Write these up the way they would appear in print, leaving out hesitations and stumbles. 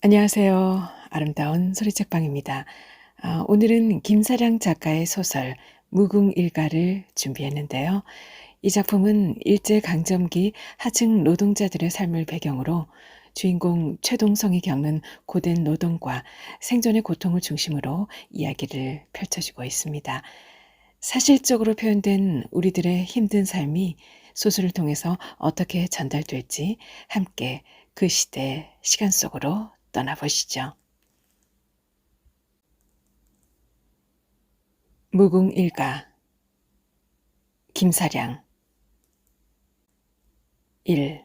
안녕하세요. 아름다운 소리책방입니다. 오늘은 김사량 작가의 소설 무궁일가를 준비했는데요. 이 작품은 일제강점기 하층 노동자들의 삶을 배경으로 주인공 최동성이 겪는 고된 노동과 생존의 고통을 중심으로 이야기를 펼쳐주고 있습니다. 사실적으로 표현된 우리들의 힘든 삶이 소설을 통해서 어떻게 전달될지 함께 그 시대 시간 속으로 떠나보시죠. 무궁일가 김사량 1.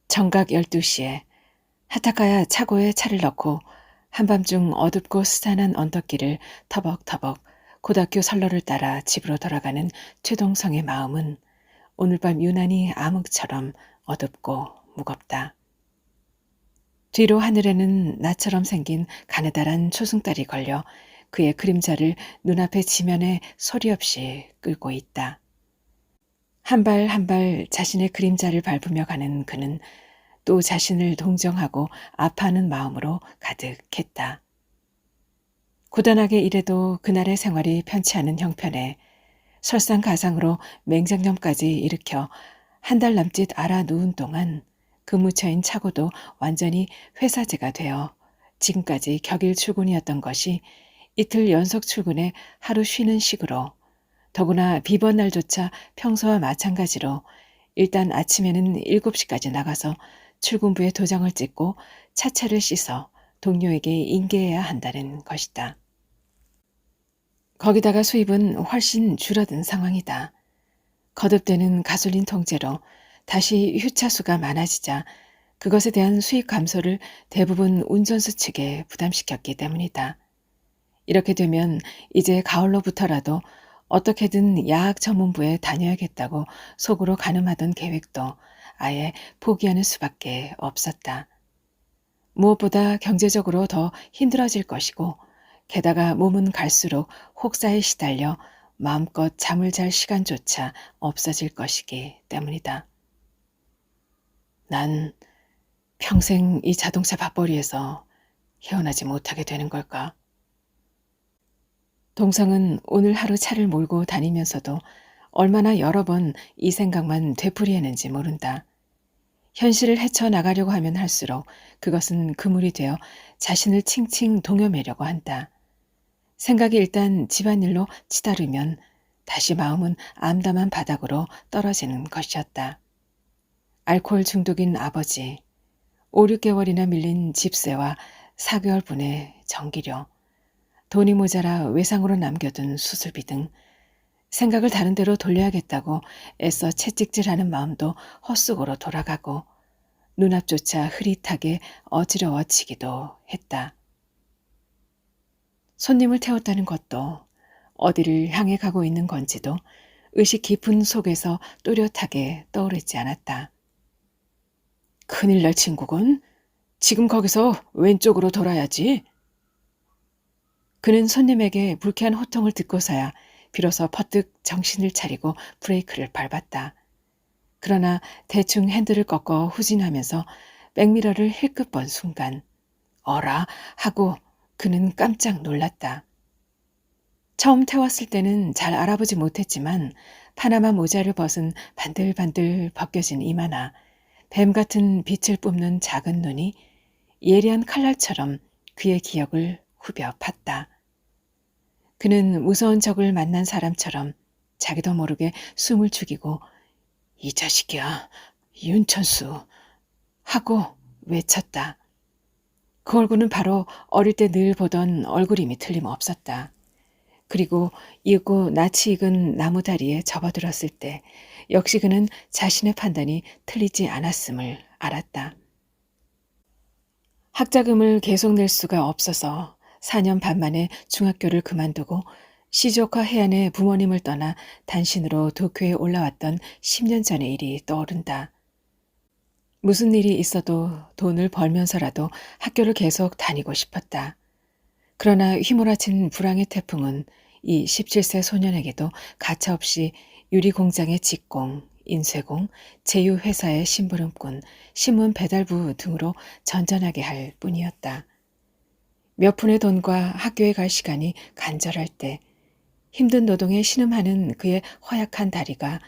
정각 12시에 하타카야 차고에 차를 넣고 한밤중 어둡고 스산한 언덕길을 터벅터벅 고등학교 선로를 따라 집으로 돌아가는 최동성의 마음은 오늘 밤 유난히 암흑처럼 어둡고 무겁다. 뒤로 하늘에는 나처럼 생긴 가느다란 초승달이 걸려 그의 그림자를 눈앞의 지면에 소리 없이 끌고 있다. 한 발 한 발 자신의 그림자를 밟으며 가는 그는 또 자신을 동정하고 아파하는 마음으로 가득했다. 고단하게 일해도 그날의 생활이 편치 않은 형편에 설상가상으로 맹장염까지 일으켜 한 달 남짓 알아 누운 동안 근무처인 차고도 완전히 회사제가 되어 지금까지 격일 출근이었던 것이 이틀 연속 출근에 하루 쉬는 식으로, 더구나 비번 날조차 평소와 마찬가지로 일단 아침에는 7시까지 나가서 출근부에 도장을 찍고 차차를 씻어 동료에게 인계해야 한다는 것이다. 거기다가 수입은 훨씬 줄어든 상황이다. 거듭되는 가솔린 통제로 다시 휴차수가 많아지자 그것에 대한 수익 감소를 대부분 운전수 측에 부담시켰기 때문이다. 이렇게 되면 이제 가을로부터라도 어떻게든 야학 전문부에 다녀야겠다고 속으로 가늠하던 계획도 아예 포기하는 수밖에 없었다. 무엇보다 경제적으로 더 힘들어질 것이고 게다가 몸은 갈수록 혹사에 시달려 마음껏 잠을 잘 시간조차 없어질 것이기 때문이다. 난 평생 이 자동차 밥벌이에서 헤어나지 못하게 되는 걸까? 동성은 오늘 하루 차를 몰고 다니면서도 얼마나 여러 번 이 생각만 되풀이했는지 모른다. 현실을 헤쳐나가려고 하면 할수록 그것은 그물이 되어 자신을 칭칭 동여매려고 한다. 생각이 일단 집안일로 치달으면 다시 마음은 암담한 바닥으로 떨어지는 것이었다. 알코올 중독인 아버지, 5, 6개월이나 밀린 집세와 4개월분의 전기료, 돈이 모자라 외상으로 남겨둔 수술비 등 생각을 다른 데로 돌려야겠다고 애써 채찍질하는 마음도 헛속으로 돌아가고 눈앞조차 흐릿하게 어지러워지기도 했다. 손님을 태웠다는 것도 어디를 향해 가고 있는 건지도 의식 깊은 속에서 또렷하게 떠오르지 않았다. 큰일 날 친구군. 지금 거기서 왼쪽으로 돌아야지. 그는 손님에게 불쾌한 호통을 듣고서야 비로소 퍼뜩 정신을 차리고 브레이크를 밟았다. 그러나 대충 핸들을 꺾어 후진하면서 백미러를 힐끗 본 순간 어라 하고 그는 깜짝 놀랐다. 처음 태웠을 때는 잘 알아보지 못했지만 파나마 모자를 벗은 반들반들 벗겨진 이마나 뱀 같은 빛을 뿜는 작은 눈이 예리한 칼날처럼 그의 기억을 후벼 팠다. 그는 무서운 적을 만난 사람처럼 자기도 모르게 숨을 죽이고 이 자식이야, 윤천수 하고 외쳤다. 그 얼굴은 바로 어릴 때 늘 보던 얼굴임이 틀림없었다. 그리고 이윽고 낯이 익은 나무 다리에 접어들었을 때 역시 그는 자신의 판단이 틀리지 않았음을 알았다. 학자금을 계속 낼 수가 없어서 4년 반 만에 중학교를 그만두고 시조카 해안에 부모님을 떠나 단신으로 도쿄에 올라왔던 10년 전의 일이 떠오른다. 무슨 일이 있어도 돈을 벌면서라도 학교를 계속 다니고 싶었다. 그러나 휘몰아친 불황의 태풍은 이 17세 소년에게도 가차없이 유리 공장의 직공, 인쇄공, 제휴회사의 심부름꾼, 신문 배달부 등으로 전전하게 할 뿐이었다. 몇 푼의 돈과 학교에 갈 시간이 간절할 때 힘든 노동에 신음하는 그의 허약한 다리가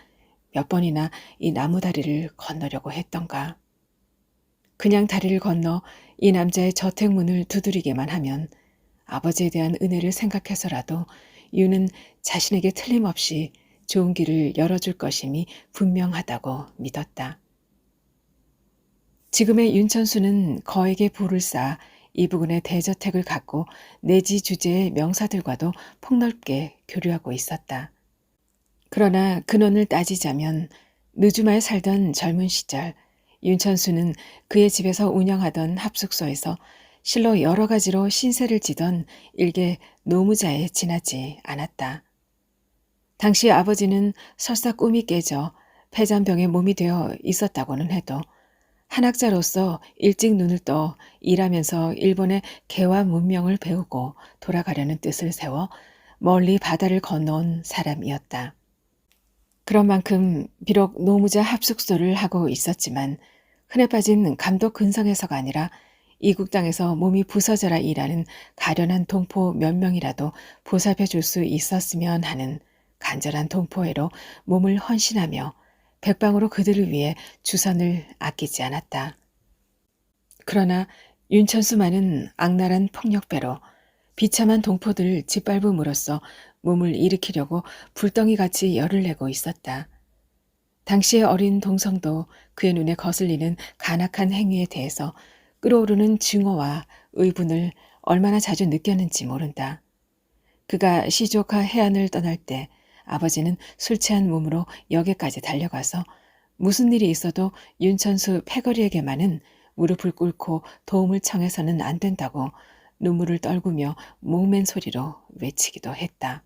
몇 번이나 이 나무 다리를 건너려고 했던가. 그냥 다리를 건너 이 남자의 저택문을 두드리기만 하면 아버지에 대한 은혜를 생각해서라도 유는 자신에게 틀림없이 좋은 길을 열어줄 것임이 분명하다고 믿었다. 지금의 윤천수는 거액의 부를 쌓아 이 부근의 대저택을 갖고 내지 주제의 명사들과도 폭넓게 교류하고 있었다. 그러나 근원을 따지자면 느주마에 살던 젊은 시절 윤천수는 그의 집에서 운영하던 합숙소에서 실로 여러 가지로 신세를 지던 일개 노무자에 지나지 않았다. 당시 아버지는 설사 꿈이 깨져 폐잔병에 몸이 되어 있었다고는 해도 한학자로서 일찍 눈을 떠 일하면서 일본의 개화 문명을 배우고 돌아가려는 뜻을 세워 멀리 바다를 건너온 사람이었다. 그런 만큼 비록 노무자 합숙소를 하고 있었지만 흔해 빠진 감독 근성에서가 아니라 이국 땅에서 몸이 부서져라 일하는 가련한 동포 몇 명이라도 보살펴 줄 수 있었으면 하는 간절한 동포애로 몸을 헌신하며 백방으로 그들을 위해 주선을 아끼지 않았다. 그러나 윤천수만은 악랄한 폭력배로 비참한 동포들을 짓밟음으로써 몸을 일으키려고 불덩이같이 열을 내고 있었다. 당시의 어린 동성도 그의 눈에 거슬리는 간악한 행위에 대해서 끓어오르는 증오와 의분을 얼마나 자주 느꼈는지 모른다. 그가 시조카 해안을 떠날 때 아버지는 술 취한 몸으로 역에까지 달려가서 무슨 일이 있어도 윤천수 패거리에게만은 무릎을 꿇고 도움을 청해서는 안 된다고 눈물을 떨구며 목맨 소리로 외치기도 했다.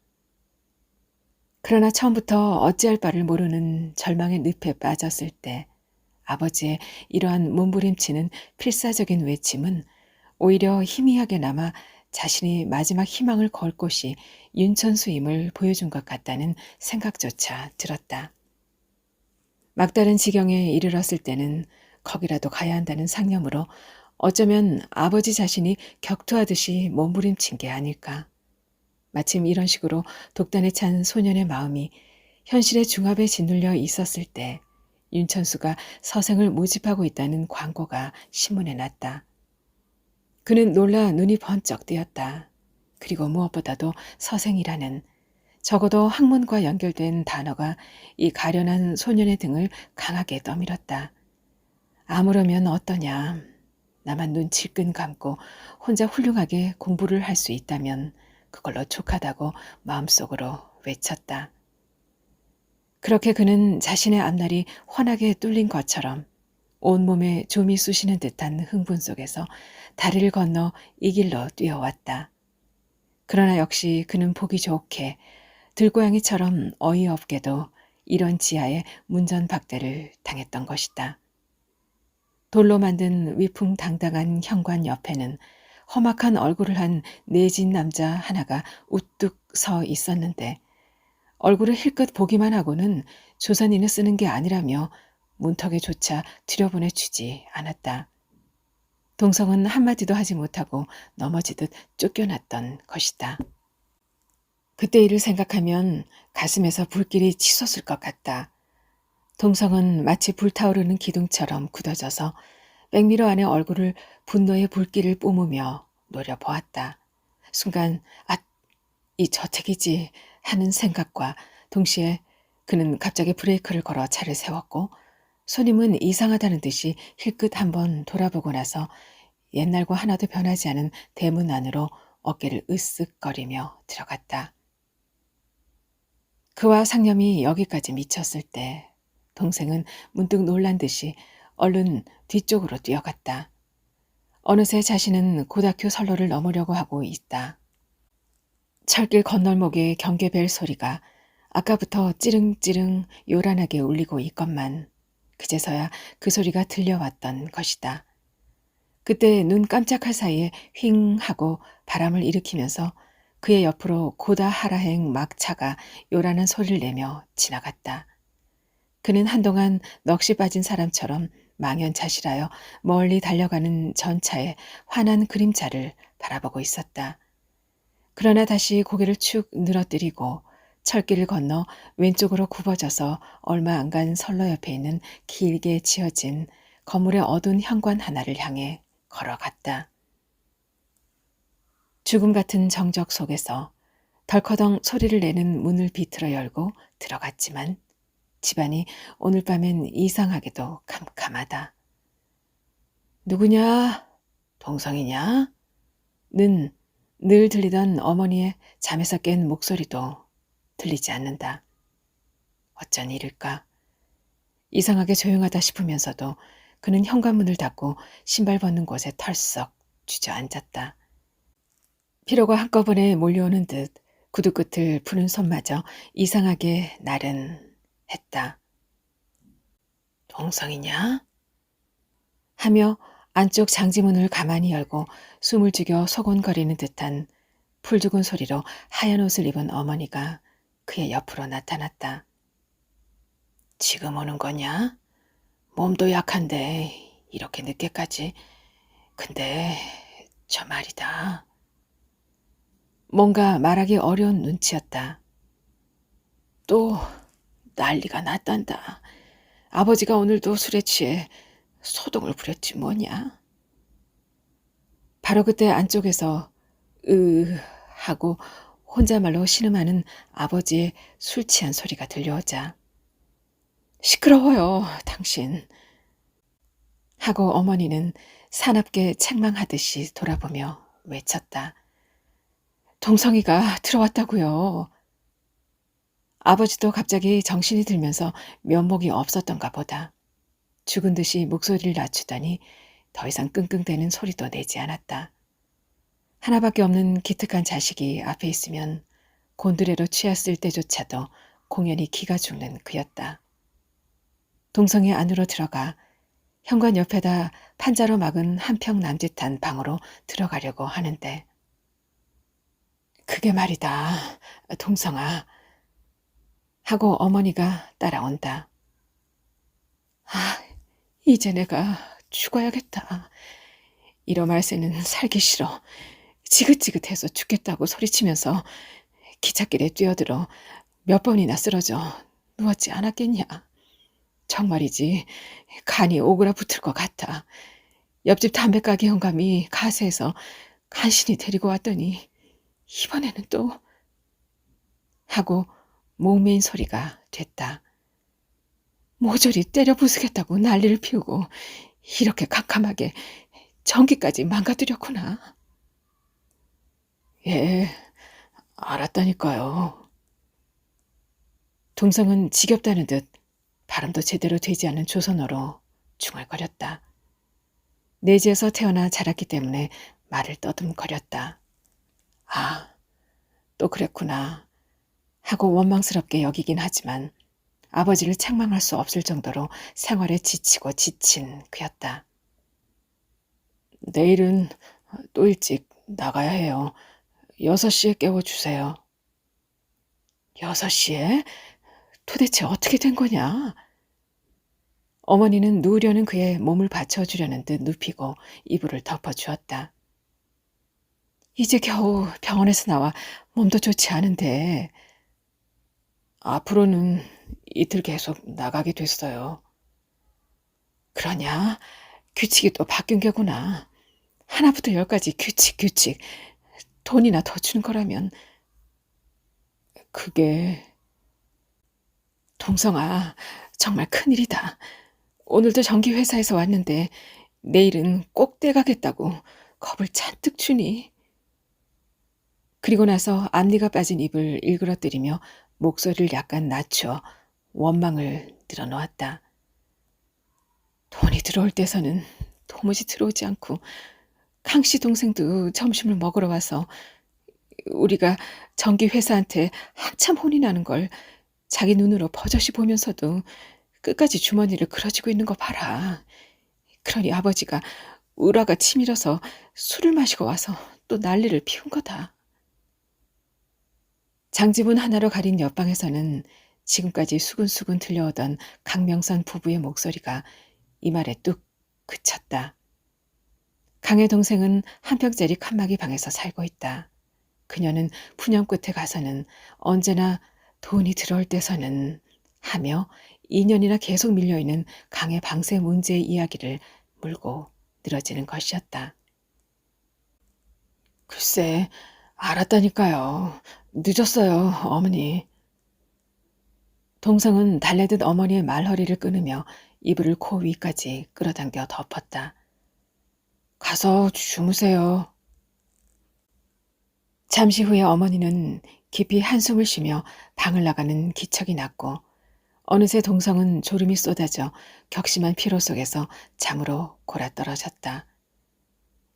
그러나 처음부터 어찌할 바를 모르는 절망의 늪에 빠졌을 때 아버지의 이러한 몸부림치는 필사적인 외침은 오히려 희미하게 남아 자신이 마지막 희망을 걸 곳이 윤천수임을 보여준 것 같다는 생각조차 들었다. 막다른 지경에 이르렀을 때는 거기라도 가야 한다는 상념으로 어쩌면 아버지 자신이 격투하듯이 몸부림친 게 아닐까. 마침 이런 식으로 독단에 찬 소년의 마음이 현실의 중압에 짓눌려 있었을 때 윤천수가 서생을 모집하고 있다는 광고가 신문에 났다. 그는 놀라 눈이 번쩍 뜨였다. 그리고 무엇보다도 서생이라는 적어도 학문과 연결된 단어가 이 가련한 소년의 등을 강하게 떠밀었다. 아무러면 어떠냐. 나만 눈 질끈 감고 혼자 훌륭하게 공부를 할 수 있다면 그걸로 족하다고 마음속으로 외쳤다. 그렇게 그는 자신의 앞날이 환하게 뚫린 것처럼 온몸에 좀이 쑤시는 듯한 흥분 속에서 다리를 건너 이 길로 뛰어왔다. 그러나 역시 그는 보기 좋게 들고양이처럼 어이없게도 이런 지하에 문전박대를 당했던 것이다. 돌로 만든 위풍당당한 현관 옆에는 험악한 얼굴을 한 내진 남자 하나가 우뚝 서 있었는데 얼굴을 힐끗 보기만 하고는 조선인을 쓰는 게 아니라며 문턱에조차 들여보내주지 않았다. 동성은 한마디도 하지 못하고 넘어지듯 쫓겨났던 것이다. 그때 일을 생각하면 가슴에서 불길이 치솟을 것 같다. 동성은 마치 불타오르는 기둥처럼 굳어져서 백미러 안에 얼굴을 분노의 불길을 뿜으며 노려보았다. 순간 이 저택이지 하는 생각과 동시에 그는 갑자기 브레이크를 걸어 차를 세웠고 손님은 이상하다는 듯이 힐끗 한번 돌아보고 나서 옛날과 하나도 변하지 않은 대문 안으로 어깨를 으쓱거리며 들어갔다. 그와 상념이 여기까지 미쳤을 때 동생은 문득 놀란 듯이 얼른 뒤쪽으로 뛰어갔다. 어느새 자신은 고등학교 선로를 넘으려고 하고 있다. 철길 건널목의 경계벨 소리가 아까부터 찌릉찌릉 요란하게 울리고 있건만 그제서야 그 소리가 들려왔던 것이다. 그때 눈 깜짝할 사이에 휑 하고 바람을 일으키면서 그의 옆으로 고다 하라행 막차가 요란한 소리를 내며 지나갔다. 그는 한동안 넋이 빠진 사람처럼 망연자실하여 멀리 달려가는 전차의 환한 그림자를 바라보고 있었다. 그러나 다시 고개를 축 늘어뜨리고 철길을 건너 왼쪽으로 굽어져서 얼마 안 간 선로 옆에 있는 길게 지어진 건물의 어두운 현관 하나를 향해 걸어갔다. 죽음 같은 정적 속에서 덜커덩 소리를 내는 문을 비틀어 열고 들어갔지만 집안이 오늘 밤엔 이상하게도 캄캄하다. 누구냐? 동성이냐? 는 늘 들리던 어머니의 잠에서 깬 목소리도 들리지 않는다. 어쩐 일일까? 이상하게 조용하다 싶으면서도 그는 현관문을 닫고 신발 벗는 곳에 털썩 주저앉았다. 피로가 한꺼번에 몰려오는 듯 구두 끝을 푸는 손마저 이상하게 나른했다. 동성이냐? 하며 안쪽 장지문을 가만히 열고 숨을 죽여 소곤거리는 듯한 풀죽은 소리로 하얀 옷을 입은 어머니가 그의 옆으로 나타났다. 지금 오는 거냐? 몸도 약한데 이렇게 늦게까지. 근데 저 말이다. 뭔가 말하기 어려운 눈치였다. 또 난리가 났단다. 아버지가 오늘도 술에 취해 소동을 부렸지 뭐냐. 바로 그때 안쪽에서 하고 혼자말로 신음하는 아버지의 술 취한 소리가 들려오자 시끄러워요, 당신. 하고 어머니는 사납게 책망하듯이 돌아보며 외쳤다. 동성이가 들어왔다고요. 아버지도 갑자기 정신이 들면서 면목이 없었던가 보다. 죽은 듯이 목소리를 낮추더니 더 이상 끙끙대는 소리도 내지 않았다. 하나밖에 없는 기특한 자식이 앞에 있으면 곤드레로 취했을 때조차도 공연히 기가 죽는 그였다. 동성이 안으로 들어가 현관 옆에다 판자로 막은 한평 남짓한 방으로 들어가려고 하는데 그게 말이다, 동성아. 하고 어머니가 따라온다. 아, 이제 내가 죽어야겠다. 이러 말새는 살기 싫어. 지긋지긋해서 죽겠다고 소리치면서 기찻길에 뛰어들어 몇 번이나 쓰러져 누웠지 않았겠냐. 정말이지 간이 오그라붙을 것 같아. 옆집 담배가게 영감이 가세해서 간신히 데리고 왔더니 이번에는 또 하고 목매인 소리가 됐다. 모조리 때려 부수겠다고 난리를 피우고 이렇게 캄캄하게 전기까지 망가뜨렸구나. 예, 알았다니까요. 동성은 지겹다는 듯 발음도 제대로 되지 않은 조선어로 중얼거렸다. 내지에서 태어나 자랐기 때문에 말을 떠듬거렸다. 아, 또 그랬구나 하고 원망스럽게 여기긴 하지만 아버지를 책망할 수 없을 정도로 생활에 지치고 지친 그였다. 내일은 또 일찍 나가야 해요. 6시에 깨워주세요. 6시에? 도대체 어떻게 된 거냐? 어머니는 누우려는 그의 몸을 받쳐주려는 듯 눕히고 이불을 덮어주었다. 이제 겨우 병원에서 나와 몸도 좋지 않은데 앞으로는 이틀 계속 나가게 됐어요. 그러냐? 규칙이 또 바뀐 게구나. 하나부터 10까지 규칙. 돈이나 더 주는 거라면. 그게... 동성아, 정말 큰일이다. 오늘도 전기회사에서 왔는데 내일은 꼭 떼가겠다고 겁을 잔뜩 주니. 그리고 나서 앞니가 빠진 입을 일그러뜨리며 목소리를 약간 낮춰 원망을 늘어놓았다. 돈이 들어올 때서는 도무지 들어오지 않고 강씨 동생도 점심을 먹으러 와서 우리가 전기회사한테 한참 혼이 나는 걸 자기 눈으로 버젓이 보면서도 끝까지 주머니를 그려쥐고 있는 거 봐라. 그러니 아버지가 우라가 치밀어서 술을 마시고 와서 또 난리를 피운 거다. 장지문 하나로 가린 옆방에서는 지금까지 수근수근 들려오던 강명선 부부의 목소리가 이 말에 뚝 그쳤다. 강의 동생은 한 평짜리 칸막이 방에서 살고 있다. 그녀는 푸념 끝에 가서는 언제나 돈이 들어올 때서는 하며 2년이나 계속 밀려있는 강의 방세 문제의 이야기를 물고 늘어지는 것이었다. 글쎄, 알았다니까요. 늦었어요, 어머니. 동성은 달래듯 어머니의 말허리를 끊으며 이불을 코 위까지 끌어당겨 덮었다. 가서 주무세요. 잠시 후에 어머니는 깊이 한숨을 쉬며 방을 나가는 기척이 났고 어느새 동성은 졸음이 쏟아져 격심한 피로 속에서 잠으로 골아떨어졌다.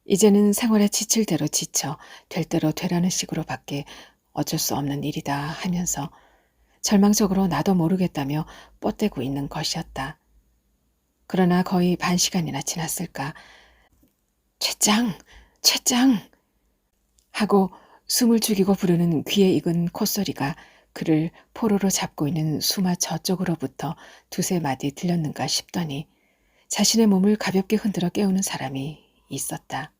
이제는 생활에 지칠 대로 지쳐 될 대로 되라는 식으로밖에 어쩔 수 없는 일이다 하면서 절망적으로 나도 모르겠다며 뻗대고 있는 것이었다. 그러나 거의 반 시간이나 지났을까. 최짱! 최짱! 하고 숨을 죽이고 부르는 귀에 익은 콧소리가 그를 포로로 잡고 있는 수마 저쪽으로부터 두세 마디 들렸는가 싶더니 자신의 몸을 가볍게 흔들어 깨우는 사람이 있었다.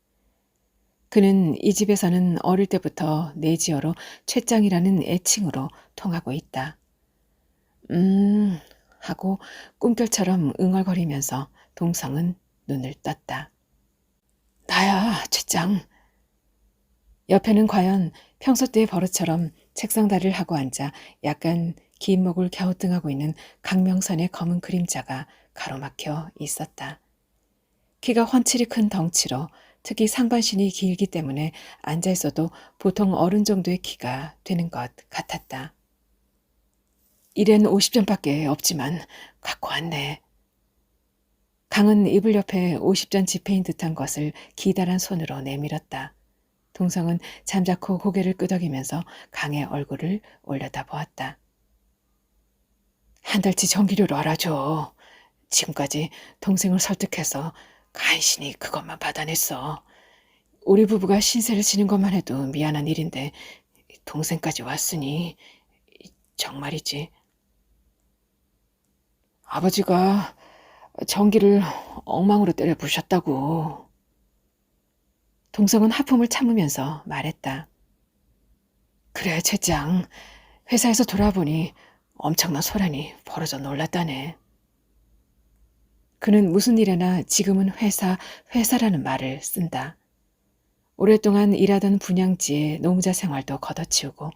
그는 이 집에서는 어릴 때부터 내지어로 최짱이라는 애칭으로 통하고 있다. 하고 꿈결처럼 응얼거리면서 동성은 눈을 떴다. 나야, 최짱. 옆에는 과연 평소 때의 버릇처럼 책상다리를 하고 앉아 약간 긴 목을 갸우뚱하고 있는 강명선의 검은 그림자가 가로막혀 있었다. 키가 훤칠이 큰 덩치로 특히 상반신이 길기 때문에 앉아있어도 보통 어른 정도의 키가 되는 것 같았다. 일엔 50전밖에 없지만 갖고 왔네. 강은 이불 옆에 50전 지폐인 듯한 것을 기다란 손으로 내밀었다. 동성은 잠자코 고개를 끄덕이면서 강의 얼굴을 올려다보았다. 한 달치 전기료로 알아줘. 지금까지 동생을 설득해서 간신히 그것만 받아냈어. 우리 부부가 신세를 지는 것만 해도 미안한 일인데 동생까지 왔으니 정말이지. 아버지가 전기를 엉망으로 때려 부셨다고. 동성은 하품을 참으면서 말했다. 그래, 최짱. 회사에서 돌아보니 엄청난 소란이 벌어져 놀랐다네. 그는 무슨 일에나 지금은 회사라는 말을 쓴다. 오랫동안 일하던 분양지에 노무자 생활도 걷어치우고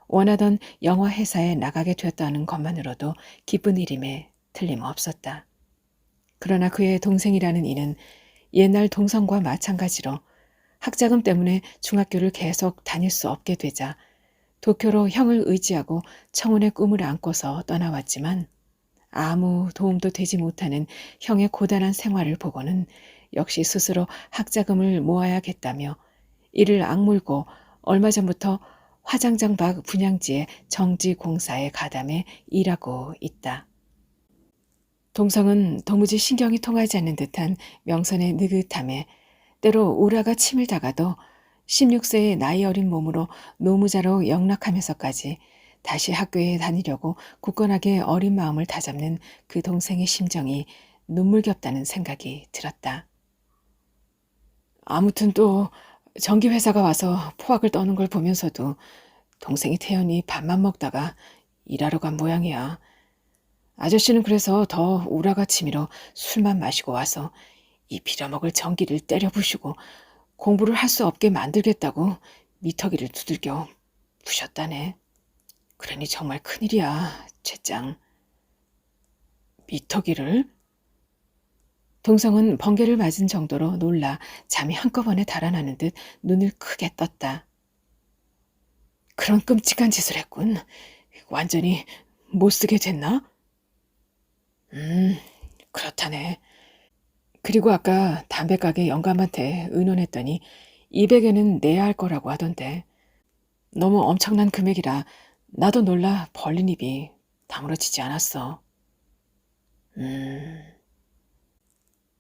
원하던 영화 회사에 나가게 되었다는 것만으로도 기쁜 일임에 틀림없었다. 그러나 그의 동생이라는 이는 옛날 동성과 마찬가지로 학자금 때문에 중학교를 계속 다닐 수 없게 되자 도쿄로 형을 의지하고 청혼의 꿈을 안고서 떠나왔지만 아무 도움도 되지 못하는 형의 고단한 생활을 보고는 역시 스스로 학자금을 모아야겠다며 이를 악물고 얼마 전부터 화장장 밖 분양지의 정지공사에 가담해 일하고 있다. 동성은 도무지 신경이 통하지 않는 듯한 명선의 느긋함에 때로 우라가 치밀다가도 16세의 나이 어린 몸으로 노무자로 영락하면서까지 다시 학교에 다니려고 굳건하게 어린 마음을 다잡는 그 동생의 심정이 눈물겹다는 생각이 들었다. 아무튼 또 전기회사가 와서 포악을 떠는 걸 보면서도 동생이 태연히 밥만 먹다가 일하러 간 모양이야. 아저씨는 그래서 더 우라가 치밀어 술만 마시고 와서 이 빌어먹을 전기를 때려 부시고 공부를 할 수 없게 만들겠다고 미터기를 두들겨 부셨다네. 그러니 정말 큰일이야, 최짱. 미터기를? 동성은 번개를 맞은 정도로 놀라 잠이 한꺼번에 달아나는 듯 눈을 크게 떴다. 그런 끔찍한 짓을 했군. 완전히 못쓰게 됐나? 그렇다네. 그리고 아까 담배가게 영감한테 의논했더니 200에는 내야 할 거라고 하던데 너무 엄청난 금액이라 나도 놀라 벌린 입이 다물어지지 않았어.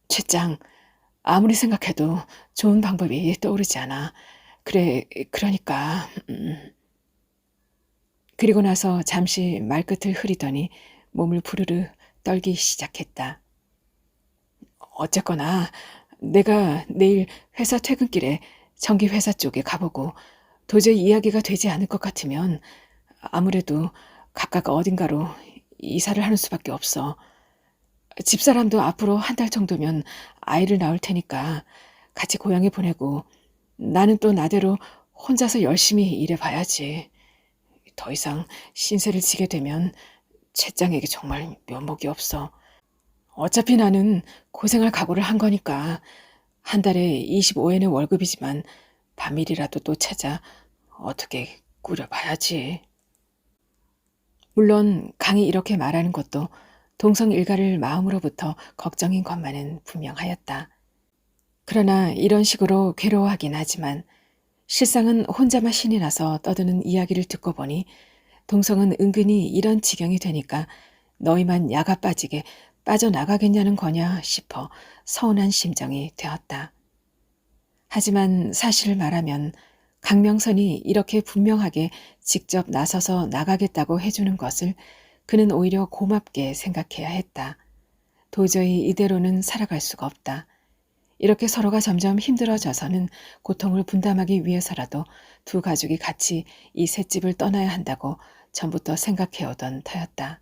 최짱, 아무리 생각해도 좋은 방법이 떠오르지 않아. 그러니까 그리고 나서 잠시 말끝을 흐리더니 몸을 부르르 떨기 시작했다. 어쨌거나 내가 내일 회사 퇴근길에 전기회사 쪽에 가보고 도저히 이야기가 되지 않을 것 같으면 아무래도 각각 어딘가로 이사를 하는 수밖에 없어. 집사람도 앞으로 한 달 정도면 아이를 낳을 테니까 같이 고향에 보내고 나는 또 나대로 혼자서 열심히 일해봐야지. 더 이상 신세를 지게 되면 채장에게 정말 면목이 없어. 어차피 나는 고생할 각오를 한 거니까 한 달에 25엔의 월급이지만 반밀이라도 또 찾아 어떻게 꾸려봐야지. 물론 강이 이렇게 말하는 것도 동성 일가를 마음으로부터 걱정인 것만은 분명하였다. 그러나 이런 식으로 괴로워하긴 하지만 실상은 혼자만 신이 나서 떠드는 이야기를 듣고 보니 동성은 은근히 이런 지경이 되니까 너희만 야가 빠지게 빠져나가겠냐는 거냐 싶어 서운한 심정이 되었다. 하지만 사실을 말하면 강명선이 이렇게 분명하게 직접 나서서 나가겠다고 해주는 것을 그는 오히려 고맙게 생각해야 했다. 도저히 이대로는 살아갈 수가 없다. 이렇게 서로가 점점 힘들어져서는 고통을 분담하기 위해서라도 두 가족이 같이 이 셋집을 떠나야 한다고 전부터 생각해오던 터였다.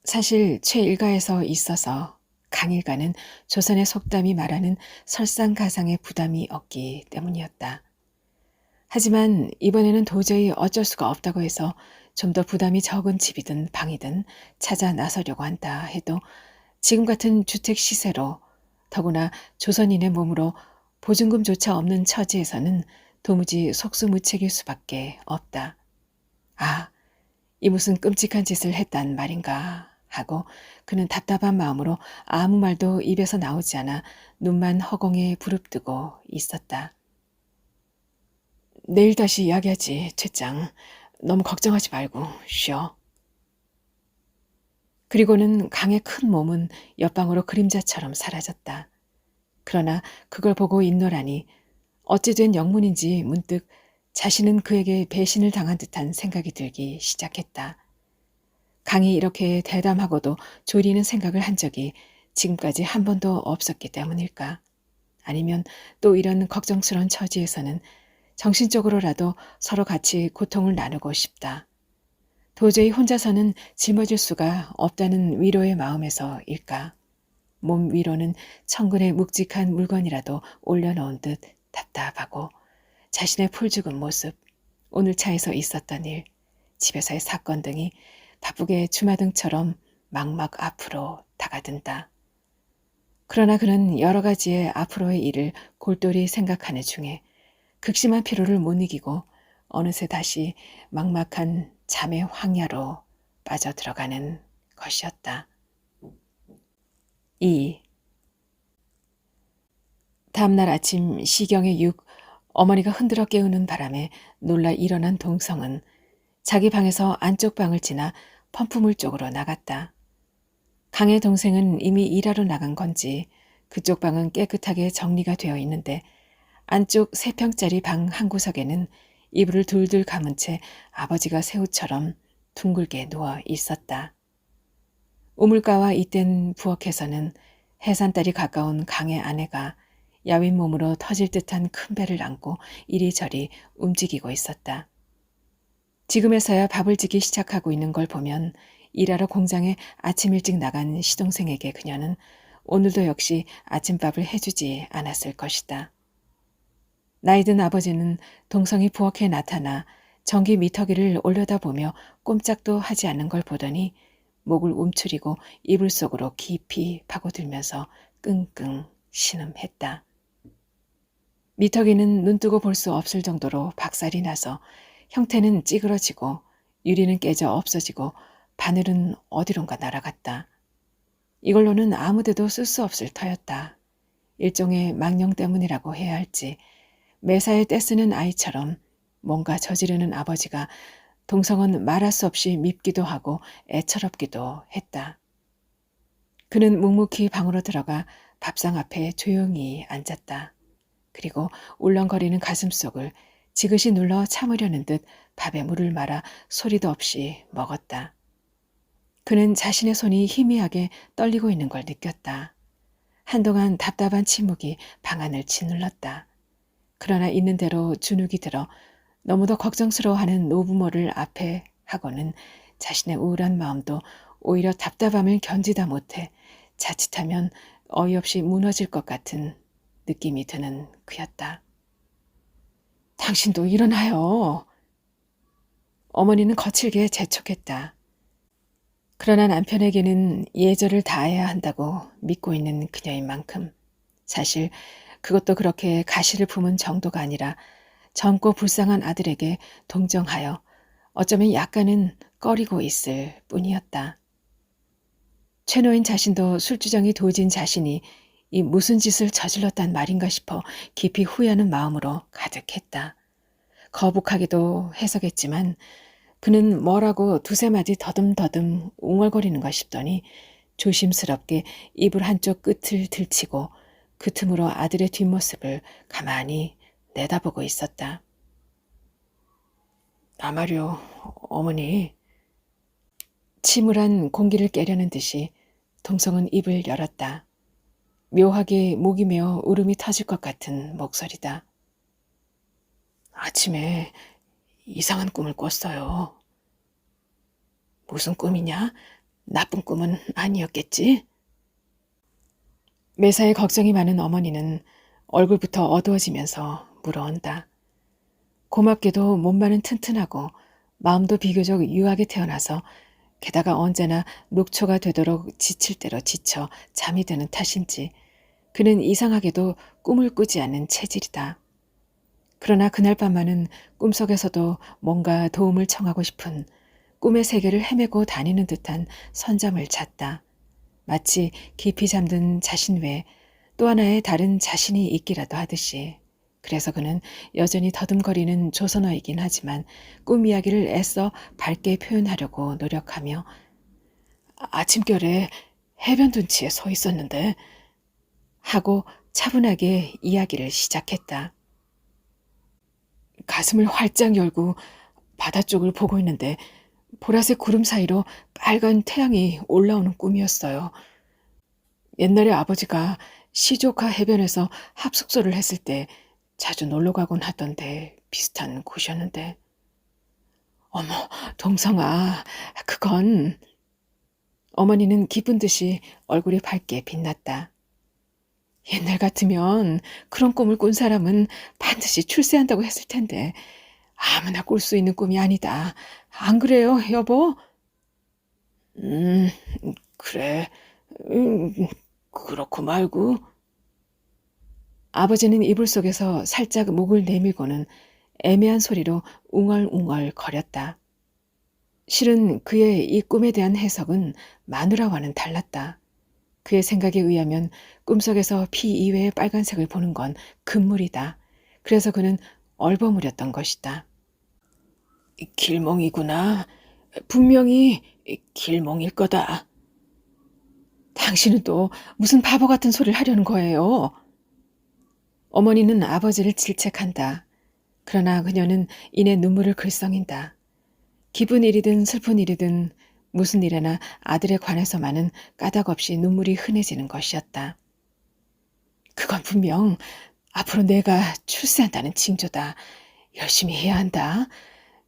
사실 최일가에서 있어서 강일가는 조선의 속담이 말하는 설상가상의 부담이 없기 때문이었다. 하지만 이번에는 도저히 어쩔 수가 없다고 해서 좀 더 부담이 적은 집이든 방이든 찾아 나서려고 한다 해도 지금 같은 주택 시세로 더구나 조선인의 몸으로 보증금조차 없는 처지에서는 도무지 속수무책일 수밖에 없다. 아, 이 무슨 끔찍한 짓을 했단 말인가 하고 그는 답답한 마음으로 아무 말도 입에서 나오지 않아 눈만 허공에 부릅뜨고 있었다. 내일 다시 이야기하지, 최장. 너무 걱정하지 말고 쉬어. 그리고는 강의 큰 몸은 옆방으로 그림자처럼 사라졌다. 그러나 그걸 보고 있노라니 어찌 된 영문인지 문득 자신은 그에게 배신을 당한 듯한 생각이 들기 시작했다. 강이 이렇게 대담하고도 조리는 생각을 한 적이 지금까지 한 번도 없었기 때문일까? 아니면 또 이런 걱정스러운 처지에서는 정신적으로라도 서로 같이 고통을 나누고 싶다. 도저히 혼자서는 짊어질 수가 없다는 위로의 마음에서일까? 몸 위로는 천근의 묵직한 물건이라도 올려놓은 듯 답답하고 자신의 풀죽은 모습, 오늘 차에서 있었던 일, 집에서의 사건 등이 바쁘게 주마등처럼 막막 앞으로 다가든다. 그러나 그는 여러 가지의 앞으로의 일을 골똘히 생각하는 중에 극심한 피로를 못 이기고 어느새 다시 막막한 잠의 황야로 빠져들어가는 것이었다. 2. 다음날 아침 시경의 6, 어머니가 흔들어 깨우는 바람에 놀라 일어난 동성은 자기 방에서 안쪽 방을 지나 펌프물 쪽으로 나갔다. 강의 동생은 이미 일하러 나간 건지 그쪽 방은 깨끗하게 정리가 되어 있는데 안쪽 3평짜리 방 한 구석에는 이불을 둘둘 감은 채 아버지가 새우처럼 둥글게 누워 있었다. 우물가와 잇댄 부엌에서는 해산달이 가까운 강의 아내가 야윈 몸으로 터질 듯한 큰 배를 안고 이리저리 움직이고 있었다. 지금에서야 밥을 짓기 시작하고 있는 걸 보면 일하러 공장에 아침 일찍 나간 시동생에게 그녀는 오늘도 역시 아침밥을 해주지 않았을 것이다. 나이든 아버지는 동성이 부엌에 나타나 전기 미터기를 올려다보며 꼼짝도 하지 않는 걸 보더니 목을 움츠리고 이불 속으로 깊이 파고들면서 끙끙 신음했다. 미터기는 눈뜨고 볼 수 없을 정도로 박살이 나서 형태는 찌그러지고 유리는 깨져 없어지고 바늘은 어디론가 날아갔다. 이걸로는 아무데도 쓸 수 없을 터였다. 일종의 망령 때문이라고 해야 할지 매사에 떼쓰는 아이처럼 뭔가 저지르는 아버지가 동성은 말할 수 없이 밉기도 하고 애처롭기도 했다. 그는 묵묵히 방으로 들어가 밥상 앞에 조용히 앉았다. 그리고 울렁거리는 가슴속을 지그시 눌러 참으려는 듯 밥에 물을 말아 소리도 없이 먹었다. 그는 자신의 손이 희미하게 떨리고 있는 걸 느꼈다. 한동안 답답한 침묵이 방안을 짓눌렀다. 그러나 있는 대로 주눅이 들어 너무도 걱정스러워하는 노부모를 앞에 하고는 자신의 우울한 마음도 오히려 답답함을 견디다 못해 자칫하면 어이없이 무너질 것 같은 느낌이 드는 그였다. 당신도 일어나요. 어머니는 거칠게 재촉했다. 그러나 남편에게는 예절을 다해야 한다고 믿고 있는 그녀인 만큼 사실 그것도 그렇게 가시를 품은 정도가 아니라 젊고 불쌍한 아들에게 동정하여 어쩌면 약간은 꺼리고 있을 뿐이었다. 최노인 자신도 술주정이 도진 자신이 이 무슨 짓을 저질렀단 말인가 싶어 깊이 후회하는 마음으로 가득했다. 거북하게도 해석했지만 그는 뭐라고 두세 마디 더듬더듬 웅얼거리는가 싶더니 조심스럽게 이불 한쪽 끝을 들치고 그 틈으로 아들의 뒷모습을 가만히 내다보고 있었다. 나마려 어머니. 침울한 공기를 깨려는 듯이 동성은 입을 열었다. 묘하게 목이 메어 울음이 터질 것 같은 목소리다. 아침에 이상한 꿈을 꿨어요. 무슨 꿈이냐? 나쁜 꿈은 아니었겠지? 매사에 걱정이 많은 어머니는 얼굴부터 어두워지면서 물어온다. 고맙게도 몸만은 튼튼하고 마음도 비교적 유하게 태어나서 게다가 언제나 녹초가 되도록 지칠 대로 지쳐 잠이 드는 탓인지 그는 이상하게도 꿈을 꾸지 않는 체질이다. 그러나 그날 밤만은 꿈속에서도 뭔가 도움을 청하고 싶은 꿈의 세계를 헤매고 다니는 듯한 선잠을 잤다. 마치 깊이 잠든 자신 외에 또 하나의 다른 자신이 있기라도 하듯이. 그래서 그는 여전히 더듬거리는 조선어이긴 하지만 꿈 이야기를 애써 밝게 표현하려고 노력하며 아침결에 해변 둔치에 서 있었는데 하고 차분하게 이야기를 시작했다. 가슴을 활짝 열고 바다 쪽을 보고 있는데 보라색 구름 사이로 빨간 태양이 올라오는 꿈이었어요. 옛날에 아버지가 시조카 해변에서 합숙소를 했을 때 자주 놀러 가곤 하던데 비슷한 곳이었는데. 어머, 동성아, 그건... 어머니는 기쁜 듯이 얼굴이 밝게 빛났다. 옛날 같으면 그런 꿈을 꾼 사람은 반드시 출세한다고 했을 텐데 아무나 꿀 수 있는 꿈이 아니다. 안 그래요, 여보? 음, 그래. 그렇고 말고. 아버지는 이불 속에서 살짝 목을 내밀고는 애매한 소리로 웅얼웅얼 거렸다. 실은 그의 이 꿈에 대한 해석은 마누라와는 달랐다. 그의 생각에 의하면 꿈속에서 피 이외의 빨간색을 보는 건 금물이다. 그래서 그는 얼버무렸던 것이다. 길몽이구나. 분명히 길몽일 거다. 당신은 또 무슨 바보 같은 소리를 하려는 거예요? 어머니는 아버지를 질책한다. 그러나 그녀는 이내 눈물을 글썽인다. 기쁜 일이든 슬픈 일이든 무슨 일에나 아들에 관해서만은 까닭없이 눈물이 흔해지는 것이었다. 그건 분명 앞으로 내가 출세한다는 징조다. 열심히 해야 한다.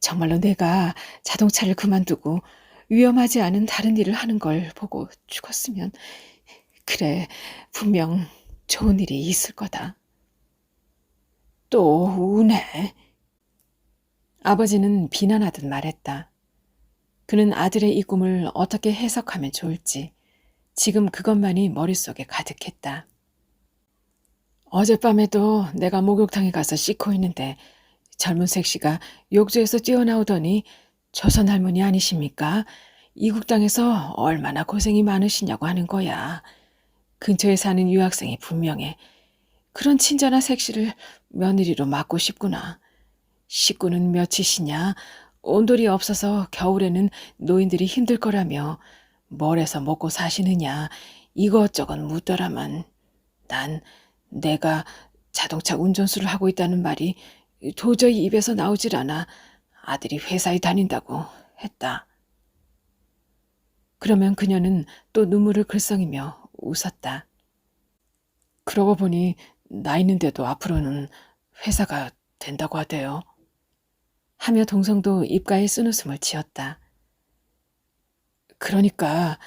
정말로 내가 자동차를 그만두고 위험하지 않은 다른 일을 하는 걸 보고 죽었으면 그래, 분명 좋은 일이 있을 거다. 또 우네. 아버지는 비난하듯 말했다. 그는 아들의 이 꿈을 어떻게 해석하면 좋을지 지금 그것만이 머릿속에 가득했다. 어젯밤에도 내가 목욕탕에 가서 씻고 있는데 젊은 색시가 욕조에서 뛰어나오더니 조선 할머니 아니십니까? 이국 땅에서 얼마나 고생이 많으시냐고 하는 거야. 근처에 사는 유학생이 분명해. 그런 친절한 색시를 며느리로 맡고 싶구나. 식구는 몇이시냐? 온돌이 없어서 겨울에는 노인들이 힘들 거라며 뭘 해서 먹고 사시느냐 이것저것 묻더라만 난 내가 자동차 운전수를 하고 있다는 말이 도저히 입에서 나오질 않아. 아들이 회사에 다닌다고 했다. 그러면 그녀는 또 눈물을 글썽이며 웃었다. 그러고 보니 나 있는데도 앞으로는 회사가 된다고 하대요. 하며 동성도 입가에 쓴웃음을 지었다. 그러니까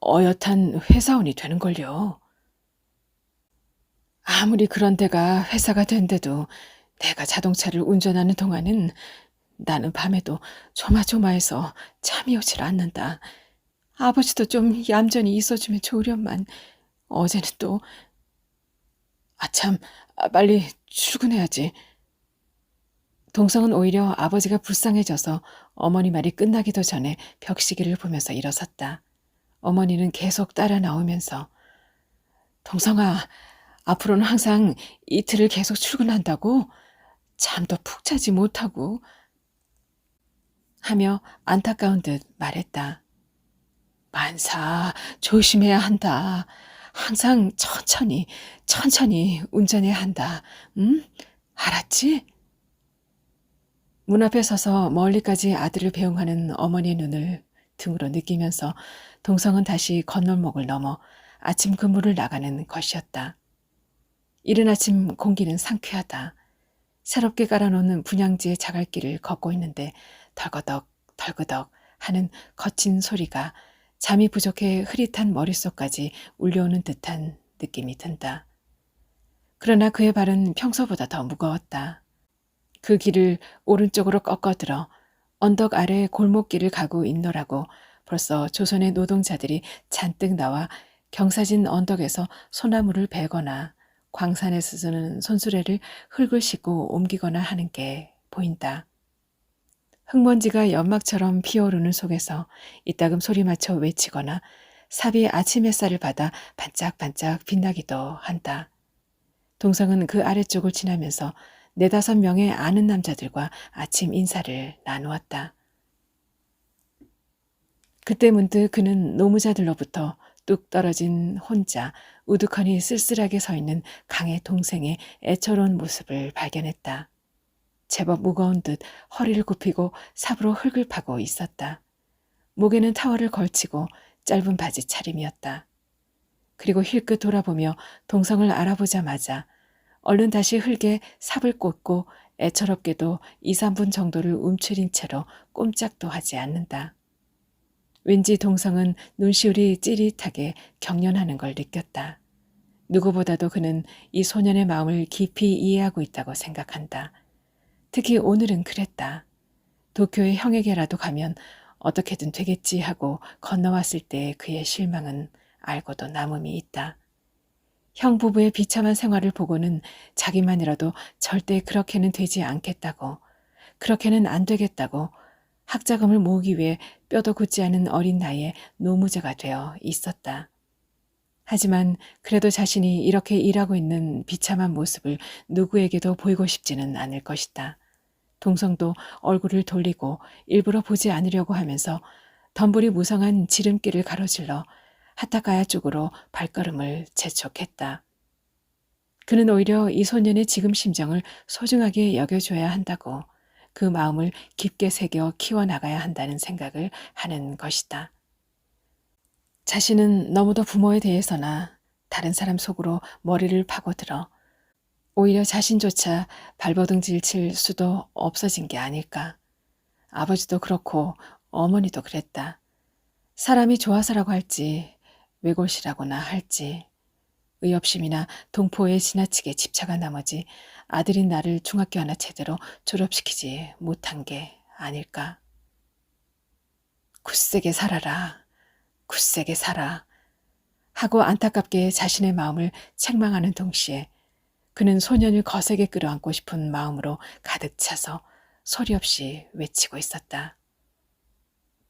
어엿한 회사원이 되는걸요. 아무리 그런 데가 회사가 된데도 내가 자동차를 운전하는 동안은 나는 밤에도 조마조마해서 잠이 오질 않는다. 아버지도 좀 얌전히 있어주면 좋으련만 어제는 또 아참 빨리 출근해야지. 동성은 오히려 아버지가 불쌍해져서 어머니 말이 끝나기도 전에 벽시계를 보면서 일어섰다. 어머니는 계속 따라 나오면서 동성아, 앞으로는 항상 이틀을 계속 출근한다고? 잠도 푹 자지 못하고 하며 안타까운 듯 말했다. 만사 조심해야 한다. 항상 천천히 운전해야 한다. 응? 알았지? 문 앞에 서서 멀리까지 아들을 배웅하는 어머니의 눈을 등으로 느끼면서 동성은 다시 건널목을 넘어 아침 근무를 나가는 것이었다. 이른 아침 공기는 상쾌하다. 새롭게 깔아놓는 분향지의 자갈길을 걷고 있는데 덜거덕 덜거덕 하는 거친 소리가 잠이 부족해 흐릿한 머릿속까지 울려오는 듯한 느낌이 든다. 그러나 그의 발은 평소보다 더 무거웠다. 그 길을 오른쪽으로 꺾어들어 언덕 아래 골목길을 가고 있노라고 벌써 조선의 노동자들이 잔뜩 나와 경사진 언덕에서 소나무를 베거나 광산에서 쓰는 손수레를 흙을 싣고 옮기거나 하는 게 보인다. 흙먼지가 연막처럼 피어오르는 속에서 이따금 소리 맞춰 외치거나 삽이 아침 햇살을 받아 반짝반짝 빛나기도 한다. 동성은 그 아래쪽을 지나면서 4-5명의 아는 남자들과 아침 인사를 나누었다. 그때 문득 그는 노무자들로부터 뚝 떨어진 혼자 우두커니 쓸쓸하게 서 있는 강의 동생의 애처로운 모습을 발견했다. 제법 무거운 듯 허리를 굽히고 삽으로 흙을 파고 있었다. 목에는 타월을 걸치고 짧은 바지 차림이었다. 그리고 힐끗 돌아보며 동성을 알아보자마자 얼른 다시 흙에 삽을 꽂고 애처롭게도 2-3분 정도를 움츠린 채로 꼼짝도 하지 않는다. 왠지 동성은 눈시울이 찌릿하게 경련하는 걸 느꼈다. 누구보다도 그는 이 소년의 마음을 깊이 이해하고 있다고 생각한다. 특히 오늘은 그랬다. 도쿄의 형에게라도 가면 어떻게든 되겠지 하고 건너왔을 때 그의 실망은 알고도 남음이 있다. 형 부부의 비참한 생활을 보고는 자기만이라도 절대 그렇게는 되지 않겠다고, 그렇게는 안 되겠다고 학자금을 모으기 위해 뼈도 굳지 않은 어린 나이에 노무자가 되어 있었다. 하지만 그래도 자신이 이렇게 일하고 있는 비참한 모습을 누구에게도 보이고 싶지는 않을 것이다. 동성도 얼굴을 돌리고 일부러 보지 않으려고 하면서 덤불이 무성한 지름길을 가로질러 하타가야 쪽으로 발걸음을 재촉했다. 그는 오히려 이 소년의 지금 심정을 소중하게 여겨줘야 한다고, 그 마음을 깊게 새겨 키워나가야 한다는 생각을 하는 것이다. 자신은 너무도 부모에 대해서나 다른 사람 속으로 머리를 파고들어 오히려 자신조차 발버둥질 칠 수도 없어진 게 아닐까. 아버지도 그렇고 어머니도 그랬다. 사람이 좋아서라고 할지 외골시라고나 할지 의협심이나 동포에 지나치게 집착한 나머지 아들인 나를 중학교 하나 제대로 졸업시키지 못한 게 아닐까. 굳세게 살아라. 굳세게 살아. 하고 안타깝게 자신의 마음을 책망하는 동시에 그는 소년을 거세게 끌어안고 싶은 마음으로 가득 차서 소리 없이 외치고 있었다.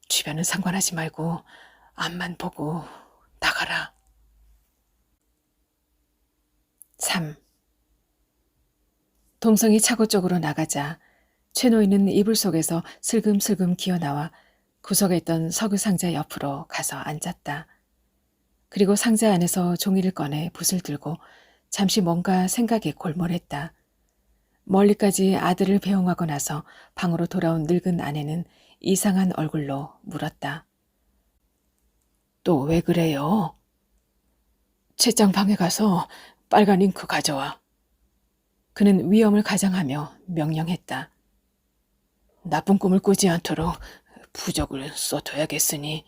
주변은 상관하지 말고 앞만 보고 나가라. 3. 동성이 차고 쪽으로 나가자 최 노인은 이불 속에서 슬금슬금 기어나와 구석에 있던 석유 상자 옆으로 가서 앉았다. 그리고 상자 안에서 종이를 꺼내 붓을 들고 잠시 뭔가 생각에 골몰했다. 멀리까지 아들을 배웅하고 나서 방으로 돌아온 늙은 아내는 이상한 얼굴로 물었다. 또 왜 그래요? 채장 방에 가서 빨간 잉크 가져와. 그는 위험을 가장하며 명령했다. 나쁜 꿈을 꾸지 않도록 부적을 써둬야겠으니.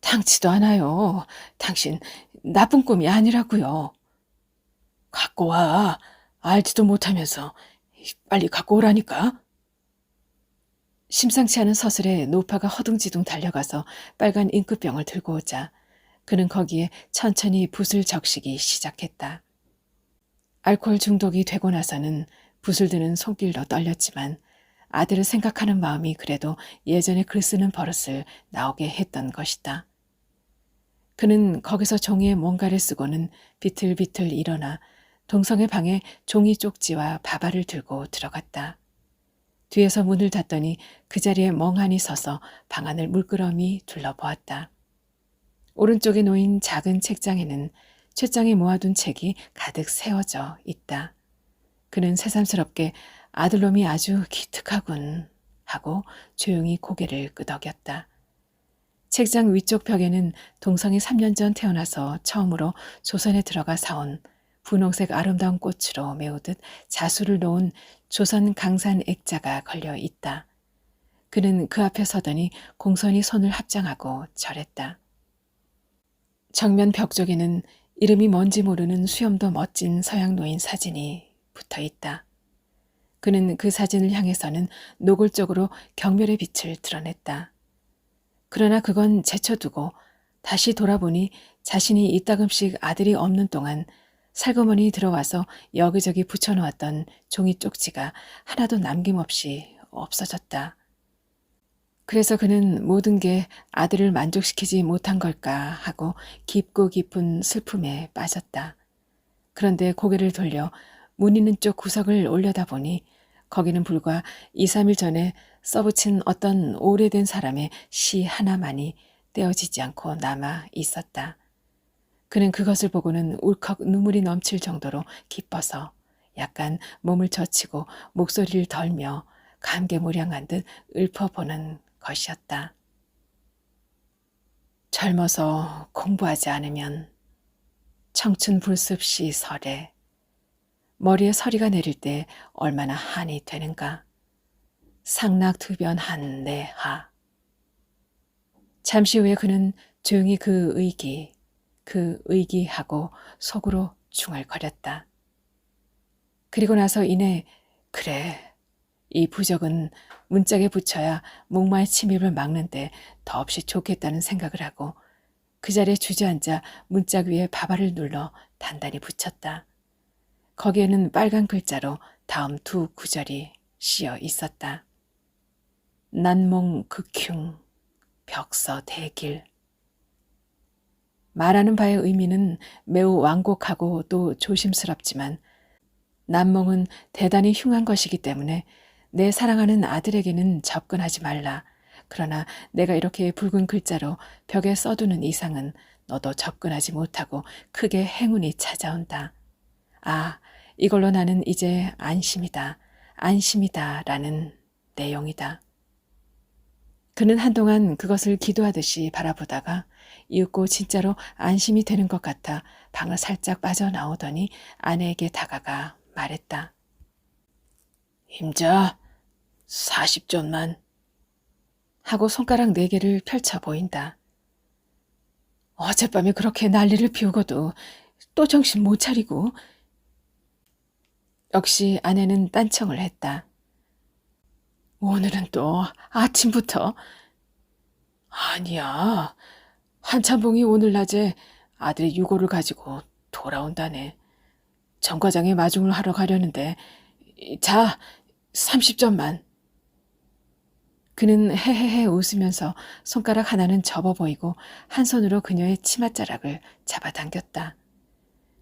당치도 않아요. 당신 나쁜 꿈이 아니라고요. 갖고 와. 알지도 못하면서 빨리 갖고 오라니까. 심상치 않은 서슬에 노파가 허둥지둥 달려가서 빨간 잉크병을 들고 오자 그는 거기에 천천히 붓을 적시기 시작했다. 알코올 중독이 되고 나서는 붓을 드는 손길도 떨렸지만 아들을 생각하는 마음이 그래도 예전에 글 쓰는 버릇을 나오게 했던 것이다. 그는 거기서 종이에 뭔가를 쓰고는 비틀비틀 일어나 동성의 방에 종이 쪽지와 밥알을 들고 들어갔다. 뒤에서 문을 닫더니 그 자리에 멍하니 서서 방 안을 물끄러미 둘러보았다. 오른쪽에 놓인 작은 책장에는 쇳장에 모아둔 책이 가득 세워져 있다. 그는 새삼스럽게 아들놈이 아주 기특하군 하고 조용히 고개를 끄덕였다. 책장 위쪽 벽에는 동성이 3년 전 태어나서 처음으로 조선에 들어가 사온 분홍색 아름다운 꽃으로 메우듯 자수를 놓은 조선 강산 액자가 걸려 있다. 그는 그 앞에 서더니 공손히 손을 합장하고 절했다. 정면 벽 쪽에는 이름이 뭔지 모르는 수염도 멋진 서양 노인 사진이 붙어 있다. 그는 그 사진을 향해서는 노골적으로 경멸의 빛을 드러냈다. 그러나 그건 제쳐두고 다시 돌아보니 자신이 이따금씩 아들이 없는 동안 살그머니 들어와서 여기저기 붙여놓았던 종이 쪽지가 하나도 남김없이 없어졌다. 그래서 그는 모든 게 아들을 만족시키지 못한 걸까 하고 깊고 깊은 슬픔에 빠졌다. 그런데 고개를 돌려 문 있는 쪽 구석을 올려다보니 거기는 불과 2, 3일 전에 써붙인 어떤 오래된 사람의 시 하나만이 떼어지지 않고 남아 있었다. 그는 그것을 보고는 울컥 눈물이 넘칠 정도로 기뻐서 약간 몸을 젖히고 목소리를 덜며 감개무량한 듯 읊어보는 것이었다. 젊어서 공부하지 않으면 청춘 불습시 설에 머리에 서리가 내릴 때 얼마나 한이 되는가. 상락투변한 내하. 잠시 후에 그는 조용히 그 의기하고 속으로 중얼거렸다. 그리고 나서 이내 그래, 이 부적은 문짝에 붙여야 목마의 침입을 막는데 더없이 좋겠다는 생각을 하고 그 자리에 주저앉아 문짝 위에 밥알을 눌러 단단히 붙였다. 거기에는 빨간 글자로 다음 두 구절이 씌어 있었다. 난몽 극흉 벽서 대길. 말하는 바의 의미는 매우 완곡하고 또 조심스럽지만 난몽은 대단히 흉한 것이기 때문에 내 사랑하는 아들에게는 접근하지 말라. 그러나 내가 이렇게 붉은 글자로 벽에 써두는 이상은 너도 접근하지 못하고 크게 행운이 찾아온다. 아, 이걸로 나는 이제 안심이다. 안심이다. 라는 내용이다. 그는 한동안 그것을 기도하듯이 바라보다가 이윽고 진짜로 안심이 되는 것 같아 방을 살짝 빠져나오더니 아내에게 다가가 말했다. 임자, 40전만. 하고 손가락 4개를 펼쳐 보인다. 어젯밤에 그렇게 난리를 피우고도 또 정신 못 차리고. 역시 아내는 딴청을 했다. 오늘은 또 아침부터. 아니야. 한참봉이 오늘 낮에 아들의 유고를 가지고 돌아온다네. 정과장에 마중을 하러 가려는데 자, 30점만. 그는 헤헤헤 웃으면서 손가락 하나는 접어 보이고 한 손으로 그녀의 치맛자락을 잡아당겼다.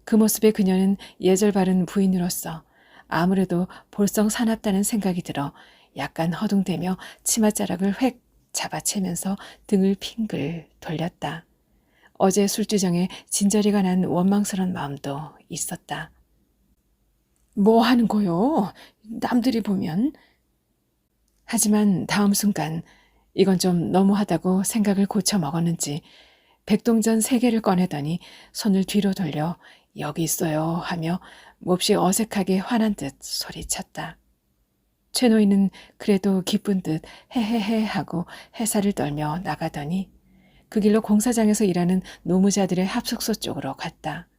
그 모습에 그녀는 예절 바른 부인으로서 아무래도 볼성 사납다는 생각이 들어 약간 허둥대며 치맛자락을 획 잡아채면서 등을 핑글 돌렸다. 어제 술주정에 진저리가 난 원망스러운 마음도 있었다. 뭐 하는 거요? 남들이 보면. 하지만 다음 순간 이건 좀 너무하다고 생각을 고쳐 먹었는지 백동전 3개를 꺼내더니 손을 뒤로 돌려 여기 있어요 하며 몹시 어색하게 화난 듯 소리쳤다. 최 노인은 그래도 기쁜 듯 헤헤헤 하고 해살을 떨며 나가더니 그 길로 공사장에서 일하는 노무자들의 합숙소 쪽으로 갔다.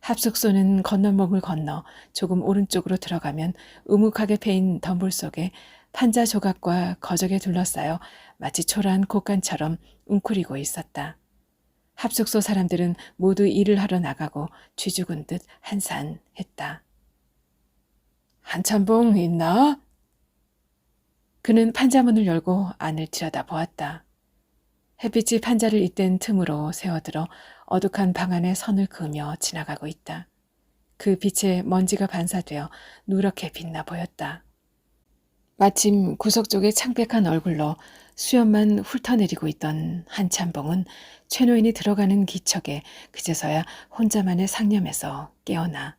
합숙소는 건널목을 건너 조금 오른쪽으로 들어가면 우묵하게 패인 덤불 속에 판자 조각과 거적에 둘러싸여 마치 초라한 곡간처럼 웅크리고 있었다. 합숙소 사람들은 모두 일을 하러 나가고 쥐죽은 듯 한산했다. 한참봉 있나? 그는 판자문을 열고 안을 들여다보았다. 햇빛이 판자를 잇댄 틈으로 새어들어 어둑한 방 안에 선을 그으며 지나가고 있다. 그 빛에 먼지가 반사되어 누렇게 빛나 보였다. 마침 구석 쪽의 창백한 얼굴로 수염만 훑어내리고 있던 한참봉은 최 노인이 들어가는 기척에 그제서야 혼자만의 상념에서 깨어나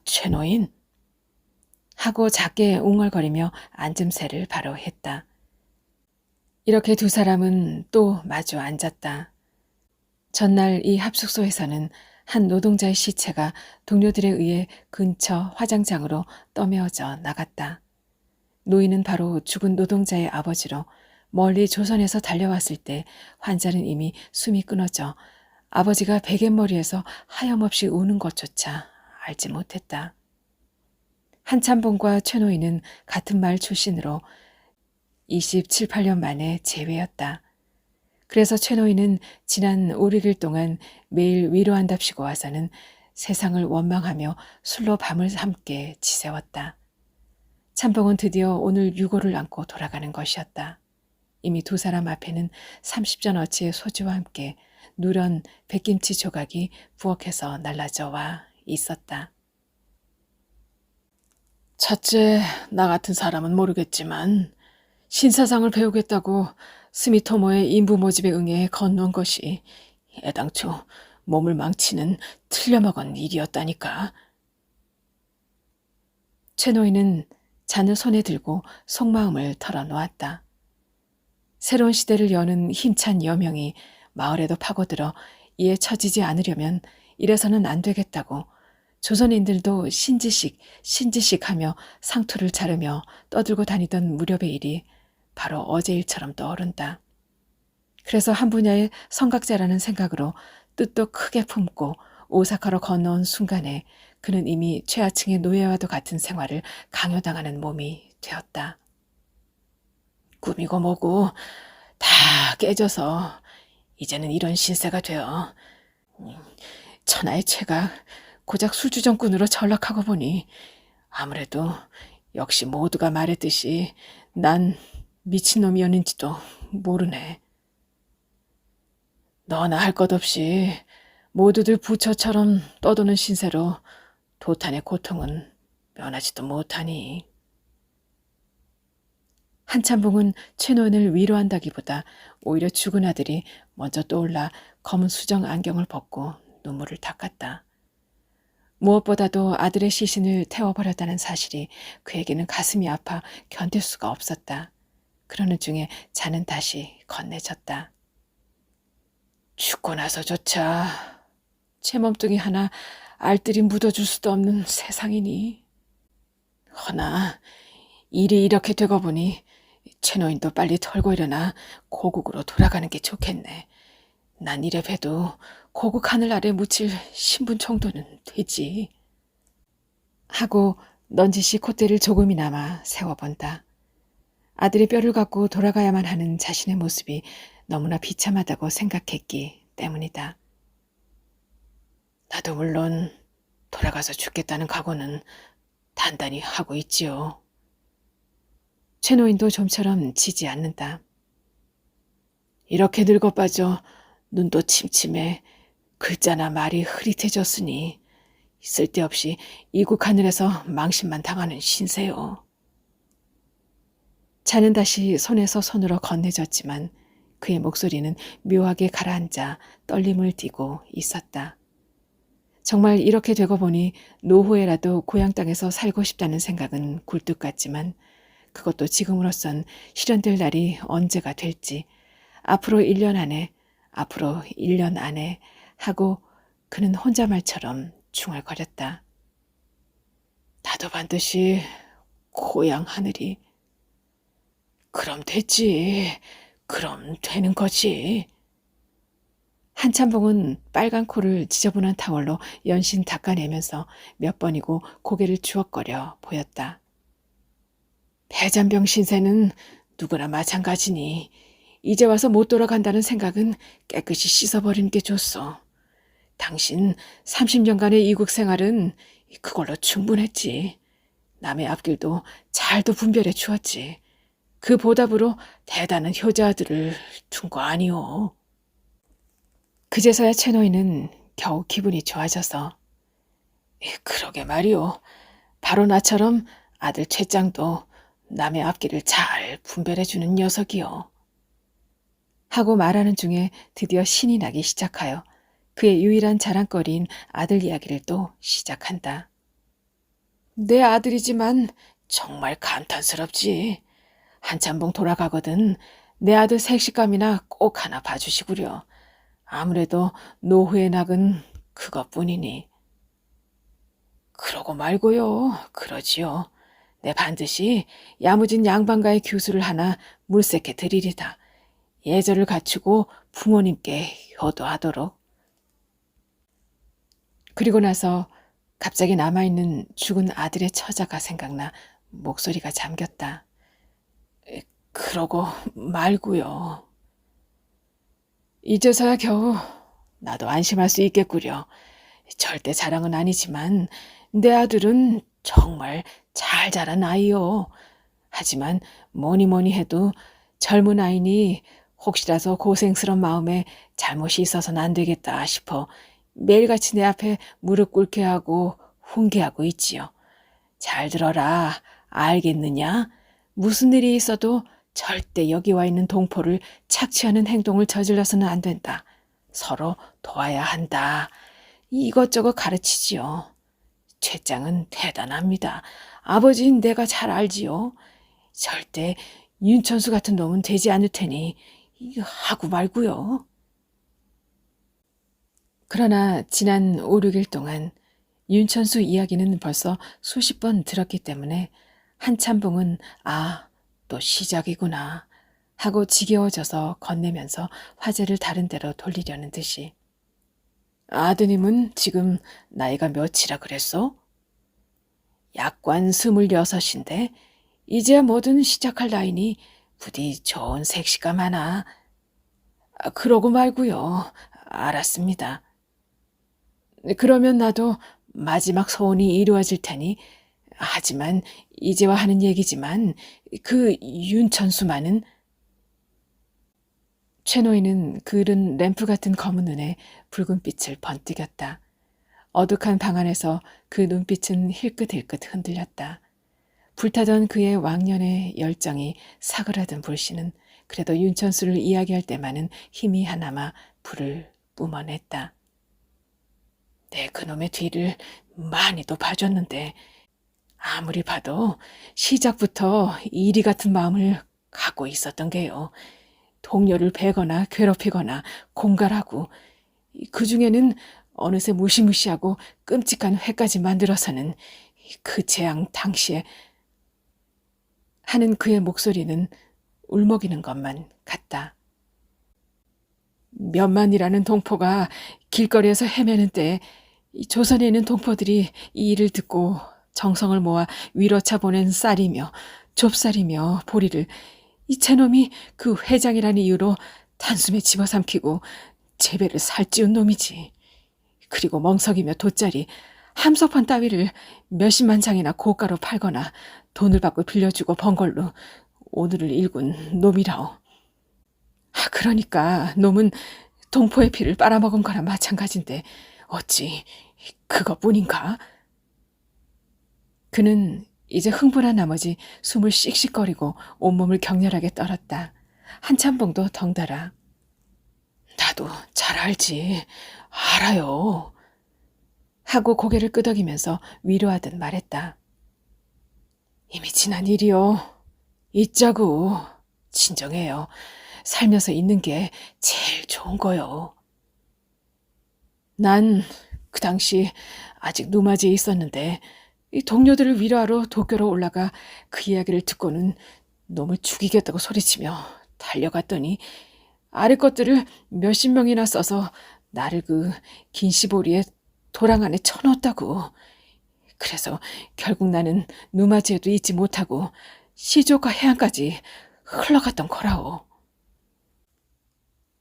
최 노인 하고 작게 웅얼거리며 앉음새를 바로 했다. 이렇게 두 사람은 또 마주 앉았다. 전날 이 합숙소에서는 한 노동자의 시체가 동료들에 의해 근처 화장장으로 떠메어져 나갔다. 노인은 바로 죽은 노동자의 아버지로 멀리 조선에서 달려왔을 때 환자는 이미 숨이 끊어져 아버지가 베갯머리에서 하염없이 우는 것조차 알지 못했다. 한참봉과 최 노인은 같은 마을 출신으로 27, 8년 만에 재회였다. 그래서 최 노인은 지난 5, 6일 동안 매일 위로한답시고 와서는 세상을 원망하며 술로 밤을 함께 지새웠다. 참봉은 드디어 오늘 유고를 안고 돌아가는 것이었다. 이미 두 사람 앞에는 30전 어치의 소주와 함께 누런 백김치 조각이 부엌에서 날라져 와 있었다. 첫째, 나 같은 사람은 모르겠지만 신사상을 배우겠다고 스미토모의 인부 모집에 응해 건너온 것이 애당초 몸을 망치는 틀려먹은 일이었다니까. 최 노인은 잔을 손에 들고 속마음을 털어놓았다. 새로운 시대를 여는 힘찬 여명이 마을에도 파고들어 이에 처지지 않으려면 이래서는 안 되겠다고 조선인들도 신지식 하며 상투를 자르며 떠들고 다니던 무렵의 일이 바로 어제 일처럼 떠오른다. 그래서 한 분야의 성각자라는 생각으로 뜻도 크게 품고 오사카로 건너온 순간에 그는 이미 최하층의 노예와도 같은 생활을 강요당하는 몸이 되었다. 꿈이고 뭐고 다 깨져서 이제는 이런 신세가 되어 천하의 최가 고작 술주정꾼으로 전락하고 보니 아무래도 역시 모두가 말했듯이 난 미친놈이었는지도 모르네. 너나 할 것 없이 모두들 부처처럼 떠도는 신세로 도탄의 고통은 면하지도 못하니. 한참봉은 최 노인을 위로한다기보다 오히려 죽은 아들이 먼저 떠올라 검은 수정 안경을 벗고 눈물을 닦았다. 무엇보다도 아들의 시신을 태워버렸다는 사실이 그에게는 가슴이 아파 견딜 수가 없었다. 그러는 중에 잔은 다시 건네졌다. 죽고 나서조차 제 몸뚱이 하나 알뜰히 묻어줄 수도 없는 세상이니. 허나 일이 이렇게 되고 보니 최 노인도 빨리 털고 일어나 고국으로 돌아가는 게 좋겠네. 난 이래 봬도 고국 하늘 아래 묻힐 신분 정도는 되지. 하고 넌지시 콧대를 조금이나마 세워본다. 아들의 뼈를 갖고 돌아가야만 하는 자신의 모습이 너무나 비참하다고 생각했기 때문이다. 나도 물론 돌아가서 죽겠다는 각오는 단단히 하고 있지요. 최 노인도 좀처럼 지지 않는다. 이렇게 늙어 빠져 눈도 침침해 글자나 말이 흐릿해졌으니 쓸데없이 이국 하늘에서 망신만 당하는 신세요. 잔은 다시 손에서 손으로 건네졌지만 그의 목소리는 묘하게 가라앉아 떨림을 띠고 있었다. 정말 이렇게 되고 보니 노후에라도 고향 땅에서 살고 싶다는 생각은 굴뚝 같지만 그것도 지금으로선 실현될 날이 언제가 될지 앞으로 1년 안에 앞으로 1년 안에 하고 그는 혼자 말처럼 중얼거렸다. 나도 반드시 고향 하늘이. 그럼 됐지. 그럼 되는 거지. 한참봉은 빨간 코를 지저분한 타월로 연신 닦아내면서 몇 번이고 고개를 주걱거려 보였다. 폐잔병 신세는 누구나 마찬가지니 이제 와서 못 돌아간다는 생각은 깨끗이 씻어버리는 게 좋소. 당신 30년간의 이국 생활은 그걸로 충분했지. 남의 앞길도 잘도 분별해 주었지. 그 보답으로 대단한 효자들을 둔 거 아니오. 그제서야 최노인은 겨우 기분이 좋아져서 그러게 말이오. 바로 나처럼 아들 최짱도 남의 앞길을 잘 분별해주는 녀석이요. 하고 말하는 중에 드디어 신이 나기 시작하여 그의 유일한 자랑거리인 아들 이야기를 또 시작한다. 내 아들이지만 정말 감탄스럽지. 한참봉 돌아가거든 내 아들 색시감이나 꼭 하나 봐주시구려. 아무래도 노후의 낙은 그것뿐이니. 그러고 말고요. 그러지요. 내 반드시 야무진 양반가의 교수를 하나 물색해 드리리다. 예절을 갖추고 부모님께 효도하도록. 그리고 나서 갑자기 남아있는 죽은 아들의 처자가 생각나 목소리가 잠겼다. 그러고 말고요. 이제서야 겨우 나도 안심할 수 있겠구려. 절대 자랑은 아니지만 내 아들은 정말 잘 자란 아이요. 하지만 뭐니 해도 젊은 아이니 혹시라도 고생스런 마음에 잘못이 있어서는 안 되겠다 싶어 매일같이 내 앞에 무릎 꿇게 하고 훈계하고 있지요. 잘 들어라. 알겠느냐? 무슨 일이 있어도 절대 여기 와 있는 동포를 착취하는 행동을 저질러서는 안 된다. 서로 도와야 한다. 이것저것 가르치지요. 최짱은 대단합니다. 아버지는 내가 잘 알지요. 절대 윤천수 같은 놈은 되지 않을 테니 하고 말고요. 그러나 지난 5, 6일 동안 윤천수 이야기는 벌써 수십 번 들었기 때문에 한참봉은 또 시작이구나 하고 지겨워져서 건네면서 화제를 다른 데로 돌리려는 듯이 아드님은 지금 나이가 몇이라 그랬어? 약관 26인데 이제야 뭐든 시작할 나이니 부디 좋은 색시감 하나. 그러고 말고요. 알았습니다. 그러면 나도 마지막 소원이 이루어질 테니 하지만 이제와 하는 얘기지만 그 윤천수만은 최노인은 그을은 램프 같은 검은 눈에 붉은 빛을 번뜩였다. 어둑한 방 안에서 그 눈빛은 힐끗힐끗 흔들렸다. 불타던 그의 왕년의 열정이 사그라든 불씨는 그래도 윤천수를 이야기할 때만은 힘이 하나마 불을 뿜어냈다. 내 그놈의 뒤를 많이도 봐줬는데 아무리 봐도 시작부터 이리 같은 마음을 갖고 있었던 게요. 동료를 베거나 괴롭히거나 공갈하고 그중에는 어느새 무시무시하고 끔찍한 회까지 만들어서는 그 재앙 당시에 하는 그의 목소리는 울먹이는 것만 같다. 몇만이라는 동포가 길거리에서 헤매는 때 조선에 있는 동포들이 이 일을 듣고 정성을 모아 위로차 보낸 쌀이며 좁쌀이며 보리를 이 채놈이 그 회장이라는 이유로 단숨에 집어삼키고 재배를 살찌운 놈이지. 그리고 멍석이며 돗자리, 함석판 따위를 몇십만 장이나 고가로 팔거나 돈을 받고 빌려주고 번 걸로 오늘을 일군 놈이라오. 그러니까 놈은 동포의 피를 빨아먹은 거나 마찬가지인데 어찌 그것뿐인가? 그는 이제 흥분한 나머지 숨을 씩씩거리고 온몸을 격렬하게 떨었다. 한참봉도 덩달아. 나도 잘 알지. 알아요. 하고 고개를 끄덕이면서 위로하듯 말했다. 이미 지난 일이요. 잊자고. 진정해요. 살면서 있는 게 제일 좋은 거요. 난 그 당시 아직 노마지에 있었는데 이 동료들을 위로하러 도쿄로 올라가 그 이야기를 듣고는 놈을 죽이겠다고 소리치며 달려갔더니 아래 것들을 몇십 명이나 써서 나를 그 긴 시보리에 도랑 안에 쳐넣었다고. 그래서 결국 나는 누마지에도 있지 못하고 시조카 해안까지 흘러갔던 거라오.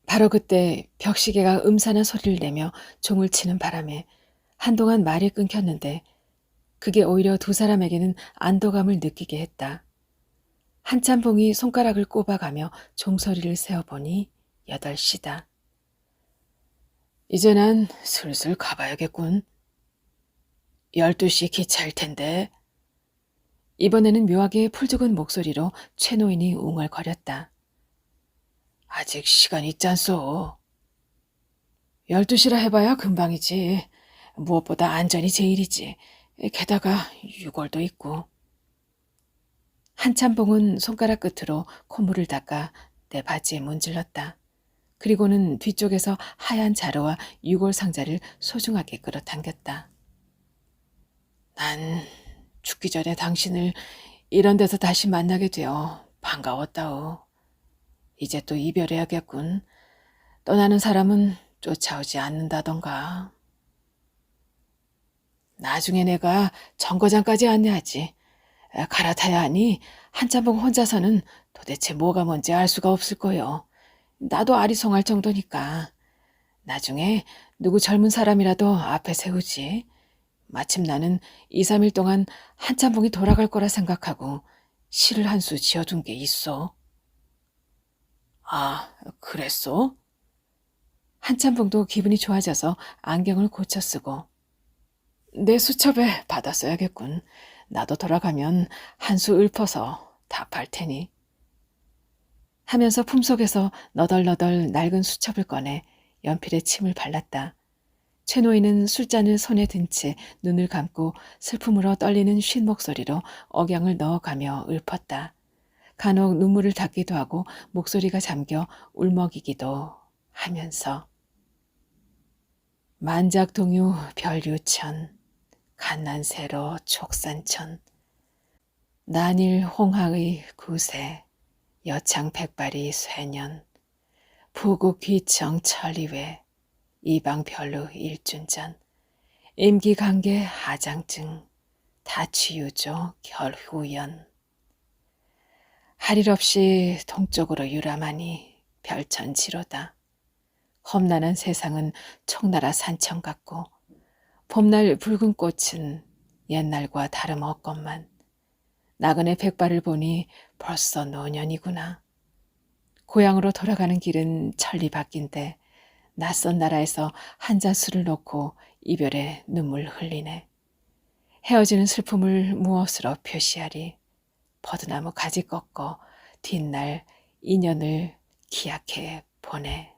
바로 그때 벽시계가 음산한 소리를 내며 종을 치는 바람에 한동안 말이 끊겼는데 그게 오히려 두 사람에게는 안도감을 느끼게 했다. 한참봉이 손가락을 꼽아가며 종소리를 세어보니 8시다. 이제 난 슬슬 가봐야겠군. 12시 기차일 텐데. 이번에는 묘하게 풀죽은 목소리로 최 노인이 웅얼거렸다. 아직 시간 있잖소. 12시라 해봐야 금방이지. 무엇보다 안전이 제일이지. 게다가 6월도 있고. 한참봉은 손가락 끝으로 콧물을 닦아 내 바지에 문질렀다. 그리고는 뒤쪽에서 하얀 자루와 6월 상자를 소중하게 끌어당겼다. 난 죽기 전에 당신을 이런 데서 다시 만나게 되어 반가웠다오. 이제 또 이별해야겠군. 떠나는 사람은 쫓아오지 않는다던가. 나중에 내가 정거장까지 안내하지. 갈아타야 하니 한참봉 혼자서는 도대체 뭐가 뭔지 알 수가 없을 거요. 나도 아리송할 정도니까. 나중에 누구 젊은 사람이라도 앞에 세우지. 마침 나는 2, 3일 동안 한참봉이 돌아갈 거라 생각하고 시를 한 수 지어둔 게 있어. 아, 그랬어? 한참봉도 기분이 좋아져서 안경을 고쳐 쓰고. 내 수첩에 받아 써야겠군. 나도 돌아가면 한 수 읊어서 답할 테니. 하면서 품속에서 너덜너덜 낡은 수첩을 꺼내 연필에 침을 발랐다. 최 노인은 술잔을 손에 든 채 눈을 감고 슬픔으로 떨리는 쉰 목소리로 억양을 넣어가며 읊었다. 간혹 눈물을 닦기도 하고 목소리가 잠겨 울먹이기도 하면서 만작동유 별유천 갓난새로 촉산천 난일 홍하의 구세 여창백발이 쇠년 부국귀청 천리회 이방별루 일준전 임기관계 하장증 다취유조 결후연 할 일 없이 동쪽으로 유람하니 별천지로다. 험난한 세상은 청나라 산청 같고 봄날 붉은 꽃은 옛날과 다름없건만 나그네 백발을 보니 벌써 노년이구나. 고향으로 돌아가는 길은 천리밖인데 낯선 나라에서 한 잔 술을 놓고 이별의 눈물 흘리네. 헤어지는 슬픔을 무엇으로 표시하리. 버드나무 가지 꺾어 뒷날 인연을 기약해 보내.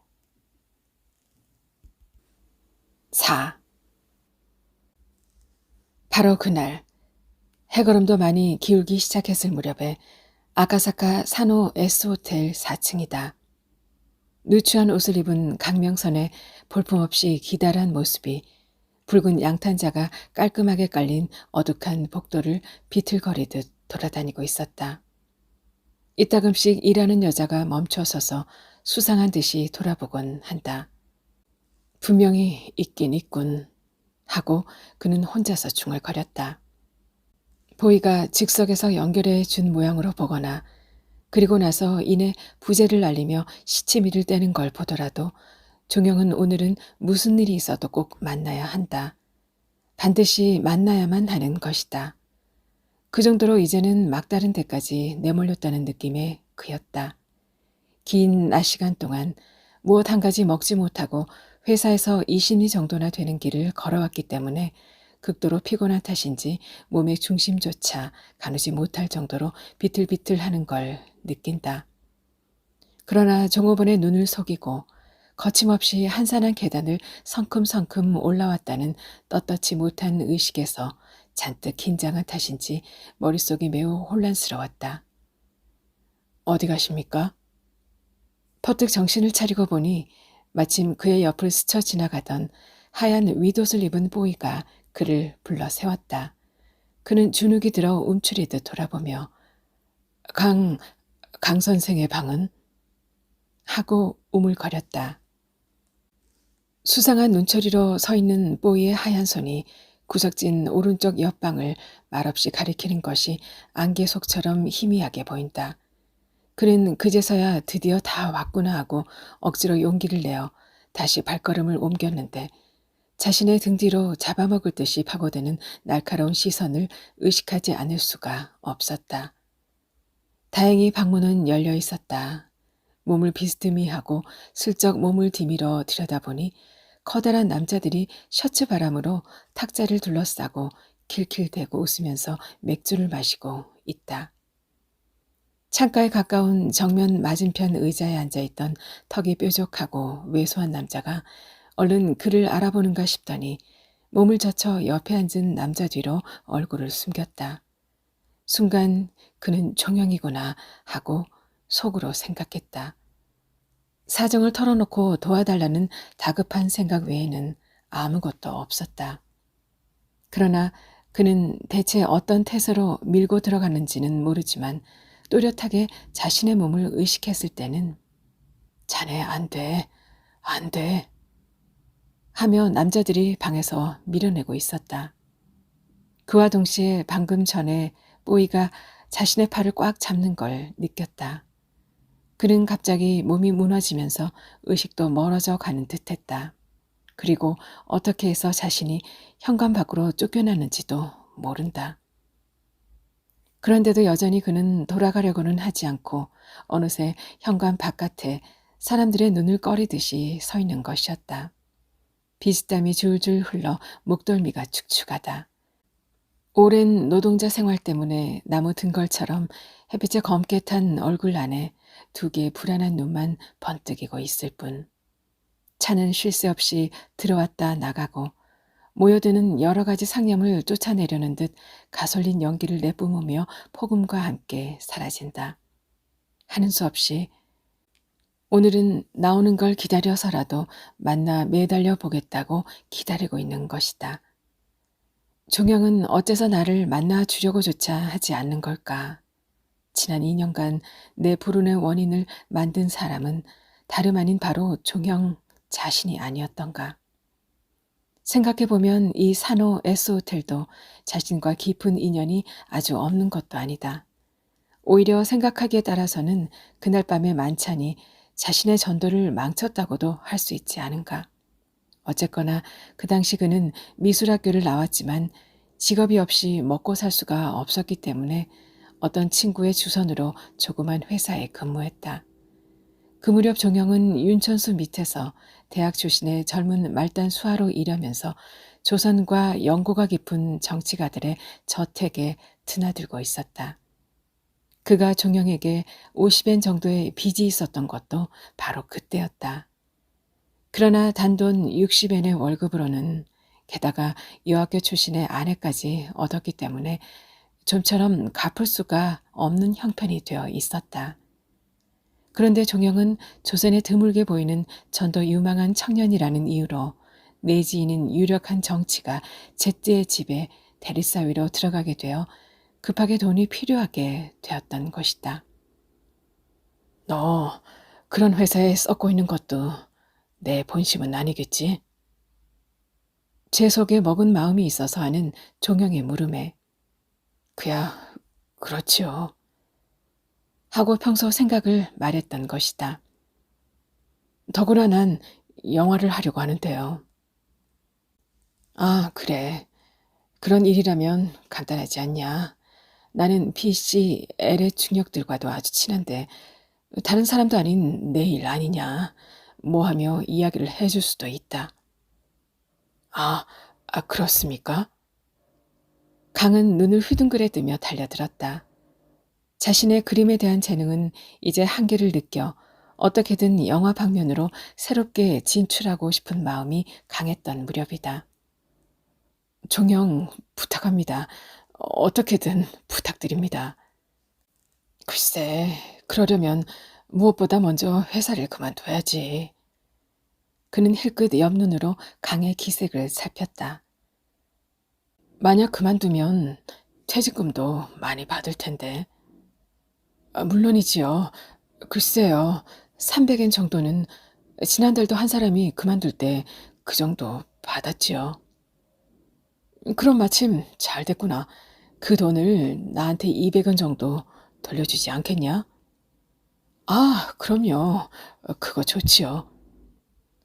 4. 바로 그날 해걸음도 많이 기울기 시작했을 무렵에 아카사카 사노 S호텔 4층이다. 누추한 옷을 입은 강명선의 볼품없이 기다란 모습이 붉은 양탄자가 깔끔하게 깔린 어둑한 복도를 비틀거리듯 돌아다니고 있었다. 이따금씩 일하는 여자가 멈춰서서 수상한 듯이 돌아보곤 한다. 분명히 있긴 있군 하고 그는 혼자서 중얼거렸다. 보이가 즉석에서 연결해 준 모양으로 보거나 그리고 나서 이내 부재를 날리며 시치미를 떼는 걸 보더라도 종영은 오늘은 무슨 일이 있어도 꼭 만나야 한다. 반드시 만나야만 하는 것이다. 그 정도로 이제는 막다른 데까지 내몰렸다는 느낌의 그였다. 긴 낮 시간 동안 무엇 한 가지 먹지 못하고 회사에서 20리 정도나 되는 길을 걸어왔기 때문에 극도로 피곤한 탓인지 몸의 중심조차 가누지 못할 정도로 비틀비틀하는 걸 느낀다. 그러나 종업원의 눈을 속이고 거침없이 한산한 계단을 성큼성큼 올라왔다는 떳떳지 못한 의식에서 잔뜩 긴장한 탓인지 머릿속이 매우 혼란스러웠다. 어디 가십니까? 퍼뜩 정신을 차리고 보니 마침 그의 옆을 스쳐 지나가던 하얀 윗옷을 입은 보이가 그를 불러 세웠다. 그는 주눅이 들어 움츠리듯 돌아보며 강, 강 선생의 방은? 하고 우물거렸다. 수상한 눈초리로 서 있는 보이의 하얀 손이 구석진 오른쪽 옆방을 말없이 가리키는 것이 안개 속처럼 희미하게 보인다. 그는 그제서야 드디어 다 왔구나 하고 억지로 용기를 내어 다시 발걸음을 옮겼는데 자신의 등 뒤로 잡아먹을 듯이 파고드는 날카로운 시선을 의식하지 않을 수가 없었다. 다행히 방문은 열려 있었다. 몸을 비스듬히 하고 슬쩍 몸을 디밀어 들여다보니 커다란 남자들이 셔츠 바람으로 탁자를 둘러싸고 킬킬대고 웃으면서 맥주를 마시고 있다. 창가에 가까운 정면 맞은편 의자에 앉아있던 턱이 뾰족하고 왜소한 남자가 얼른 그를 알아보는가 싶더니 몸을 젖혀 옆에 앉은 남자 뒤로 얼굴을 숨겼다. 순간 그는 종영이구나 하고 속으로 생각했다. 사정을 털어놓고 도와달라는 다급한 생각 외에는 아무것도 없었다. 그러나 그는 대체 어떤 태세로 밀고 들어갔는지는 모르지만 또렷하게 자신의 몸을 의식했을 때는 자네 안 돼, 안 돼 하며 남자들이 방에서 밀어내고 있었다. 그와 동시에 방금 전에 뽀이가 자신의 팔을 꽉 잡는 걸 느꼈다. 그는 갑자기 몸이 무너지면서 의식도 멀어져 가는 듯했다. 그리고 어떻게 해서 자신이 현관 밖으로 쫓겨났는지도 모른다. 그런데도 여전히 그는 돌아가려고는 하지 않고 어느새 현관 바깥에 사람들의 눈을 꺼리듯이 서 있는 것이었다. 비스땀이 줄줄 흘러 목덜미가 축축하다. 오랜 노동자 생활 때문에 나무 등걸처럼 햇빛에 검게 탄 얼굴 안에 두 개의 불안한 눈만 번뜩이고 있을 뿐. 차는 쉴 새 없이 들어왔다 나가고 모여드는 여러 가지 상념을 쫓아내려는 듯 가솔린 연기를 내뿜으며 폭음과 함께 사라진다. 하는 수 없이 오늘은 나오는 걸 기다려서라도 만나 매달려 보겠다고 기다리고 있는 것이다. 종영은 어째서 나를 만나 주려고조차 하지 않는 걸까? 지난 2년간 내 불운의 원인을 만든 사람은 다름 아닌 바로 종영 자신이 아니었던가. 생각해보면 이 산호 S호텔도 자신과 깊은 인연이 아주 없는 것도 아니다. 오히려 생각하기에 따라서는 그날 밤의 만찬이 자신의 전도를 망쳤다고도 할 수 있지 않은가. 어쨌거나 그 당시 그는 미술학교를 나왔지만 직업이 없이 먹고 살 수가 없었기 때문에 어떤 친구의 주선으로 조그만 회사에 근무했다. 그 무렵 종영은 윤천수 밑에서 대학 출신의 젊은 말단 수하로 일하면서 조선과 연고가 깊은 정치가들의 저택에 드나들고 있었다. 그가 종영에게 50엔 정도의 빚이 있었던 것도 바로 그때였다. 그러나 단돈 60엔의 월급으로는 게다가 여학교 출신의 아내까지 얻었기 때문에 좀처럼 갚을 수가 없는 형편이 되어 있었다. 그런데 종영은 조선에 드물게 보이는 전도 유망한 청년이라는 이유로 내지인인 유력한 정치가 제때의 집에 대리사위로 들어가게 되어 급하게 돈이 필요하게 되었던 것이다. 너 그런 회사에 썩고 있는 것도 내 본심은 아니겠지? 제 속에 먹은 마음이 있어서 하는 종영의 물음에 그야 그렇지요. 하고 평소 생각을 말했던 것이다. 더구나 난 영화를 하려고 하는데요. 아, 그래. 그런 일이라면 간단하지 않냐. 나는 PC, L의 중역들과도 아주 친한데 다른 사람도 아닌 내 일 아니냐. 뭐 하며 이야기를 해줄 수도 있다. 그렇습니까? 강은 눈을 휘둥그레 뜨며 달려들었다. 자신의 그림에 대한 재능은 이제 한계를 느껴 어떻게든 영화 방면으로 새롭게 진출하고 싶은 마음이 강했던 무렵이다. 종영 부탁합니다. 어떻게든 부탁드립니다. 글쎄, 그러려면 무엇보다 먼저 회사를 그만둬야지. 그는 힐끗 옆눈으로 강의 기색을 살폈다. 만약 그만두면 퇴직금도 많이 받을 텐데. 물론이지요. 글쎄요. 300엔 정도는 지난달도 한 사람이 그만둘 때 그 정도 받았지요. 그럼 마침 잘 됐구나. 그 돈을 나한테 200원 정도 돌려주지 않겠냐? 아, 그럼요. 그거 좋지요.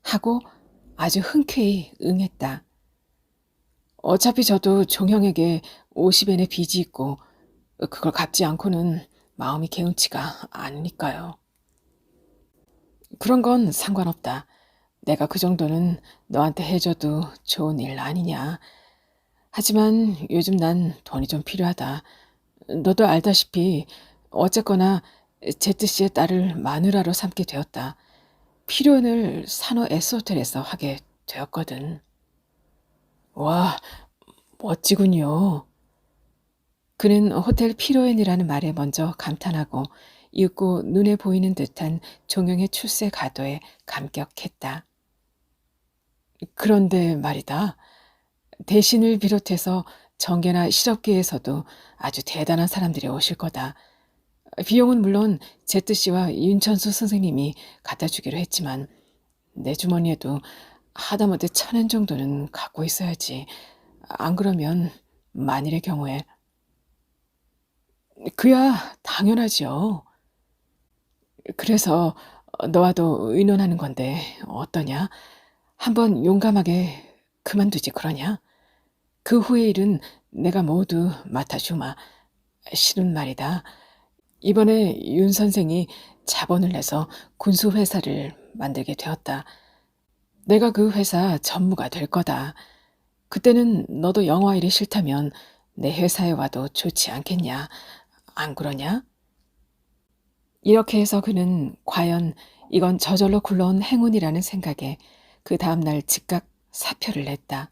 하고 아주 흔쾌히 응했다. 어차피 저도 종형에게 50엔의 빚이 있고 그걸 갚지 않고는 마음이 개운치가 않으니까요. 그런 건 상관없다. 내가 그 정도는 너한테 해줘도 좋은 일 아니냐. 하지만 요즘 난 돈이 좀 필요하다. 너도 알다시피 어쨌거나 제트씨의 딸을 마누라로 삼게 되었다. 필요혼을 산호 S호텔에서 하게 되었거든. 와, 멋지군요. 그는 호텔 피로엔이라는 말에 먼저 감탄하고 이윽고 눈에 보이는 듯한 종영의 출세 가도에 감격했다. 그런데 말이다. 대신을 비롯해서 정계나 실업계에서도 아주 대단한 사람들이 오실 거다. 비용은 물론 제트씨와 윤천수 선생님이 갖다 주기로 했지만 내 주머니에도 하다못해 1,000엔 정도는 갖고 있어야지. 안 그러면 만일의 경우에 그야 당연하지요. 그래서 너와도 의논하는 건데 어떠냐? 한번 용감하게 그만두지 그러냐? 그 후의 일은 내가 모두 맡아주마. 실은 말이다. 이번에 윤 선생이 자본을 내서 군수회사를 만들게 되었다. 내가 그 회사 전무가 될 거다. 그때는 너도 영화 일이 싫다면 내 회사에 와도 좋지 않겠냐? 안 그러냐? 이렇게 해서 그는 과연 이건 저절로 굴러온 행운이라는 생각에 그 다음날 즉각 사표를 냈다.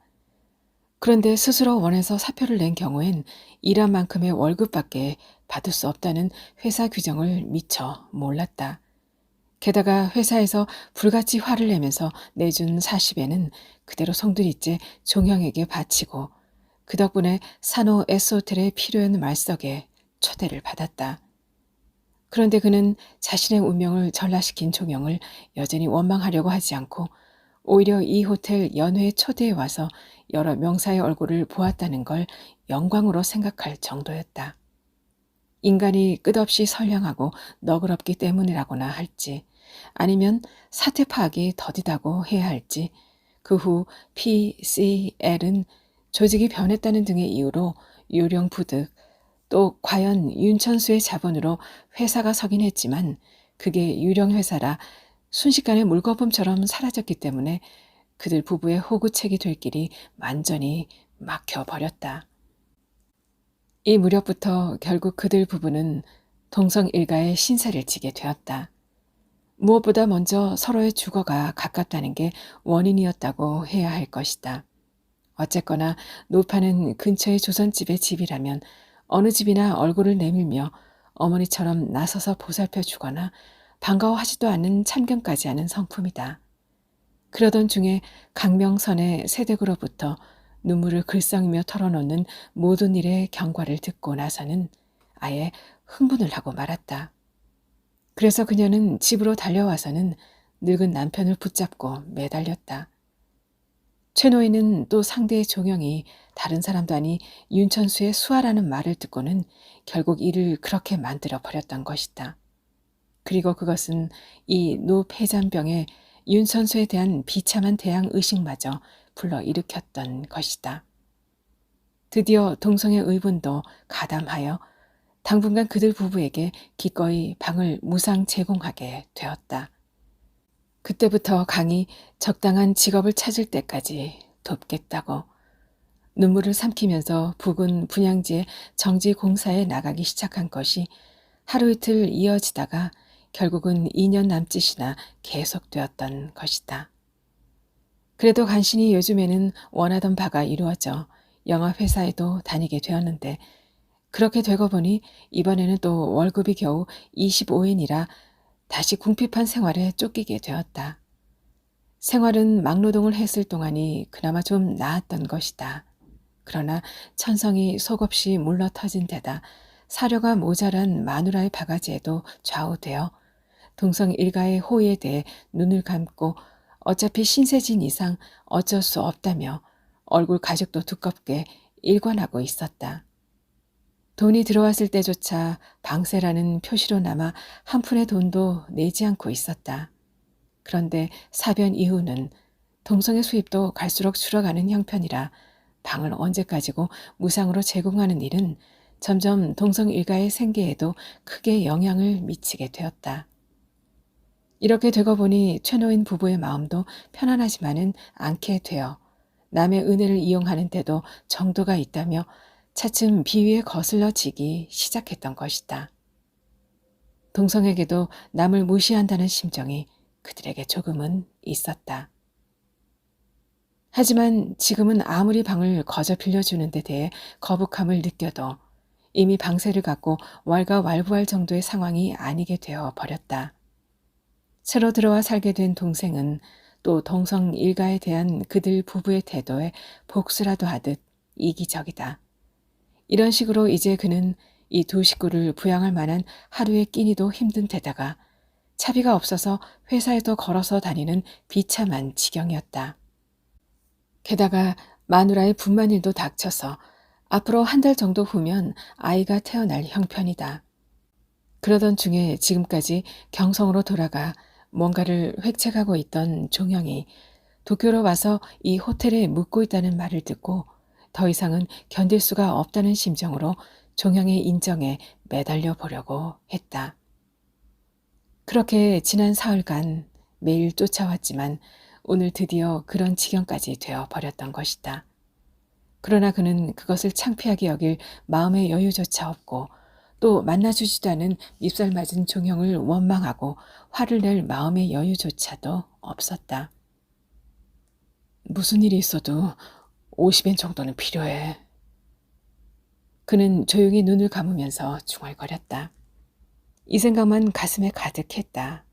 그런데 스스로 원해서 사표를 낸 경우엔 일한 만큼의 월급밖에 받을 수 없다는 회사 규정을 미처 몰랐다. 게다가 회사에서 불같이 화를 내면서 내준 40에는 그대로 송두리째 종형에게 바치고 그 덕분에 산호 S호텔의 필요한 말석에 초대를 받았다. 그런데 그는 자신의 운명을 전락시킨 종영을 여전히 원망하려고 하지 않고 오히려 이 호텔 연회에 초대해 와서 여러 명사의 얼굴을 보았다는 걸 영광으로 생각할 정도였다. 인간이 끝없이 선량하고 너그럽기 때문이라고나 할지 아니면 사태 파악이 더디다고 해야 할지 그 후 PCL은 조직이 변했다는 등의 이유로 요령부득 또 과연 윤천수의 자본으로 회사가 서긴 했지만 그게 유령회사라 순식간에 물거품처럼 사라졌기 때문에 그들 부부의 호구책이 될 길이 완전히 막혀버렸다. 이 무렵부터 결국 그들 부부는 동성일가의 신세를 지게 되었다. 무엇보다 먼저 서로의 주거가 가깝다는 게 원인이었다고 해야 할 것이다. 어쨌거나 노파는 근처의 조선집의 집이라면 어느 집이나 얼굴을 내밀며 어머니처럼 나서서 보살펴 주거나 반가워하지도 않는 참견까지 하는 성품이다. 그러던 중에 강명선의 세댁으로부터 눈물을 글썽이며 털어놓는 모든 일의 경과를 듣고 나서는 아예 흥분을 하고 말았다. 그래서 그녀는 집으로 달려와서는 늙은 남편을 붙잡고 매달렸다. 최 노인은 또 상대의 종영이 다른 사람도 아니 윤천수의 수아라는 말을 듣고는 결국 이를 그렇게 만들어 버렸던 것이다. 그리고 그것은 이 노폐잔병에 윤천수에 대한 비참한 대항 의식마저 불러일으켰던 것이다. 드디어 동성의 의분도 가담하여 당분간 그들 부부에게 기꺼이 방을 무상 제공하게 되었다. 그때부터 강이 적당한 직업을 찾을 때까지 돕겠다고 눈물을 삼키면서 부근 분양지의 정지 공사에 나가기 시작한 것이 하루 이틀 이어지다가 결국은 2년 남짓이나 계속되었던 것이다. 그래도 간신히 요즘에는 원하던 바가 이루어져 영화회사에도 다니게 되었는데 그렇게 되고 보니 이번에는 또 월급이 겨우 25엔이라 다시 궁핍한 생활에 쫓기게 되었다. 생활은 막노동을 했을 동안이 그나마 좀 나았던 것이다. 그러나 천성이 속없이 물러터진 데다 사료가 모자란 마누라의 바가지에도 좌우되어 동성 일가의 호의에 대해 눈을 감고 어차피 신세진 이상 어쩔 수 없다며 얼굴 가죽도 두껍게 일관하고 있었다. 돈이 들어왔을 때조차 방세라는 표시로 남아 한 푼의 돈도 내지 않고 있었다. 그런데 사변 이후는 동성의 수입도 갈수록 줄어가는 형편이라 방을 언제까지고 무상으로 제공하는 일은 점점 동성 일가의 생계에도 크게 영향을 미치게 되었다. 이렇게 되고 보니 최노인 부부의 마음도 편안하지만은 않게 되어 남의 은혜를 이용하는데도 정도가 있다며 차츰 비위에 거슬러지기 시작했던 것이다. 동성에게도 남을 무시한다는 심정이 그들에게 조금은 있었다. 하지만 지금은 아무리 방을 거저 빌려주는 데 대해 거북함을 느껴도 이미 방세를 갖고 왈가왈부할 정도의 상황이 아니게 되어 버렸다. 새로 들어와 살게 된 동생은 또 동성 일가에 대한 그들 부부의 태도에 복수라도 하듯 이기적이다. 이런 식으로 이제 그는 이 두 식구를 부양할 만한 하루의 끼니도 힘든 데다가 차비가 없어서 회사에도 걸어서 다니는 비참한 지경이었다. 게다가 마누라의 분만 일도 닥쳐서 앞으로 한 달 정도 후면 아이가 태어날 형편이다. 그러던 중에 지금까지 경성으로 돌아가 뭔가를 획책하고 있던 종영이 도쿄로 와서 이 호텔에 묵고 있다는 말을 듣고 더 이상은 견딜 수가 없다는 심정으로 종영의 인정에 매달려 보려고 했다. 그렇게 지난 사흘간 매일 쫓아왔지만 오늘 드디어 그런 지경까지 되어 버렸던 것이다. 그러나 그는 그것을 창피하게 여길 마음의 여유조차 없고 또 만나주지도 않은 밉살 맞은 종형을 원망하고 화를 낼 마음의 여유조차도 없었다. 무슨 일이 있어도 50엔 정도는 필요해. 그는 조용히 눈을 감으면서 중얼거렸다. 이 생각만 가슴에 가득했다.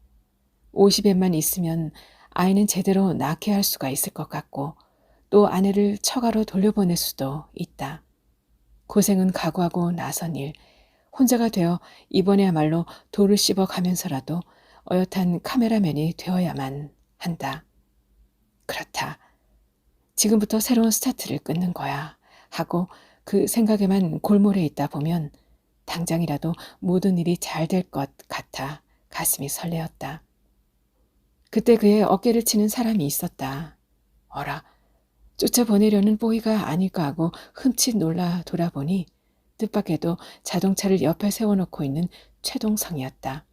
50엔만 있으면 아이는 제대로 낳게 할 수가 있을 것 같고 또 아내를 처가로 돌려보낼 수도 있다. 고생은 각오하고 나선 일, 혼자가 되어 이번에야말로 돌을 씹어 가면서라도 어엿한 카메라맨이 되어야만 한다. 그렇다. 지금부터 새로운 스타트를 끊는 거야 하고 그 생각에만 골몰해 있다 보면 당장이라도 모든 일이 잘 될 것 같아 가슴이 설레었다. 그때 그의 어깨를 치는 사람이 있었다. 어라, 쫓아보내려는 뽀이가 아닐까 하고 흠칫 놀라 돌아보니 뜻밖에도 자동차를 옆에 세워놓고 있는 최동성이었다.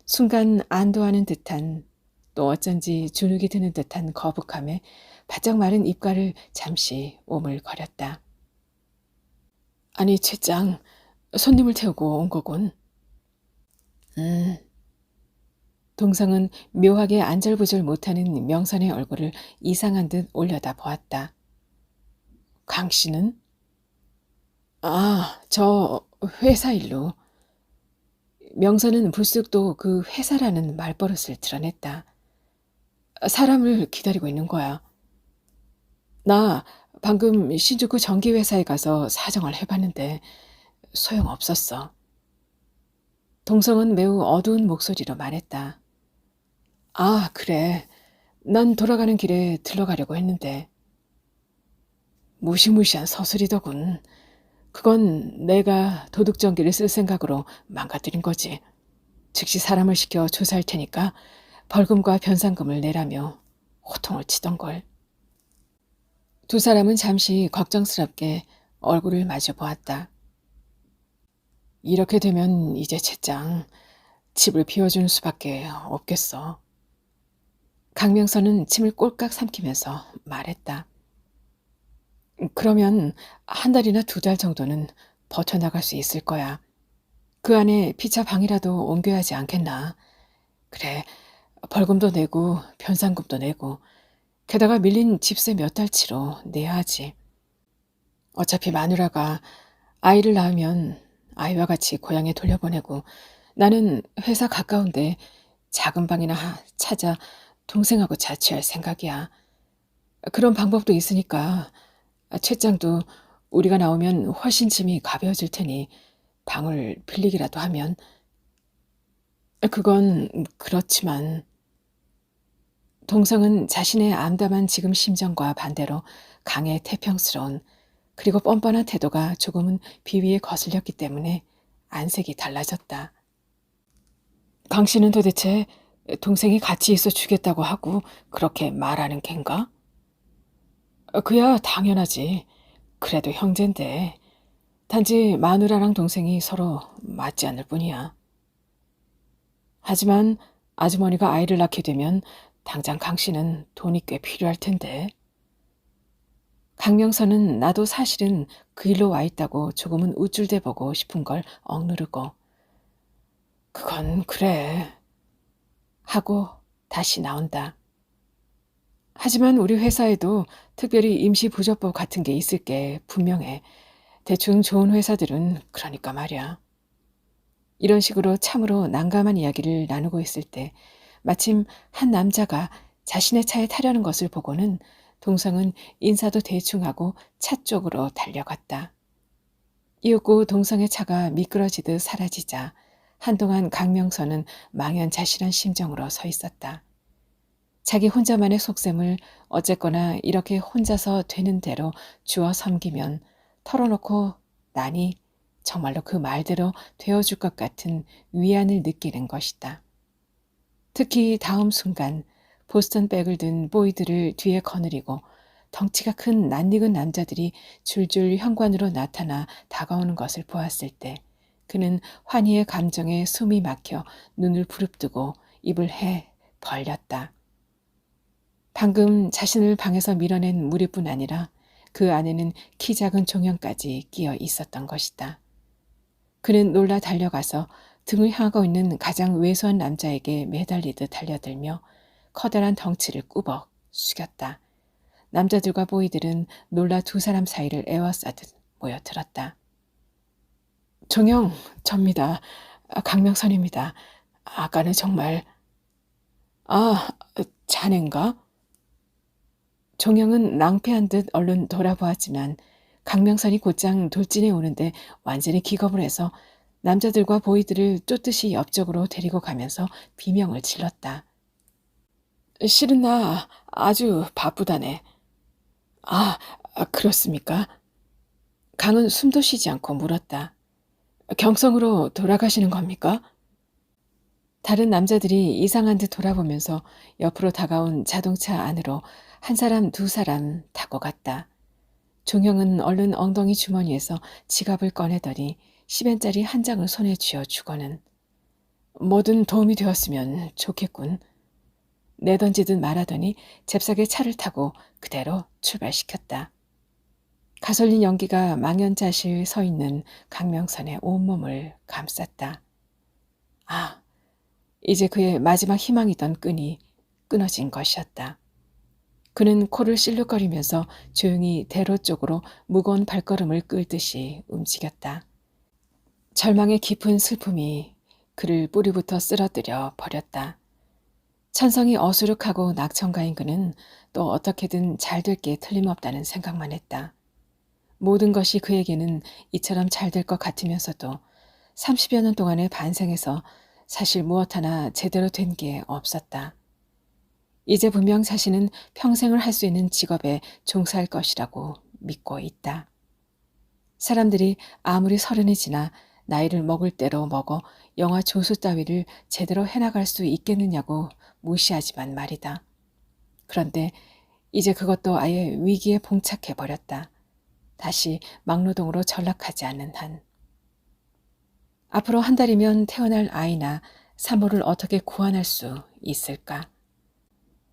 순간 안도하는 듯한 또 어쩐지 주눅이 드는 듯한 거북함에 바짝 마른 입가를 잠시 오물거렸다. 아니 최장, 손님을 태우고 온 거군. 동성은 묘하게 안절부절 못하는 명선의 얼굴을 이상한 듯 올려다 보았다. 강 씨는? 아, 저 회사 일로. 명선은 불쑥 또 그 회사라는 말버릇을 드러냈다. 사람을 기다리고 있는 거야. 나 방금 신주쿠 전기회사에 가서 사정을 해봤는데 소용없었어. 동성은 매우 어두운 목소리로 말했다. 아, 그래. 난 돌아가는 길에 들러가려고 했는데. 무시무시한 서술이더군. 그건 내가 도둑전기를 쓸 생각으로 망가뜨린 거지. 즉시 사람을 시켜 조사할 테니까 벌금과 변상금을 내라며 호통을 치던걸. 두 사람은 잠시 걱정스럽게 얼굴을 마주 보았다. 이렇게 되면 이제 채장 집을 비워주는 수밖에 없겠어. 강명선은 침을 꼴깍 삼키면서 말했다. 그러면 한 달이나 두 달 정도는 버텨나갈 수 있을 거야. 그 안에 피차 방이라도 옮겨야 하지 않겠나. 그래, 벌금도 내고 변상금도 내고 게다가 밀린 집세 몇 달치로 내야 하지. 어차피 마누라가 아이를 낳으면 아이와 같이 고향에 돌려보내고 나는 회사 가까운데 작은 방이나 찾아 동생하고 자취할 생각이야. 그런 방법도 있으니까 최장도 우리가 나오면 훨씬 짐이 가벼워질 테니 방을 빌리기라도 하면. 그건 그렇지만. 동성은 자신의 암담한 지금 심정과 반대로 강해 태평스러운 그리고 뻔뻔한 태도가 조금은 비위에 거슬렸기 때문에 안색이 달라졌다. 당신은 도대체 동생이 같이 있어 주겠다고 하고 그렇게 말하는 겐가? 그야 당연하지. 그래도 형제인데. 단지 마누라랑 동생이 서로 맞지 않을 뿐이야. 하지만 아주머니가 아이를 낳게 되면 당장 강 씨는 돈이 꽤 필요할 텐데. 강명선은 나도 사실은 그 일로 와 있다고 조금은 우쭐대보고 싶은 걸 억누르고 그건 그래 하고 다시 나온다. 하지만 우리 회사에도 특별히 임시부조법 같은 게 있을 게 분명해. 대충 좋은 회사들은 그러니까 말이야. 이런 식으로 참으로 난감한 이야기를 나누고 있을 때 마침 한 남자가 자신의 차에 타려는 것을 보고는 동성은 인사도 대충 하고 차 쪽으로 달려갔다. 이윽고 동성의 차가 미끄러지듯 사라지자 한동안 강명선은 망연자실한 심정으로 서 있었다. 자기 혼자만의 속셈을 어쨌거나 이렇게 혼자서 되는 대로 주워 섬기면 털어놓고 나니 정말로 그 말대로 되어줄 것 같은 위안을 느끼는 것이다. 특히 다음 순간 보스턴백을 든 보이드를 뒤에 거느리고 덩치가 큰 낯익은 남자들이 줄줄 현관으로 나타나 다가오는 것을 보았을 때 그는 환희의 감정에 숨이 막혀 눈을 부릅뜨고 입을 해 벌렸다. 방금 자신을 방에서 밀어낸 무리뿐 아니라 그 안에는 키 작은 종현까지 끼어 있었던 것이다. 그는 놀라 달려가서 등을 향하고 있는 가장 왜소한 남자에게 매달리듯 달려들며 커다란 덩치를 꾸벅 숙였다. 남자들과 보이들은 놀라 두 사람 사이를 에워싸듯 모여들었다. 종영, 접니다. 강명선입니다. 아까는 정말... 아, 자넨가? 종영은 낭패한 듯 얼른 돌아보았지만 강명선이 곧장 돌진해 오는데 완전히 기겁을 해서 남자들과 보이들을 쫓듯이 옆쪽으로 데리고 가면서 비명을 질렀다. 실은 나 아주 바쁘다네. 아, 그렇습니까? 강은 숨도 쉬지 않고 물었다. 경성으로 돌아가시는 겁니까? 다른 남자들이 이상한 듯 돌아보면서 옆으로 다가온 자동차 안으로 한 사람 두 사람 타고 갔다. 종영은 얼른 엉덩이 주머니에서 지갑을 꺼내더니 10엔짜리 한 장을 손에 쥐어주고는 뭐든 도움이 되었으면 좋겠군. 내던지듯 말하더니 잽싸게 차를 타고 그대로 출발시켰다. 가솔린 연기가 망연자실 서 있는 강명선의 온몸을 감쌌다. 아, 이제 그의 마지막 희망이던 끈이 끊어진 것이었다. 그는 코를 실룩거리면서 조용히 대로 쪽으로 무거운 발걸음을 끌듯이 움직였다. 절망의 깊은 슬픔이 그를 뿌리부터 쓰러뜨려 버렸다. 천성이 어수룩하고 낙천가인 그는 또 어떻게든 잘 될 게 틀림없다는 생각만 했다. 모든 것이 그에게는 이처럼 잘 될 것 같으면서도 30여 년 동안의 반생에서 사실 무엇 하나 제대로 된 게 없었다. 이제 분명 자신은 평생을 할 수 있는 직업에 종사할 것이라고 믿고 있다. 사람들이 아무리 서른이 지나 나이를 먹을 대로 먹어 영화 조수 따위를 제대로 해나갈 수 있겠느냐고 무시하지만 말이다. 그런데 이제 그것도 아예 위기에 봉착해버렸다. 다시 막노동으로 전락하지 않는 한. 앞으로 한 달이면 태어날 아이나 산모를 어떻게 구안할 수 있을까?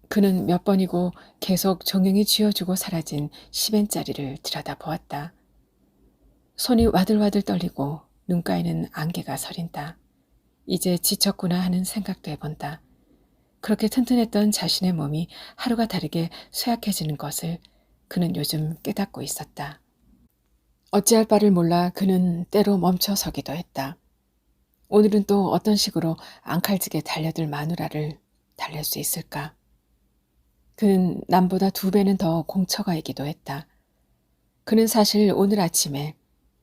그는 몇 번이고 계속 종영이 쥐어주고 사라진 10엔짜리를 들여다보았다. 손이 와들와들 떨리고 눈가에는 안개가 서린다. 이제 지쳤구나 하는 생각도 해본다. 그렇게 튼튼했던 자신의 몸이 하루가 다르게 쇠약해지는 것을 그는 요즘 깨닫고 있었다. 어찌할 바를 몰라 그는 때로 멈춰서기도 했다. 오늘은 또 어떤 식으로 앙칼지게 달려들 마누라를 달랠 수 있을까? 그는 남보다 2배는 더 공처가이기도 했다. 그는 사실 오늘 아침에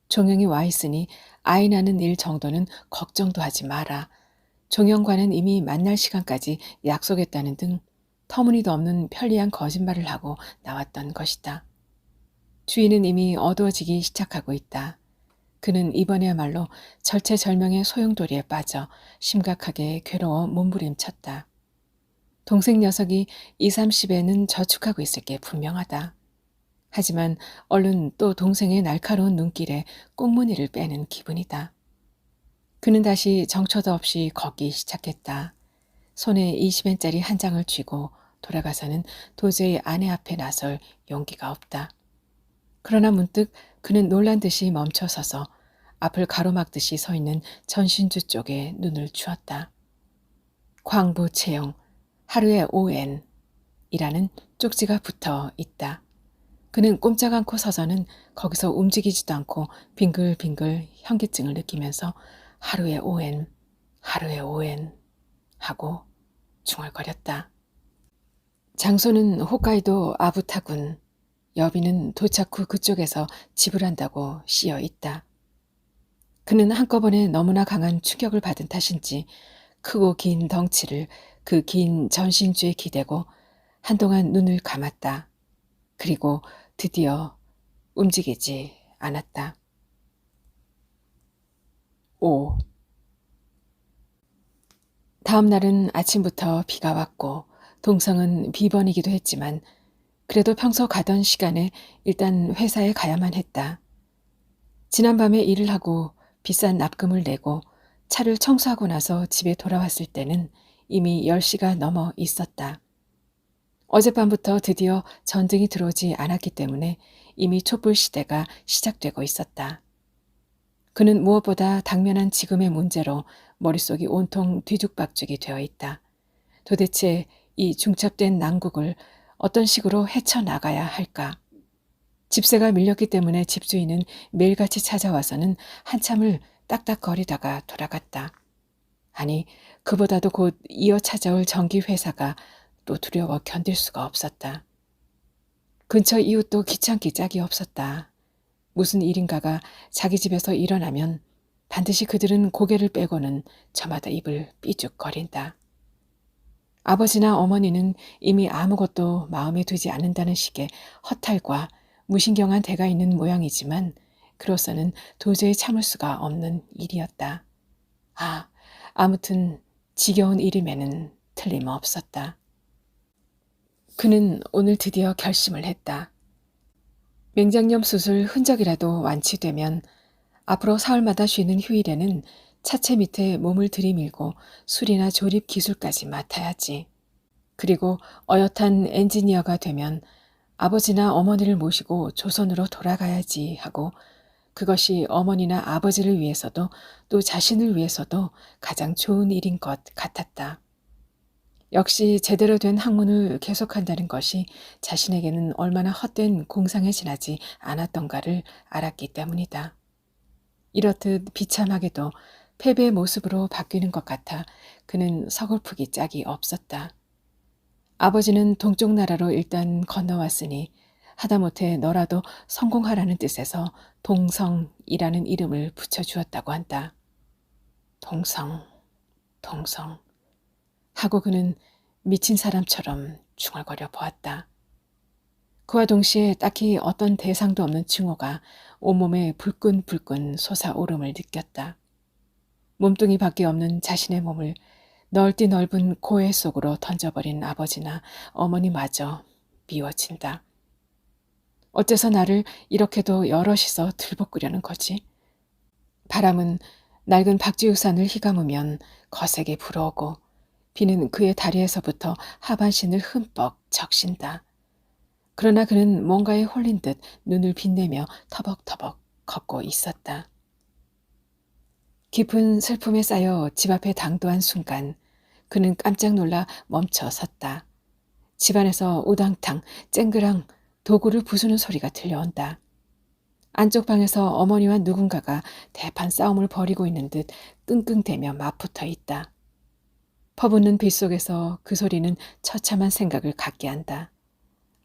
종영이 와 있으니 아이 낳는 일 정도는 걱정도 하지 마라. 종영과는 이미 만날 시간까지 약속했다는 등 터무니도 없는 편리한 거짓말을 하고 나왔던 것이다. 주인은 이미 어두워지기 시작하고 있다. 그는 이번에야말로 절체절명의 소용돌이에 빠져 심각하게 괴로워 몸부림쳤다. 동생 녀석이 20, 30에는 저축하고 있을 게 분명하다. 하지만 얼른 또 동생의 날카로운 눈길에 꽁무니를 빼는 기분이다. 그는 다시 정처도 없이 걷기 시작했다. 손에 20엔짜리 한 장을 쥐고 돌아가서는 도저히 아내 앞에 나설 용기가 없다. 그러나 문득 그는 놀란 듯이 멈춰서서 앞을 가로막듯이 서 있는 전신주 쪽에 눈을 주었다. 광부 채용, 하루에 5엔 이라는 쪽지가 붙어 있다. 그는 꼼짝 않고 서서는 거기서 움직이지도 않고 빙글빙글 현기증을 느끼면서 하루에 5엔, 하루에 5엔 하고 중얼거렸다. 장소는 홋카이도 아부타군. 여비는 도착 후 그쪽에서 지불한다고 씌어 있다. 그는 한꺼번에 너무나 강한 충격을 받은 탓인지 크고 긴 덩치를 그 긴 전신주에 기대고 한동안 눈을 감았다. 그리고 드디어 움직이지 않았다. 5. 다음 날은 아침부터 비가 왔고 동성은 비번이기도 했지만 그래도 평소 가던 시간에 일단 회사에 가야만 했다. 지난밤에 일을 하고 비싼 납금을 내고 차를 청소하고 나서 집에 돌아왔을 때는 이미 10시가 넘어 있었다. 어젯밤부터 드디어 전등이 들어오지 않았기 때문에 이미 촛불 시대가 시작되고 있었다. 그는 무엇보다 당면한 지금의 문제로 머릿속이 온통 뒤죽박죽이 되어 있다. 도대체 이 중첩된 난국을 어떤 식으로 헤쳐나가야 할까? 집세가 밀렸기 때문에 집주인은 매일같이 찾아와서는 한참을 딱딱거리다가 돌아갔다. 아니, 그보다도 곧 이어 찾아올 전기회사가 또 두려워 견딜 수가 없었다. 근처 이웃도 귀찮기 짝이 없었다. 무슨 일인가가 자기 집에서 일어나면 반드시 그들은 고개를 빼고는 저마다 입을 삐죽거린다. 아버지나 어머니는 이미 아무것도 마음에 두지 않는다는 식의 허탈과 무신경한 대가 있는 모양이지만 그로서는 도저히 참을 수가 없는 일이었다. 아무튼 지겨운 일임에는 틀림없었다. 그는 오늘 드디어 결심을 했다. 맹장염 수술 흔적이라도 완치되면 앞으로 사흘마다 쉬는 휴일에는 차체 밑에 몸을 들이밀고 수리나 조립 기술까지 맡아야지. 그리고 어엿한 엔지니어가 되면 아버지나 어머니를 모시고 조선으로 돌아가야지 하고 그것이 어머니나 아버지를 위해서도 또 자신을 위해서도 가장 좋은 일인 것 같았다. 역시 제대로 된 학문을 계속한다는 것이 자신에게는 얼마나 헛된 공상에 지나지 않았던가를 알았기 때문이다. 이렇듯 비참하게도 패배의 모습으로 바뀌는 것 같아 그는 서글프기 짝이 없었다. 아버지는 동쪽 나라로 일단 건너왔으니 하다못해 너라도 성공하라는 뜻에서 동성이라는 이름을 붙여주었다고 한다. 동성, 동성 하고 그는 미친 사람처럼 중얼거려 보았다. 그와 동시에 딱히 어떤 대상도 없는 증오가 온몸에 불끈불끈 솟아오름을 느꼈다. 몸뚱이 밖에 없는 자신의 몸을 넓디 넓은 고해 속으로 던져버린 아버지나 어머니마저 미워진다. 어째서 나를 이렇게도 여럿이서 들볶으려는 거지? 바람은 낡은 박지우산을 휘감으면 거세게 불어오고 비는 그의 다리에서부터 하반신을 흠뻑 적신다. 그러나 그는 뭔가에 홀린 듯 눈을 빛내며 터벅터벅 걷고 있었다. 깊은 슬픔에 쌓여 집 앞에 당도한 순간 그는 깜짝 놀라 멈춰 섰다. 집안에서 우당탕 쨍그랑 도구를 부수는 소리가 들려온다. 안쪽 방에서 어머니와 누군가가 대판 싸움을 벌이고 있는 듯 끙끙대며 맞붙어 있다. 퍼붓는 빗속에서 그 소리는 처참한 생각을 갖게 한다.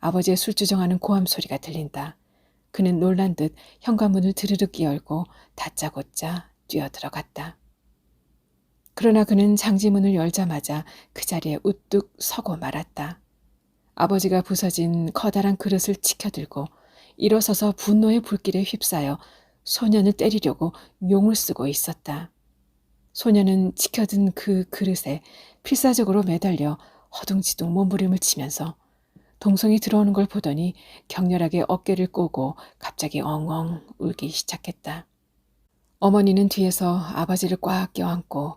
아버지의 술주정하는 고함 소리가 들린다. 그는 놀란 듯 현관문을 드르륵 열고 다짜고짜 뛰어들어갔다. 그러나 그는 장지문을 열자마자 그 자리에 우뚝 서고 말았다. 아버지가 부서진 커다란 그릇을 치켜들고 일어서서 분노의 불길에 휩싸여 소년을 때리려고 용을 쓰고 있었다. 소년은 치켜든 그 그릇에 필사적으로 매달려 허둥지둥 몸부림을 치면서 동성이 들어오는 걸 보더니 격렬하게 어깨를 꼬고 갑자기 엉엉 울기 시작했다. 어머니는 뒤에서 아버지를 꽉 껴안고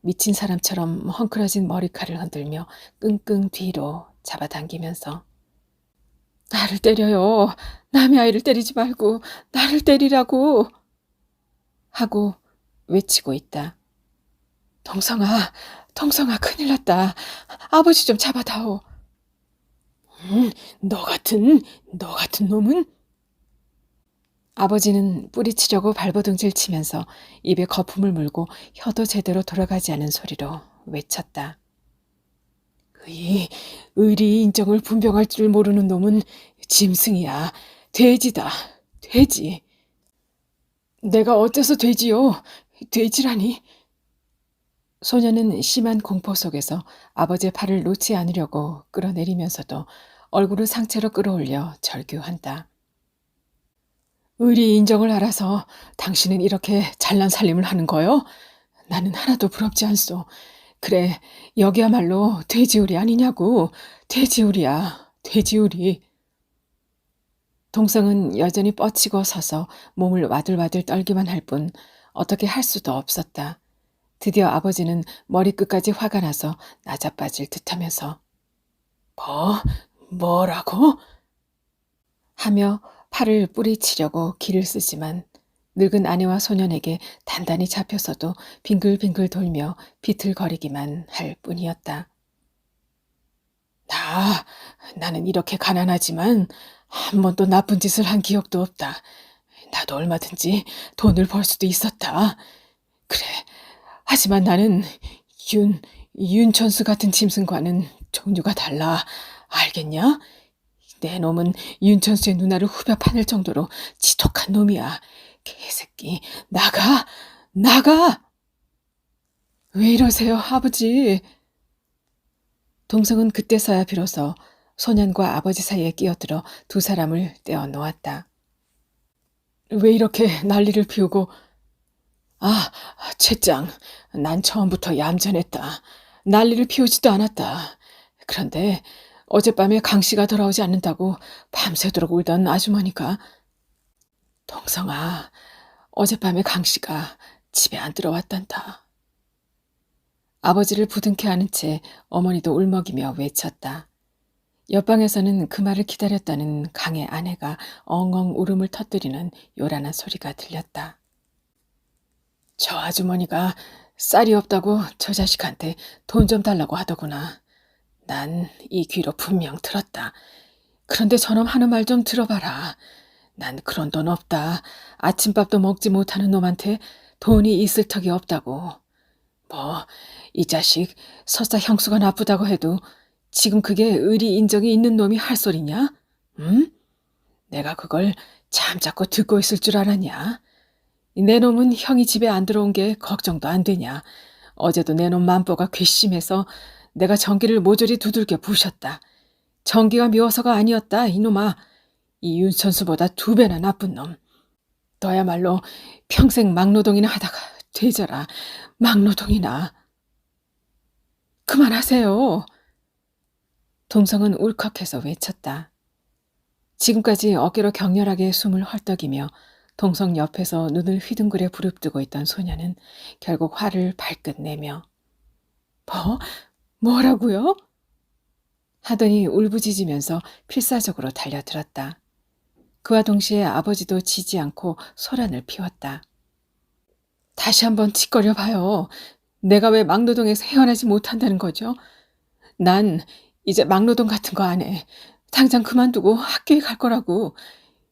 미친 사람처럼 헝클어진 머리칼을 흔들며 끙끙 뒤로 잡아당기면서 나를 때려요. 남의 아이를 때리지 말고 나를 때리라고 하고 외치고 있다. 동성아, 동성아 큰일 났다. 아버지 좀 잡아다오. 너 같은 놈은? 아버지는 뿌리치려고 발버둥질 치면서 입에 거품을 물고 혀도 제대로 돌아가지 않은 소리로 외쳤다. 의리 인정을 분별할 줄 모르는 놈은 짐승이야. 돼지다. 돼지. 내가 어째서 돼지요? 돼지라니. 소녀는 심한 공포 속에서 아버지의 팔을 놓지 않으려고 끌어내리면서도 얼굴을 상체로 끌어올려 절규한다. 의리 인정을 알아서 당신은 이렇게 잘난 살림을 하는 거요? 나는 하나도 부럽지 않소. 그래, 여기야말로 돼지우리 아니냐고. 돼지우리야, 돼지우리. 동성은 여전히 뻗치고 서서 몸을 와들와들 떨기만 할 뿐 어떻게 할 수도 없었다. 드디어 아버지는 머리끝까지 화가 나서 나자빠질 듯하면서 뭐라고? 하며 팔을 뿌리치려고 기를 쓰지만 늙은 아내와 소년에게 단단히 잡혀서도 빙글빙글 돌며 비틀거리기만 할 뿐이었다. 나는 이렇게 가난하지만 한 번도 나쁜 짓을 한 기억도 없다. 나도 얼마든지 돈을 벌 수도 있었다. 그래, 하지만 나는 윤천수 같은 짐승과는 종류가 달라. 알겠냐? 내 놈은 윤천수의 누나를 후벼 파낼 정도로 지독한 놈이야. 개새끼, 나가! 왜 이러세요, 아버지? 동성은 그때서야 비로소 소년과 아버지 사이에 끼어들어 두 사람을 떼어 놓았다. 왜 이렇게 난리를 피우고 채짱, 난 처음부터 얌전했다. 난리를 피우지도 않았다. 그런데 어젯밤에 강 씨가 돌아오지 않는다고 밤새도록 울던 아주머니가 동성아, 어젯밤에 강 씨가 집에 안 들어왔단다. 아버지를 부둥켜 안은 채 어머니도 울먹이며 외쳤다. 옆방에서는 그 말을 기다렸다는 강의 아내가 엉엉 울음을 터뜨리는 요란한 소리가 들렸다. 저 아주머니가 쌀이 없다고 저 자식한테 돈 좀 달라고 하더구나. 난 이 귀로 분명 들었다. 그런데 저놈 하는 말 좀 들어봐라. 난 그런 돈 없다. 아침밥도 먹지 못하는 놈한테 돈이 있을 턱이 없다고. 이 자식 설사 형수가 나쁘다고 해도 지금 그게 의리 인정이 있는 놈이 할 소리냐? 응? 내가 그걸 잠자코 듣고 있을 줄 알았냐? 내 놈은 형이 집에 안 들어온 게 걱정도 안 되냐? 어제도 내 놈 만보가 괘씸해서 내가 전기를 모조리 두들겨 부셨다. 전기가 미워서가 아니었다, 이놈아. 이 윤천수보다 2배나 나쁜 놈. 너야말로 평생 막노동이나 하다가 되져라. 막노동이나. 그만하세요. 동성은 울컥해서 외쳤다. 지금까지 어깨로 격렬하게 숨을 헐떡이며 동성 옆에서 눈을 휘둥그레 부릅뜨고 있던 소녀는 결국 화를 발끝 내며 뭐라고요? 하더니 울부짖으면서 필사적으로 달려들었다. 그와 동시에 아버지도 지지 않고 소란을 피웠다. 다시 한번 짓거려 봐요. 내가 왜 막노동에서 헤어나지 못한다는 거죠? 난 이제 막노동 같은 거 안 해. 당장 그만두고 학교에 갈 거라고.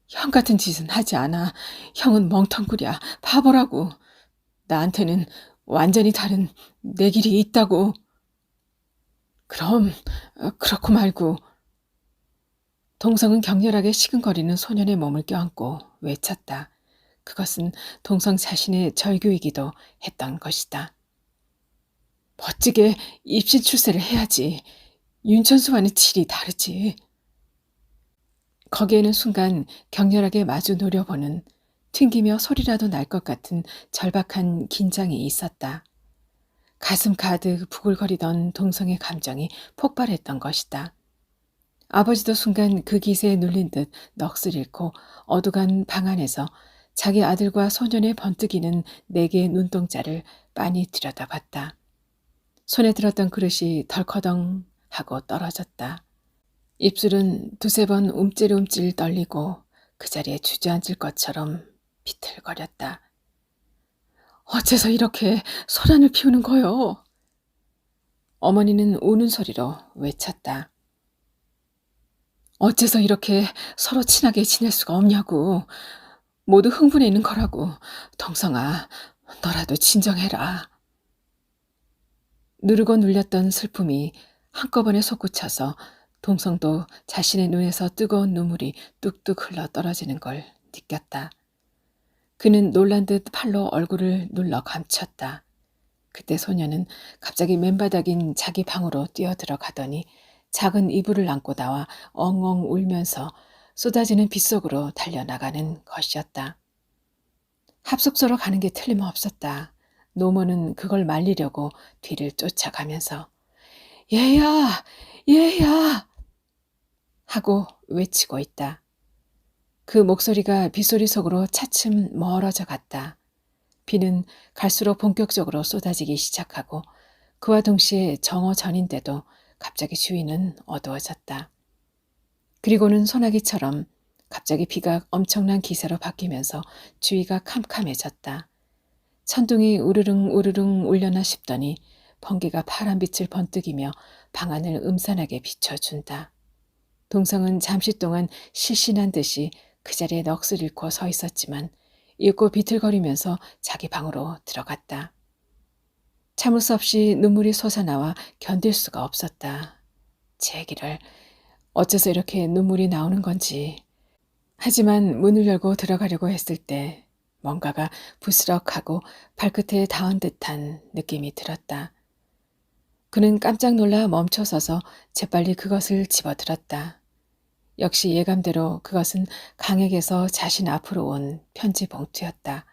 형 같은 짓은 하지 않아. 형은 멍텅구리야. 바보라고. 나한테는 완전히 다른 내 길이 있다고. 그럼 그렇고 말고. 동성은 격렬하게 시근거리는 소년의 몸을 껴안고 외쳤다. 그것은 동성 자신의 절규이기도 했던 것이다. 멋지게 입신 출세를 해야지. 윤천수와는 질이 다르지. 거기에는 순간 격렬하게 마주 노려보는, 튕기며 소리라도 날 것 같은 절박한 긴장이 있었다. 가슴 가득 부글거리던 동성의 감정이 폭발했던 것이다. 아버지도 순간 그 기세에 눌린 듯 넋을 잃고 어둑한 방 안에서 자기 아들과 소년의 번뜩이는 네 개의 눈동자를 빤히 들여다봤다. 손에 들었던 그릇이 덜커덩 하고 떨어졌다. 입술은 두세 번 움찔움찔 떨리고 그 자리에 주저앉을 것처럼 비틀거렸다. 어째서 이렇게 소란을 피우는 거요? 어머니는 우는 소리로 외쳤다. 어째서 이렇게 서로 친하게 지낼 수가 없냐고. 모두 흥분해 있는 거라고. 동성아, 너라도 진정해라. 누르고 눌렸던 슬픔이 한꺼번에 솟구쳐서 동성도 자신의 눈에서 뜨거운 눈물이 뚝뚝 흘러 떨어지는 걸 느꼈다. 그는 놀란 듯 팔로 얼굴을 눌러 감췄다. 그때 소녀는 갑자기 맨바닥인 자기 방으로 뛰어들어가더니 작은 이불을 안고 나와 엉엉 울면서 쏟아지는 빗속으로 달려나가는 것이었다. 합숙소로 가는 게 틀림없었다. 노모는 그걸 말리려고 뒤를 쫓아가면서 얘야! 얘야! 하고 외치고 있다. 그 목소리가 빗소리 속으로 차츰 멀어져 갔다. 비는 갈수록 본격적으로 쏟아지기 시작하고 그와 동시에 정오 전인데도 갑자기 주위는 어두워졌다. 그리고는 소나기처럼 갑자기 비가 엄청난 기세로 바뀌면서 주위가 캄캄해졌다. 천둥이 우르릉 우르릉 울려나 싶더니 번개가 파란 빛을 번뜩이며 방 안을 음산하게 비춰준다. 동성은 잠시 동안 실신한 듯이 그 자리에 넋을 잃고 서 있었지만 잊고 비틀거리면서 자기 방으로 들어갔다. 참을 수 없이 눈물이 솟아나와 견딜 수가 없었다. 제 길을 어째서 이렇게 눈물이 나오는 건지. 하지만 문을 열고 들어가려고 했을 때 뭔가가 부스럭하고 발끝에 닿은 듯한 느낌이 들었다. 그는 깜짝 놀라 멈춰서서 재빨리 그것을 집어들었다. 역시 예감대로 그것은 강에게서 자신 앞으로 온 편지 봉투였다.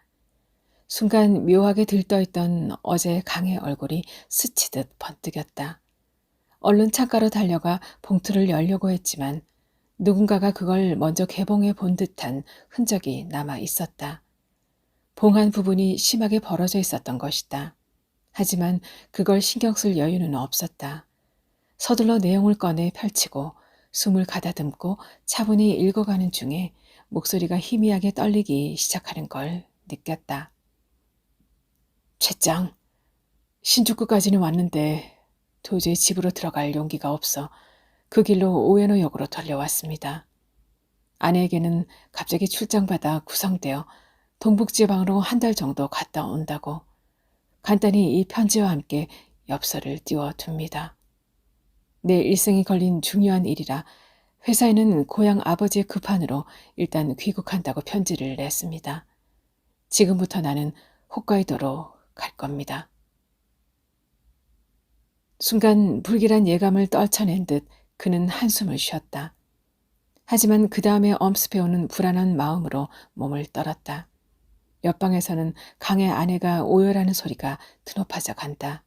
순간 묘하게 들떠있던 어제 강의 얼굴이 스치듯 번뜩였다. 얼른 창가로 달려가 봉투를 열려고 했지만 누군가가 그걸 먼저 개봉해 본 듯한 흔적이 남아 있었다. 봉한 부분이 심하게 벌어져 있었던 것이다. 하지만 그걸 신경 쓸 여유는 없었다. 서둘러 내용을 꺼내 펼치고 숨을 가다듬고 차분히 읽어가는 중에 목소리가 희미하게 떨리기 시작하는 걸 느꼈다. 최짱, 신주쿠까지는 왔는데 도저히 집으로 들어갈 용기가 없어 그 길로 오에노역으로 달려왔습니다. 아내에게는 갑자기 출장받아 구성되어 동북지방으로 한 달 정도 갔다 온다고 간단히 이 편지와 함께 엽서를 띄워둡니다. 내 일생이 걸린 중요한 일이라 회사에는 고향 아버지의 급한으로 일단 귀국한다고 편지를 냈습니다. 지금부터 나는 홋카이도로 갈 겁니다. 순간 불길한 예감을 떨쳐낸 듯 그는 한숨을 쉬었다. 하지만 그 다음에 엄습해오는 불안한 마음으로 몸을 떨었다. 옆방에서는 강의 아내가 오열하는 소리가 드높아져 간다.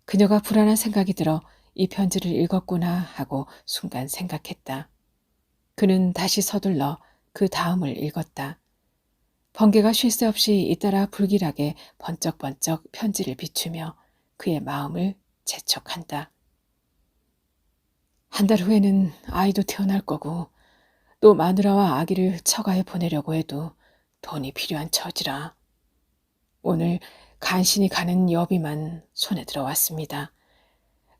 그녀가 불안한 생각이 들어 이 편지를 읽었구나 하고 순간 생각했다. 그는 다시 서둘러 그 다음을 읽었다. 번개가 쉴 새 없이 잇따라 불길하게 번쩍번쩍 편지를 비추며 그의 마음을 재촉한다. 한 달 후에는 아이도 태어날 거고 또 마누라와 아기를 처가에 보내려고 해도 돈이 필요한 처지라. 오늘 간신히 가는 여비만 손에 들어왔습니다.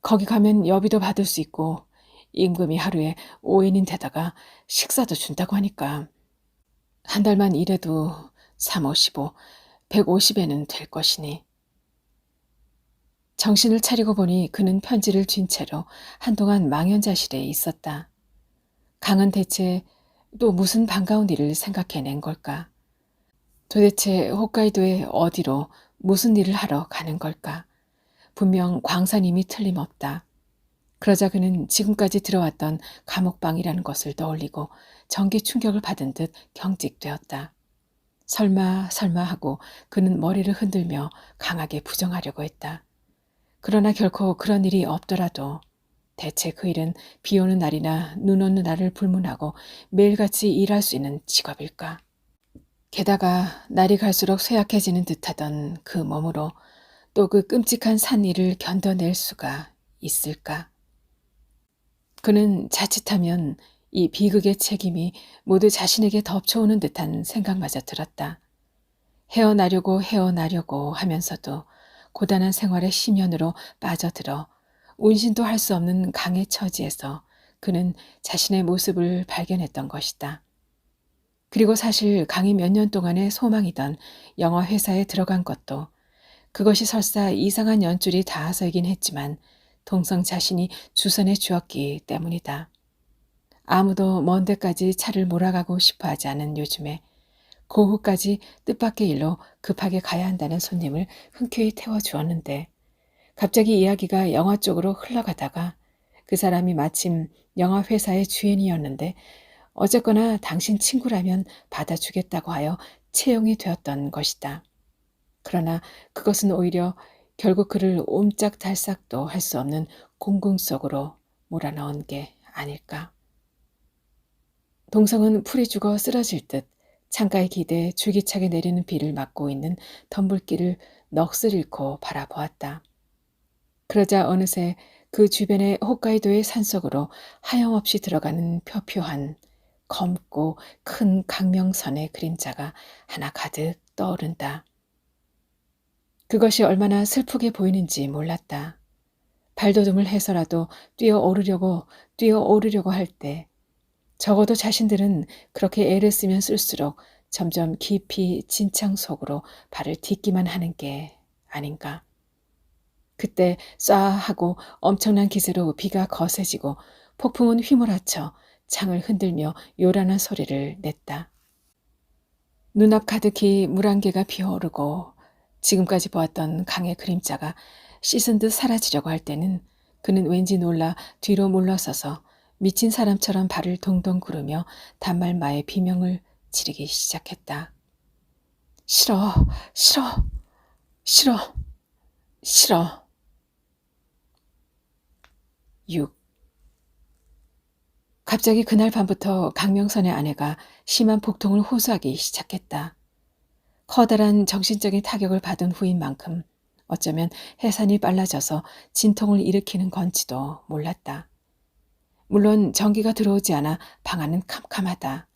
거기 가면 여비도 받을 수 있고 임금이 하루에 5인인 데다가 식사도 준다고 하니까 한 달만 일해도 3, 5, 15, 150에는 될 것이니. 정신을 차리고 보니 그는 편지를 쥔 채로 한동안 망연자실에 있었다. 강은 대체 또 무슨 반가운 일을 생각해낸 걸까? 도대체 홋카이도에 어디로 무슨 일을 하러 가는 걸까? 분명 광산임이 틀림없다. 그러자 그는 지금까지 들어왔던 감옥방이라는 것을 떠올리고 전기 충격을 받은 듯 경직되었다. 설마 하고 그는 머리를 흔들며 강하게 부정하려고 했다. 그러나 결코 그런 일이 없더라도 대체 그 일은 비 오는 날이나 눈 오는 날을 불문하고 매일같이 일할 수 있는 직업일까? 게다가 날이 갈수록 쇠약해지는 듯하던 그 몸으로 또 그 끔찍한 산 일을 견뎌낼 수가 있을까? 그는 자칫하면 이 비극의 책임이 모두 자신에게 덮쳐오는 듯한 생각마저 들었다. 헤어나려고 하면서도 고단한 생활의 심연으로 빠져들어 운신도 할 수 없는 강의 처지에서 그는 자신의 모습을 발견했던 것이다. 그리고 사실 강이 몇 년 동안의 소망이던 영화 회사에 들어간 것도 그것이 설사 이상한 연줄이 닿아서이긴 했지만 동성 자신이 주선해 주었기 때문이다. 아무도 먼 데까지 차를 몰아가고 싶어 하지 않은 요즘에 고흐까지 뜻밖의 일로 급하게 가야 한다는 손님을 흔쾌히 태워주었는데 갑자기 이야기가 영화 쪽으로 흘러가다가 그 사람이 마침 영화 회사의 주인이었는데 어쨌거나 당신 친구라면 받아주겠다고 하여 채용이 되었던 것이다. 그러나 그것은 오히려 결국 그를 옴짝달싹도 할 수 없는 공궁 속으로 몰아넣은 게 아닐까. 동성은 풀이 죽어 쓰러질 듯 창가에 기대 줄기차게 내리는 비를 맞고 있는 덤불길을 넋을 잃고 바라보았다. 그러자 어느새 그 주변의 홋카이도의 산속으로 하염없이 들어가는 표표한 검고 큰 강명선의 그림자가 하나 가득 떠오른다. 그것이 얼마나 슬프게 보이는지 몰랐다. 발돋움을 해서라도 뛰어오르려고 할 때 적어도 자신들은 그렇게 애를 쓰면 쓸수록 점점 깊이 진창 속으로 발을 딛기만 하는 게 아닌가. 그때 쏴 하고 엄청난 기세로 비가 거세지고 폭풍은 휘몰아쳐 창을 흔들며 요란한 소리를 냈다. 눈앞 가득히 물안개가 피어오르고 지금까지 보았던 강의 그림자가 씻은 듯 사라지려고 할 때는 그는 왠지 놀라 뒤로 물러서서 미친 사람처럼 발을 동동 구르며 단말마의 비명을 지르기 시작했다. 싫어, 싫어, 싫어, 싫어. 6. 갑자기 그날 밤부터 강명선의 아내가 심한 복통을 호소하기 시작했다. 커다란 정신적인 타격을 받은 후인 만큼 어쩌면 해산이 빨라져서 진통을 일으키는 건지도 몰랐다. 물론 전기가 들어오지 않아 방 안은 캄캄하다.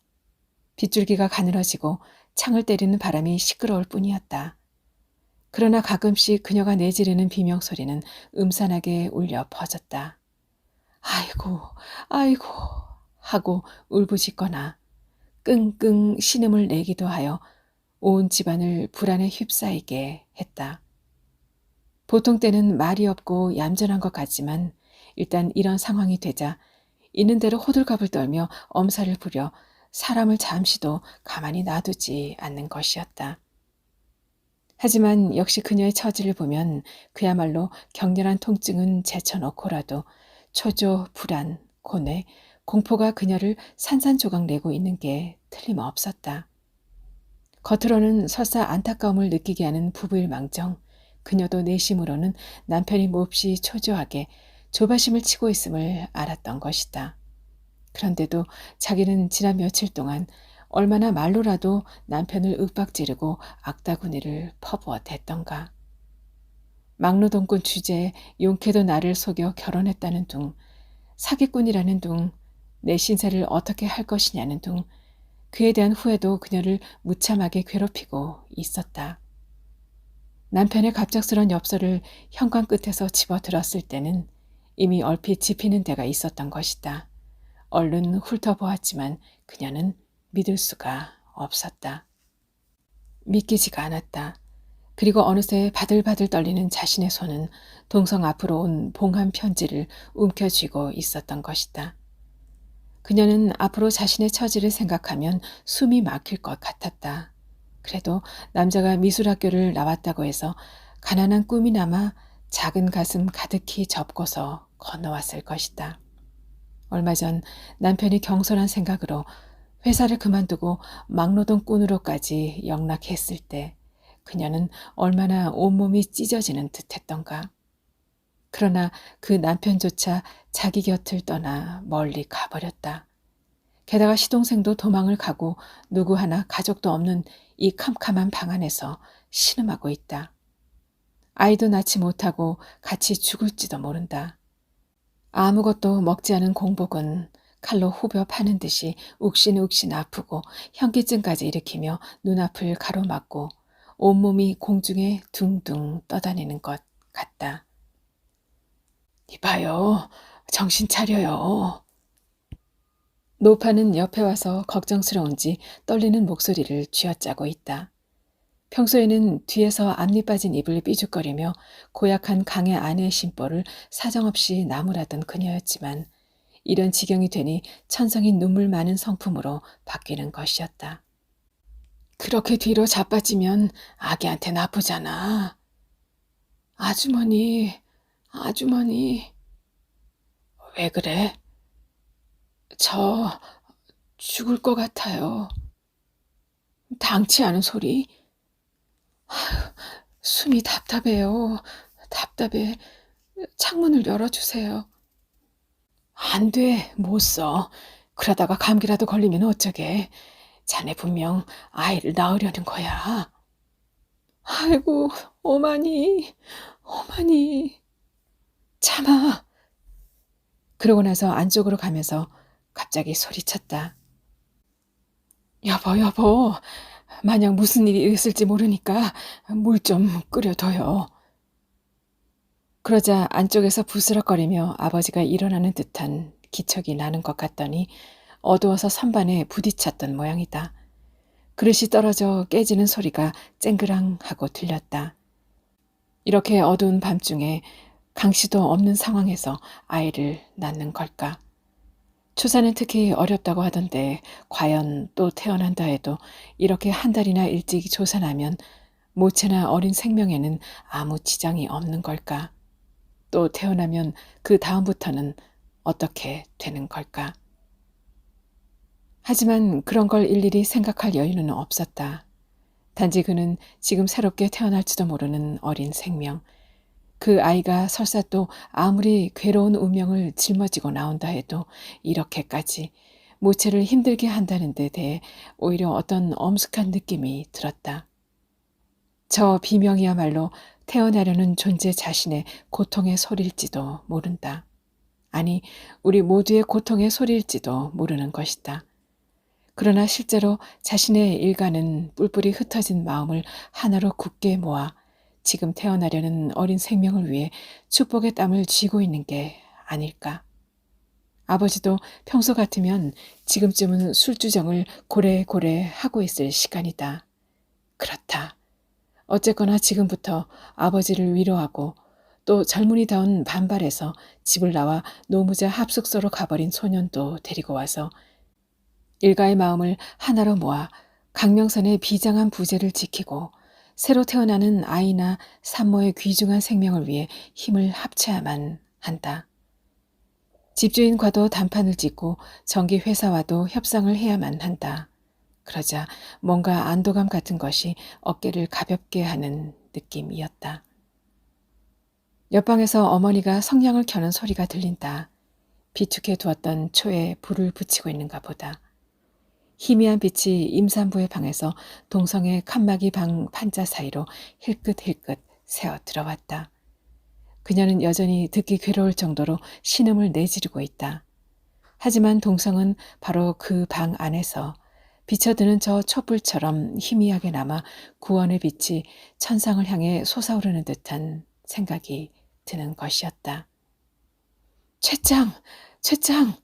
빗줄기가 가늘어지고 창을 때리는 바람이 시끄러울 뿐이었다. 그러나 가끔씩 그녀가 내지르는 비명소리는 음산하게 울려 퍼졌다. 아이고, 아이고 하고 울부짖거나 끙끙 신음을 내기도 하여 온 집안을 불안에 휩싸이게 했다. 보통 때는 말이 없고 얌전한 것 같지만 일단 이런 상황이 되자 있는 대로 호들갑을 떨며 엄살을 부려 사람을 잠시도 가만히 놔두지 않는 것이었다. 하지만 역시 그녀의 처지를 보면 그야말로 격렬한 통증은 제쳐놓고라도 초조, 불안, 고뇌, 공포가 그녀를 산산조각 내고 있는 게 틀림없었다. 겉으로는 설사 안타까움을 느끼게 하는 부부일 망정 그녀도 내심으로는 남편이 몹시 초조하게 조바심을 치고 있음을 알았던 것이다. 그런데도 자기는 지난 며칠 동안 얼마나 말로라도 남편을 윽박지르고 악다구니를 퍼부어댔던가. 막노동꾼 주제에 용케도 나를 속여 결혼했다는 둥, 사기꾼이라는 둥, 내 신세를 어떻게 할 것이냐는 둥, 그에 대한 후회도 그녀를 무참하게 괴롭히고 있었다. 남편의 갑작스런 엽서를 현관 끝에서 집어들었을 때는 이미 얼핏 집히는 데가 있었던 것이다. 얼른 훑어보았지만 그녀는 믿을 수가 없었다. 믿기지가 않았다. 그리고 어느새 바들바들 떨리는 자신의 손은 동성 앞으로 온 봉한 편지를 움켜쥐고 있었던 것이다. 그녀는 앞으로 자신의 처지를 생각하면 숨이 막힐 것 같았다. 그래도 남자가 미술학교를 나왔다고 해서 가난한 꿈이나마 작은 가슴 가득히 접고서 건너왔을 것이다. 얼마 전 남편이 경솔한 생각으로 회사를 그만두고 막노동꾼으로까지 영락했을 때 그녀는 얼마나 온몸이 찢어지는 듯했던가. 그러나 그 남편조차 자기 곁을 떠나 멀리 가버렸다. 게다가 시동생도 도망을 가고 누구 하나 가족도 없는 이 캄캄한 방 안에서 신음하고 있다. 아이도 낳지 못하고 같이 죽을지도 모른다. 아무것도 먹지 않은 공복은 칼로 후벼 파는 듯이 욱신욱신 아프고 현기증까지 일으키며 눈앞을 가로막고 온몸이 공중에 둥둥 떠다니는 것 같다. 이봐요. 정신 차려요. 노파는 옆에 와서 걱정스러운지 떨리는 목소리를 쥐어짜고 있다. 평소에는 뒤에서 앞니 빠진 입을 삐죽거리며 고약한 강의 아내의 심보를 사정없이 나무라던 그녀였지만 이런 지경이 되니 천성이 눈물 많은 성품으로 바뀌는 것이었다. 그렇게 뒤로 자빠지면 아기한테 나쁘잖아. 아주머니, 아주머니. 왜 그래? 저 죽을 것 같아요. 당치 않은 소리? 숨이 답답해요. 답답해. 창문을 열어주세요. 안 돼, 못 써. 그러다가 감기라도 걸리면 어쩌게. 자네 분명 아이를 낳으려는 거야. 아이고, 어머니, 어머니. 참아. 그러고 나서 안쪽으로 가면서 갑자기 소리쳤다. 여보, 여보. 만약 무슨 일이 있을지 모르니까 물 좀 끓여둬요. 그러자 안쪽에서 부스럭거리며 아버지가 일어나는 듯한 기척이 나는 것 같더니 어두워서 선반에 부딪혔던 모양이다. 그릇이 떨어져 깨지는 소리가 쨍그랑하고 들렸다. 이렇게 어두운 밤중에 강씨도 없는 상황에서 아이를 낳는 걸까? 추사는 특히 어렵다고 하던데 과연 또 태어난다 해도 이렇게 한 달이나 일찍 조산하면 모체나 어린 생명에는 아무 지장이 없는 걸까? 또 태어나면 그 다음부터는 어떻게 되는 걸까? 하지만 그런 걸 일일이 생각할 여유는 없었다. 단지 그는 지금 새롭게 태어날지도 모르는 어린 생명, 그 아이가 설사 또 아무리 괴로운 운명을 짊어지고 나온다 해도 이렇게까지 모체를 힘들게 한다는 데 대해 오히려 어떤 엄숙한 느낌이 들었다. 저 비명이야말로 태어나려는 존재 자신의 고통의 소리일지도 모른다. 아니, 우리 모두의 고통의 소리일지도 모르는 것이다. 그러나 실제로 자신의 일가는 뿔뿔이 흩어진 마음을 하나로 굳게 모아 지금 태어나려는 어린 생명을 위해 축복의 땀을 쥐고 있는 게 아닐까. 아버지도 평소 같으면 지금쯤은 술주정을 고래고래 하고 있을 시간이다. 그렇다. 어쨌거나 지금부터 아버지를 위로하고 또 젊은이다운 반발에서 집을 나와 노무자 합숙소로 가버린 소년도 데리고 와서 일가의 마음을 하나로 모아 강명선의 비장한 부재를 지키고 새로 태어나는 아이나 산모의 귀중한 생명을 위해 힘을 합쳐야만 한다. 집주인과도 단판을 짓고 전기회사와도 협상을 해야만 한다. 그러자 뭔가 안도감 같은 것이 어깨를 가볍게 하는 느낌이었다. 옆방에서 어머니가 성냥을 켜는 소리가 들린다. 비축해 두었던 초에 불을 붙이고 있는가 보다. 희미한 빛이 임산부의 방에서 동성의 칸막이 방 판자 사이로 힐끗힐끗 새어 들어왔다. 그녀는 여전히 듣기 괴로울 정도로 신음을 내지르고 있다. 하지만 동성은 바로 그 방 안에서 비쳐드는 저 촛불처럼 희미하게 남아 구원의 빛이 천상을 향해 솟아오르는 듯한 생각이 드는 것이었다. 최짱! 최짱!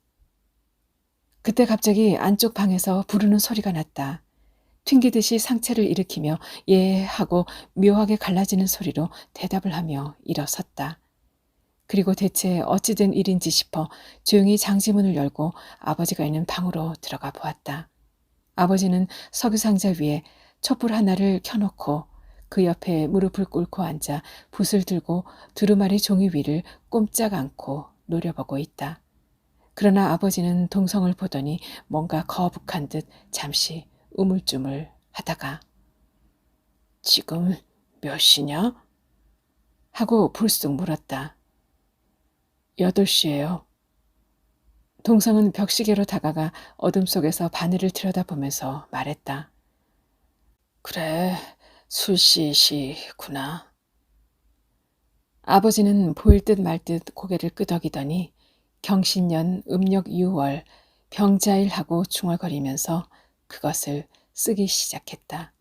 그때 갑자기 안쪽 방에서 부르는 소리가 났다. 튕기듯이 상체를 일으키며 예 하고 묘하게 갈라지는 소리로 대답을 하며 일어섰다. 그리고 대체 어찌된 일인지 싶어 조용히 장지문을 열고 아버지가 있는 방으로 들어가 보았다. 아버지는 석유 상자 위에 촛불 하나를 켜놓고 그 옆에 무릎을 꿇고 앉아 붓을 들고 두루마리 종이 위를 꼼짝 않고 노려보고 있다. 그러나 아버지는 동성을 보더니 뭔가 거북한 듯 잠시 우물쭈물 하다가 지금 몇 시냐? 하고 불쑥 물었다. 8시예요. 동성은 벽시계로 다가가 어둠 속에서 바늘을 들여다보면서 말했다. 그래, 술시시구나. 아버지는 보일 듯 말 듯 고개를 끄덕이더니 경신년 음력 6월 병자일하고 중얼거리면서 그것을 쓰기 시작했다.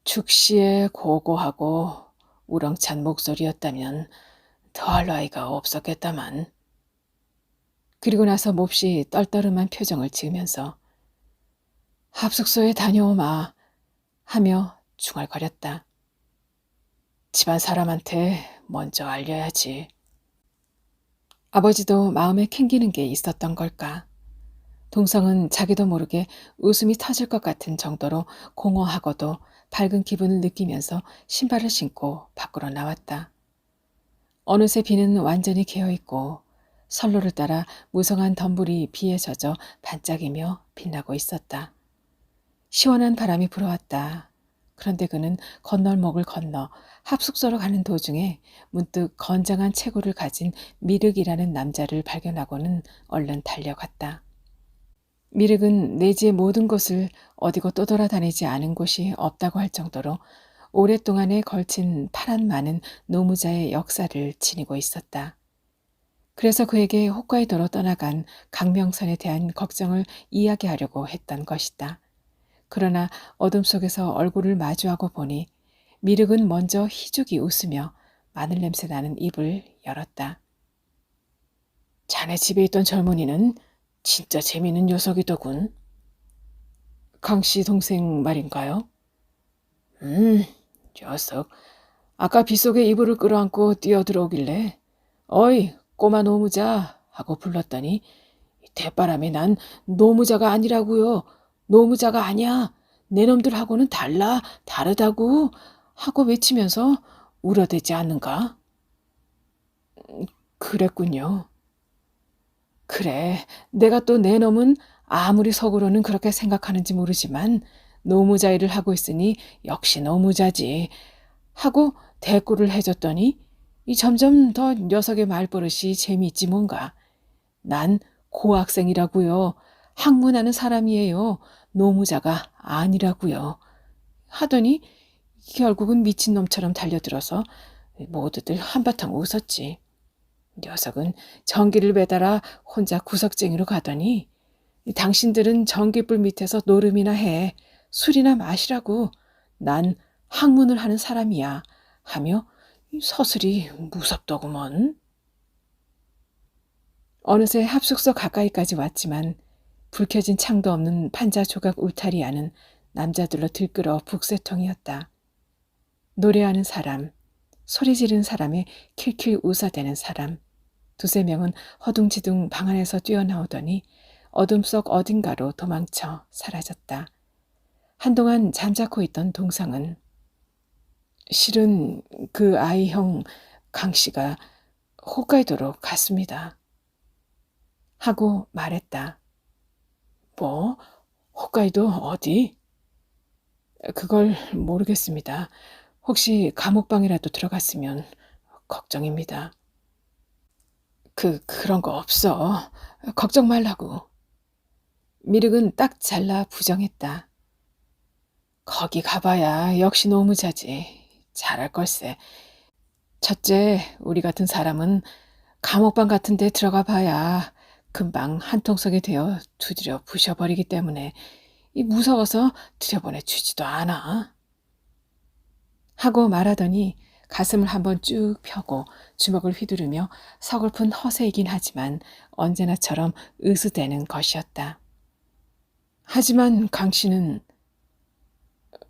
축시에 고고하고 우렁찬 목소리였다면 더할 나위가 없었겠다만. 그리고 나서 몹시 떨떠름한 표정을 지으면서 합숙소에 다녀오마 하며 중얼거렸다. 집안 사람한테 먼저 알려야지. 아버지도 마음에 캥기는 게 있었던 걸까. 동성은 자기도 모르게 웃음이 터질 것 같은 정도로 공허하고도 밝은 기분을 느끼면서 신발을 신고 밖으로 나왔다. 어느새 비는 완전히 개어있고 선로를 따라 무성한 덤불이 비에 젖어 반짝이며 빛나고 있었다. 시원한 바람이 불어왔다. 그런데 그는 건널목을 건너 합숙소로 가는 도중에 문득 건장한 체구를 가진 미륵이라는 남자를 발견하고는 얼른 달려갔다. 미륵은 내지의 모든 곳을 어디고 떠돌아다니지 않은 곳이 없다고 할 정도로 오랫동안에 걸친 파란 많은 노무자의 역사를 지니고 있었다. 그래서 그에게 홋카이도로 떠나간 강명선에 대한 걱정을 이야기하려고 했던 것이다. 그러나 어둠 속에서 얼굴을 마주하고 보니 미륵은 먼저 희죽이 웃으며 마늘 냄새 나는 입을 열었다. 자네 집에 있던 젊은이는 진짜 재미있는 녀석이더군. 강씨 동생 말인가요? 녀석. 아까 빗속에 이불을 끌어안고 뛰어들어오길래 어이 꼬마 노무자 하고 불렀더니 대바람에 난 노무자가 아니라고요. 노무자가 아니야. 내 놈들하고는 달라. 다르다고 하고 외치면서 울어대지 않는가? 그랬군요. 그래, 내가 또 내 놈은 아무리 속으로는 그렇게 생각하는지 모르지만 노무자 일을 하고 있으니 역시 노무자지 하고 대꾸를 해줬더니 이 점점 더 녀석의 말버릇이 재미있지 뭔가. 난 고학생이라고요. 학문하는 사람이에요. 노무자가 아니라고요. 하더니 결국은 미친놈처럼 달려들어서 모두들 한바탕 웃었지. 녀석은 전기를 매달아 혼자 구석쟁이로 가더니 당신들은 전기불 밑에서 노름이나 해. 술이나 마시라고. 난 학문을 하는 사람이야. 하며 서슬이 무섭더구먼. 어느새 합숙소 가까이까지 왔지만 불 켜진 창도 없는 판자 조각 울타리 안은 남자들로 들끓어 북새통이었다. 노래하는 사람, 소리 지르는 사람에 킬킬 웃어대는 사람, 두세 명은 허둥지둥 방 안에서 뛰어나오더니 어둠 속 어딘가로 도망쳐 사라졌다. 한동안 잠자코 있던 동상은 실은 그 아이 형 강씨가 홋카이도로 갔습니다. 하고 말했다. 뭐? 홋카이도 어디? 그걸 모르겠습니다. 혹시 감옥방이라도 들어갔으면 걱정입니다. 그런 거 없어. 걱정 말라고. 미륵은 딱 잘라 부정했다. 거기 가봐야 역시 노무자지. 잘할 걸세. 첫째, 우리 같은 사람은 감옥방 같은 데 들어가 봐야 금방 한통속이 되어 두드려 부셔버리기 때문에 이 무서워서 들여보내주지도 않아. 하고 말하더니 가슴을 한번 쭉 펴고 주먹을 휘두르며 서글픈 허세이긴 하지만 언제나처럼 으스대는 것이었다. 하지만 강 씨는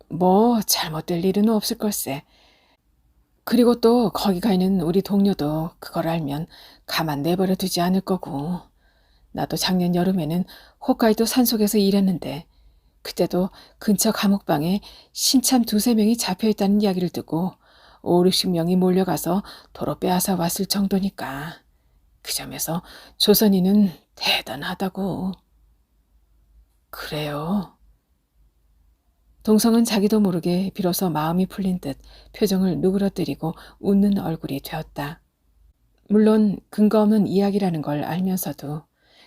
뭐 잘못될 일은 없을 걸세. 그리고 또 거기 가 있는 우리 동료도 그걸 알면 가만 내버려 두지 않을 거고. 나도 작년 여름에는 홋카이도 산속에서 일했는데 그때도 근처 감옥방에 신참 2~3명이 잡혀있다는 이야기를 듣고 5~60명이 몰려가서 도로 빼앗아 왔을 정도니까 그 점에서 조선인은 대단하다고. 그래요. 동성은 자기도 모르게 비로소 마음이 풀린 듯 표정을 누그러뜨리고 웃는 얼굴이 되었다. 물론 근거 없는 이야기라는 걸 알면서도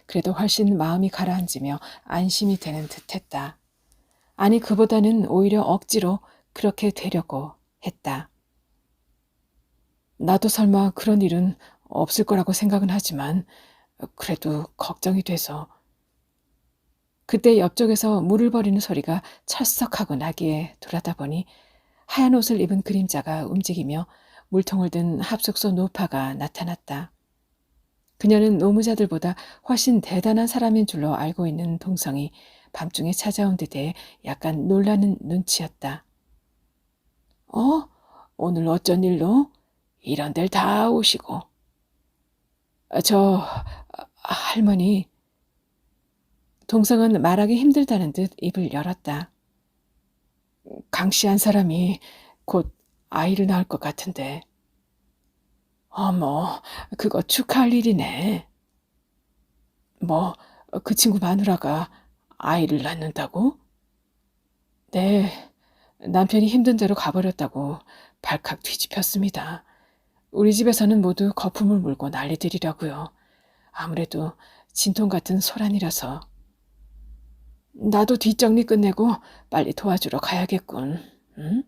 그래도 훨씬 마음이 가라앉으며 안심이 되는 듯했다. 아니 그보다는 오히려 억지로 그렇게 되려고 했다. 나도 설마 그런 일은 없을 거라고 생각은 하지만 그래도 걱정이 돼서. 그때 옆쪽에서 물을 버리는 소리가 철썩하고 나기에 돌아다 보니 하얀 옷을 입은 그림자가 움직이며 물통을 든 합숙소 노파가 나타났다. 그녀는 노무자들보다 훨씬 대단한 사람인 줄로 알고 있는 동성이 밤중에 찾아온 데 대해 약간 놀라는 눈치였다. 오늘 어쩐 일로? 이런 데를 다 오시고. 할머니. 동성은 말하기 힘들다는 듯 입을 열었다. 강씨 한 사람이 곧 아이를 낳을 것 같은데. 어머, 그거 축하할 일이네. 뭐, 그 친구 마누라가 아이를 낳는다고? 네, 남편이 힘든 대로 가버렸다고 발칵 뒤집혔습니다. 우리 집에서는 모두 거품을 물고 난리들이라고요. 아무래도 진통 같은 소란이라서. 나도 뒷정리 끝내고 빨리 도와주러 가야겠군. 응?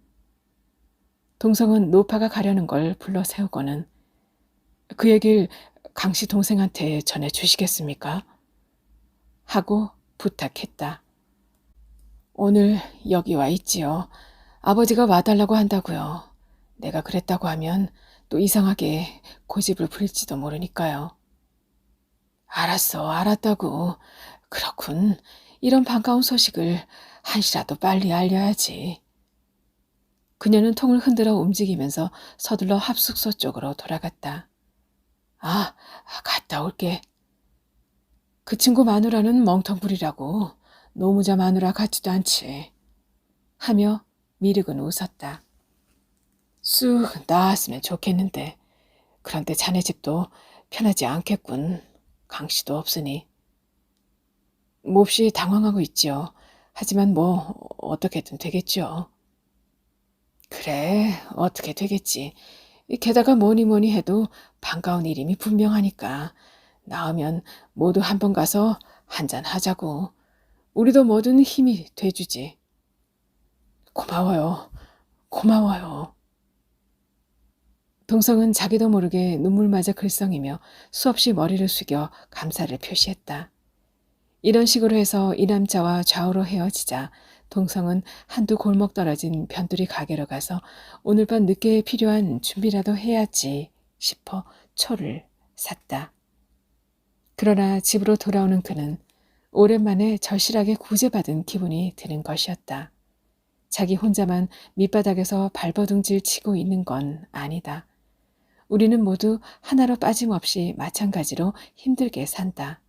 동성은 노파가 가려는 걸 불러 세우고는 그 얘길 강씨 동생한테 전해주시겠습니까? 하고 부탁했다. 오늘 여기 와 있지요. 아버지가 와달라고 한다고요. 내가 그랬다고 하면 또 이상하게 고집을 부릴지도 모르니까요. 알았어, 알았다고. 그렇군. 이런 반가운 소식을 한시라도 빨리 알려야지. 그녀는 통을 흔들어 움직이면서 서둘러 합숙소 쪽으로 돌아갔다. 갔다 올게. 그 친구 마누라는 멍텅구리라고. 노무자 마누라 같지도 않지. 하며 미륵은 웃었다. 쑥 나았으면 좋겠는데. 그런데 자네 집도 편하지 않겠군. 강씨도 없으니. 몹시 당황하고 있지요. 하지만 뭐 어떻게든 되겠죠. 그래, 어떻게 되겠지. 게다가 뭐니 해도 반가운 일임이 분명하니까 나오면 모두 한번 가서 한잔 하자고. 우리도 뭐든 힘이 돼주지. 고마워요. 고마워요. 동성은 자기도 모르게 눈물마저 글썽이며 수없이 머리를 숙여 감사를 표시했다. 이런 식으로 해서 이 남자와 좌우로 헤어지자 동성은 한두 골목 떨어진 변두리 가게로 가서 오늘 밤 늦게 필요한 준비라도 해야지 싶어 초를 샀다. 그러나 집으로 돌아오는 그는 오랜만에 절실하게 구제받은 기분이 드는 것이었다. 자기 혼자만 밑바닥에서 발버둥질 치고 있는 건 아니다. 우리는 모두 하나로 빠짐없이 마찬가지로 힘들게 산다.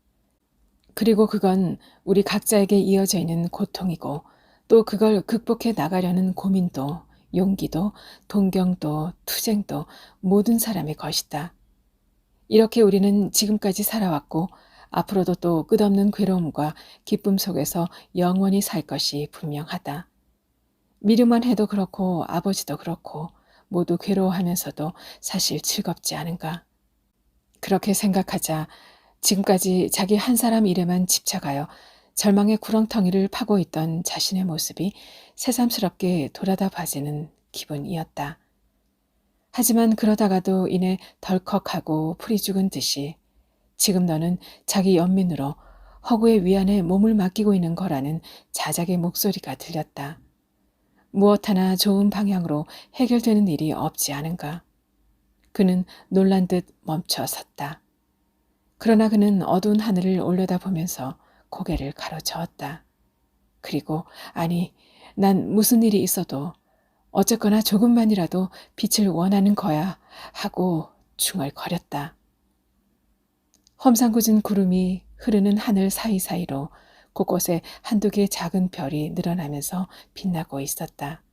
그리고 그건 우리 각자에게 이어져 있는 고통이고 또 그걸 극복해 나가려는 고민도, 용기도, 동경도, 투쟁도 모든 사람의 것이다. 이렇게 우리는 지금까지 살아왔고 앞으로도 또 끝없는 괴로움과 기쁨 속에서 영원히 살 것이 분명하다. 미르만 해도 그렇고 아버지도 그렇고 모두 괴로워하면서도 사실 즐겁지 않은가. 그렇게 생각하자 지금까지 자기 한 사람 일에만 집착하여 절망의 구렁텅이를 파고 있던 자신의 모습이 새삼스럽게 돌아다 봐지는 기분이었다. 하지만 그러다가도 이내 덜컥하고 풀이 죽은 듯이 지금 너는 자기 연민으로 허구의 위안에 몸을 맡기고 있는 거라는 자작의 목소리가 들렸다. 무엇 하나 좋은 방향으로 해결되는 일이 없지 않은가. 그는 놀란 듯 멈춰 섰다. 그러나 그는 어두운 하늘을 올려다보면서 고개를 가로저었다. 그리고 아니, 난 무슨 일이 있어도 어쨌거나 조금만이라도 빛을 원하는 거야 하고 중얼거렸다. 험상궂은 구름이 흐르는 하늘 사이사이로 곳곳에 한두 개의 작은 별이 늘어나면서 빛나고 있었다.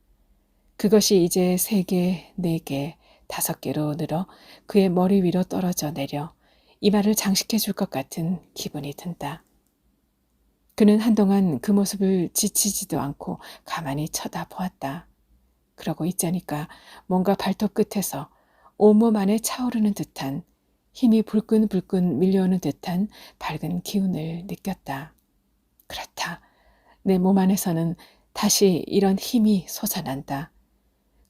그것이 이제 3개, 4개, 5개로 늘어 그의 머리 위로 떨어져 내려 이마를 장식해 줄 것 같은 기분이 든다. 그는 한동안 그 모습을 지치지도 않고 가만히 쳐다보았다. 그러고 있자니까 뭔가 발톱 끝에서 온몸 안에 차오르는 듯한 힘이 불끈불끈 밀려오는 듯한 밝은 기운을 느꼈다. 그렇다. 내 몸 안에서는 다시 이런 힘이 솟아난다.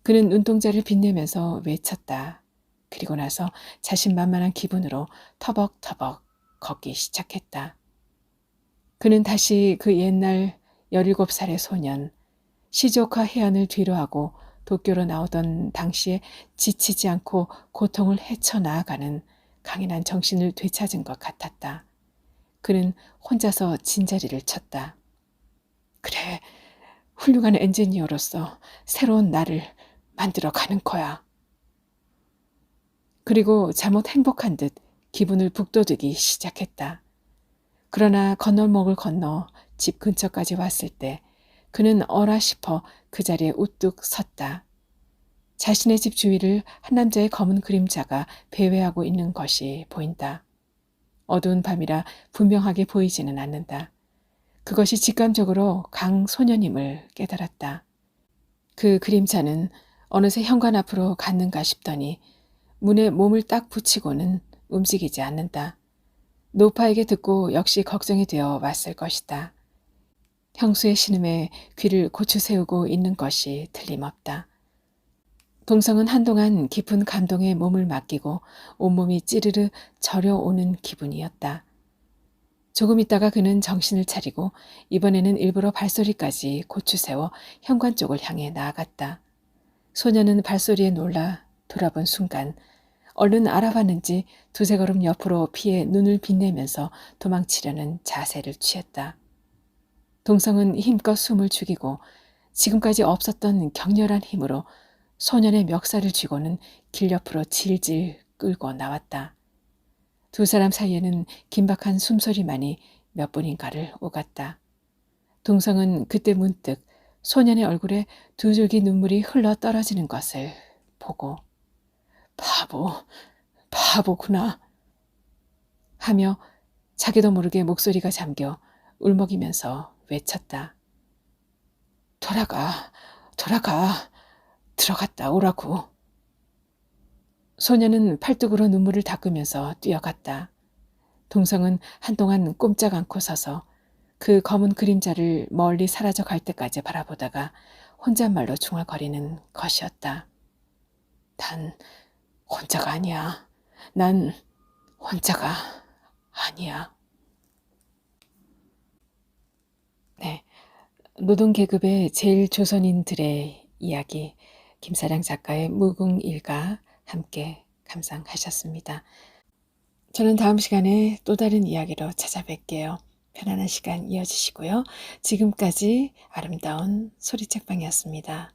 그는 눈동자를 빛내면서 외쳤다. 그리고 나서 자신만만한 기분으로 터벅터벅 걷기 시작했다. 그는 다시 그 옛날 17살의 소년, 시조카 해안을 뒤로하고 도쿄로 나오던 당시에 지치지 않고 고통을 헤쳐나아가는 강인한 정신을 되찾은 것 같았다. 그는 혼자서 진자리를 쳤다. 그래, 훌륭한 엔지니어로서 새로운 나를 만들어 가는 거야. 그리고 잠옷 행복한 듯 기분을 북돋우기 시작했다. 그러나 건널목을 건너 집 근처까지 왔을 때 그는 어라 싶어 그 자리에 우뚝 섰다. 자신의 집 주위를 한 남자의 검은 그림자가 배회하고 있는 것이 보인다. 어두운 밤이라 분명하게 보이지는 않는다. 그것이 직감적으로 강소년임을 깨달았다. 그 그림자는 어느새 현관 앞으로 갔는가 싶더니 문에 몸을 딱 붙이고는 움직이지 않는다. 노파에게 듣고 역시 걱정이 되어 왔을 것이다. 형수의 신음에 귀를 고추 세우고 있는 것이 틀림없다. 동성은 한동안 깊은 감동에 몸을 맡기고 온몸이 찌르르 저려오는 기분이었다. 조금 있다가 그는 정신을 차리고 이번에는 일부러 발소리까지 고추 세워 현관 쪽을 향해 나아갔다. 소녀는 발소리에 놀라 돌아본 순간 얼른 알아봤는지 두세 걸음 옆으로 피해 눈을 빛내면서 도망치려는 자세를 취했다. 동성은 힘껏 숨을 죽이고 지금까지 없었던 격렬한 힘으로 소년의 멱살을 쥐고는 길 옆으로 질질 끌고 나왔다. 두 사람 사이에는 긴박한 숨소리만이 몇 분인가를 오갔다. 동성은 그때 문득 소년의 얼굴에 두 줄기 눈물이 흘러 떨어지는 것을 보고 바보구나 하며 자기도 모르게 목소리가 잠겨 울먹이면서 외쳤다. 돌아가, 들어갔다 오라고. 소녀는 팔뚝으로 눈물을 닦으면서 뛰어갔다. 동성은 한동안 꼼짝 않고 서서 그 검은 그림자를 멀리 사라져 갈 때까지 바라보다가 혼잣말로 중얼거리는 것이었다. 난 혼자가 아니야. 난 혼자가 아니야. 네, 노동계급의 제일 조선인들의 이야기, 김사량 작가의 무궁일가 함께 감상하셨습니다. 저는 다음 시간에 또 다른 이야기로 찾아뵐게요. 편안한 시간 이어주시고요. 지금까지 아름다운 소리책방이었습니다.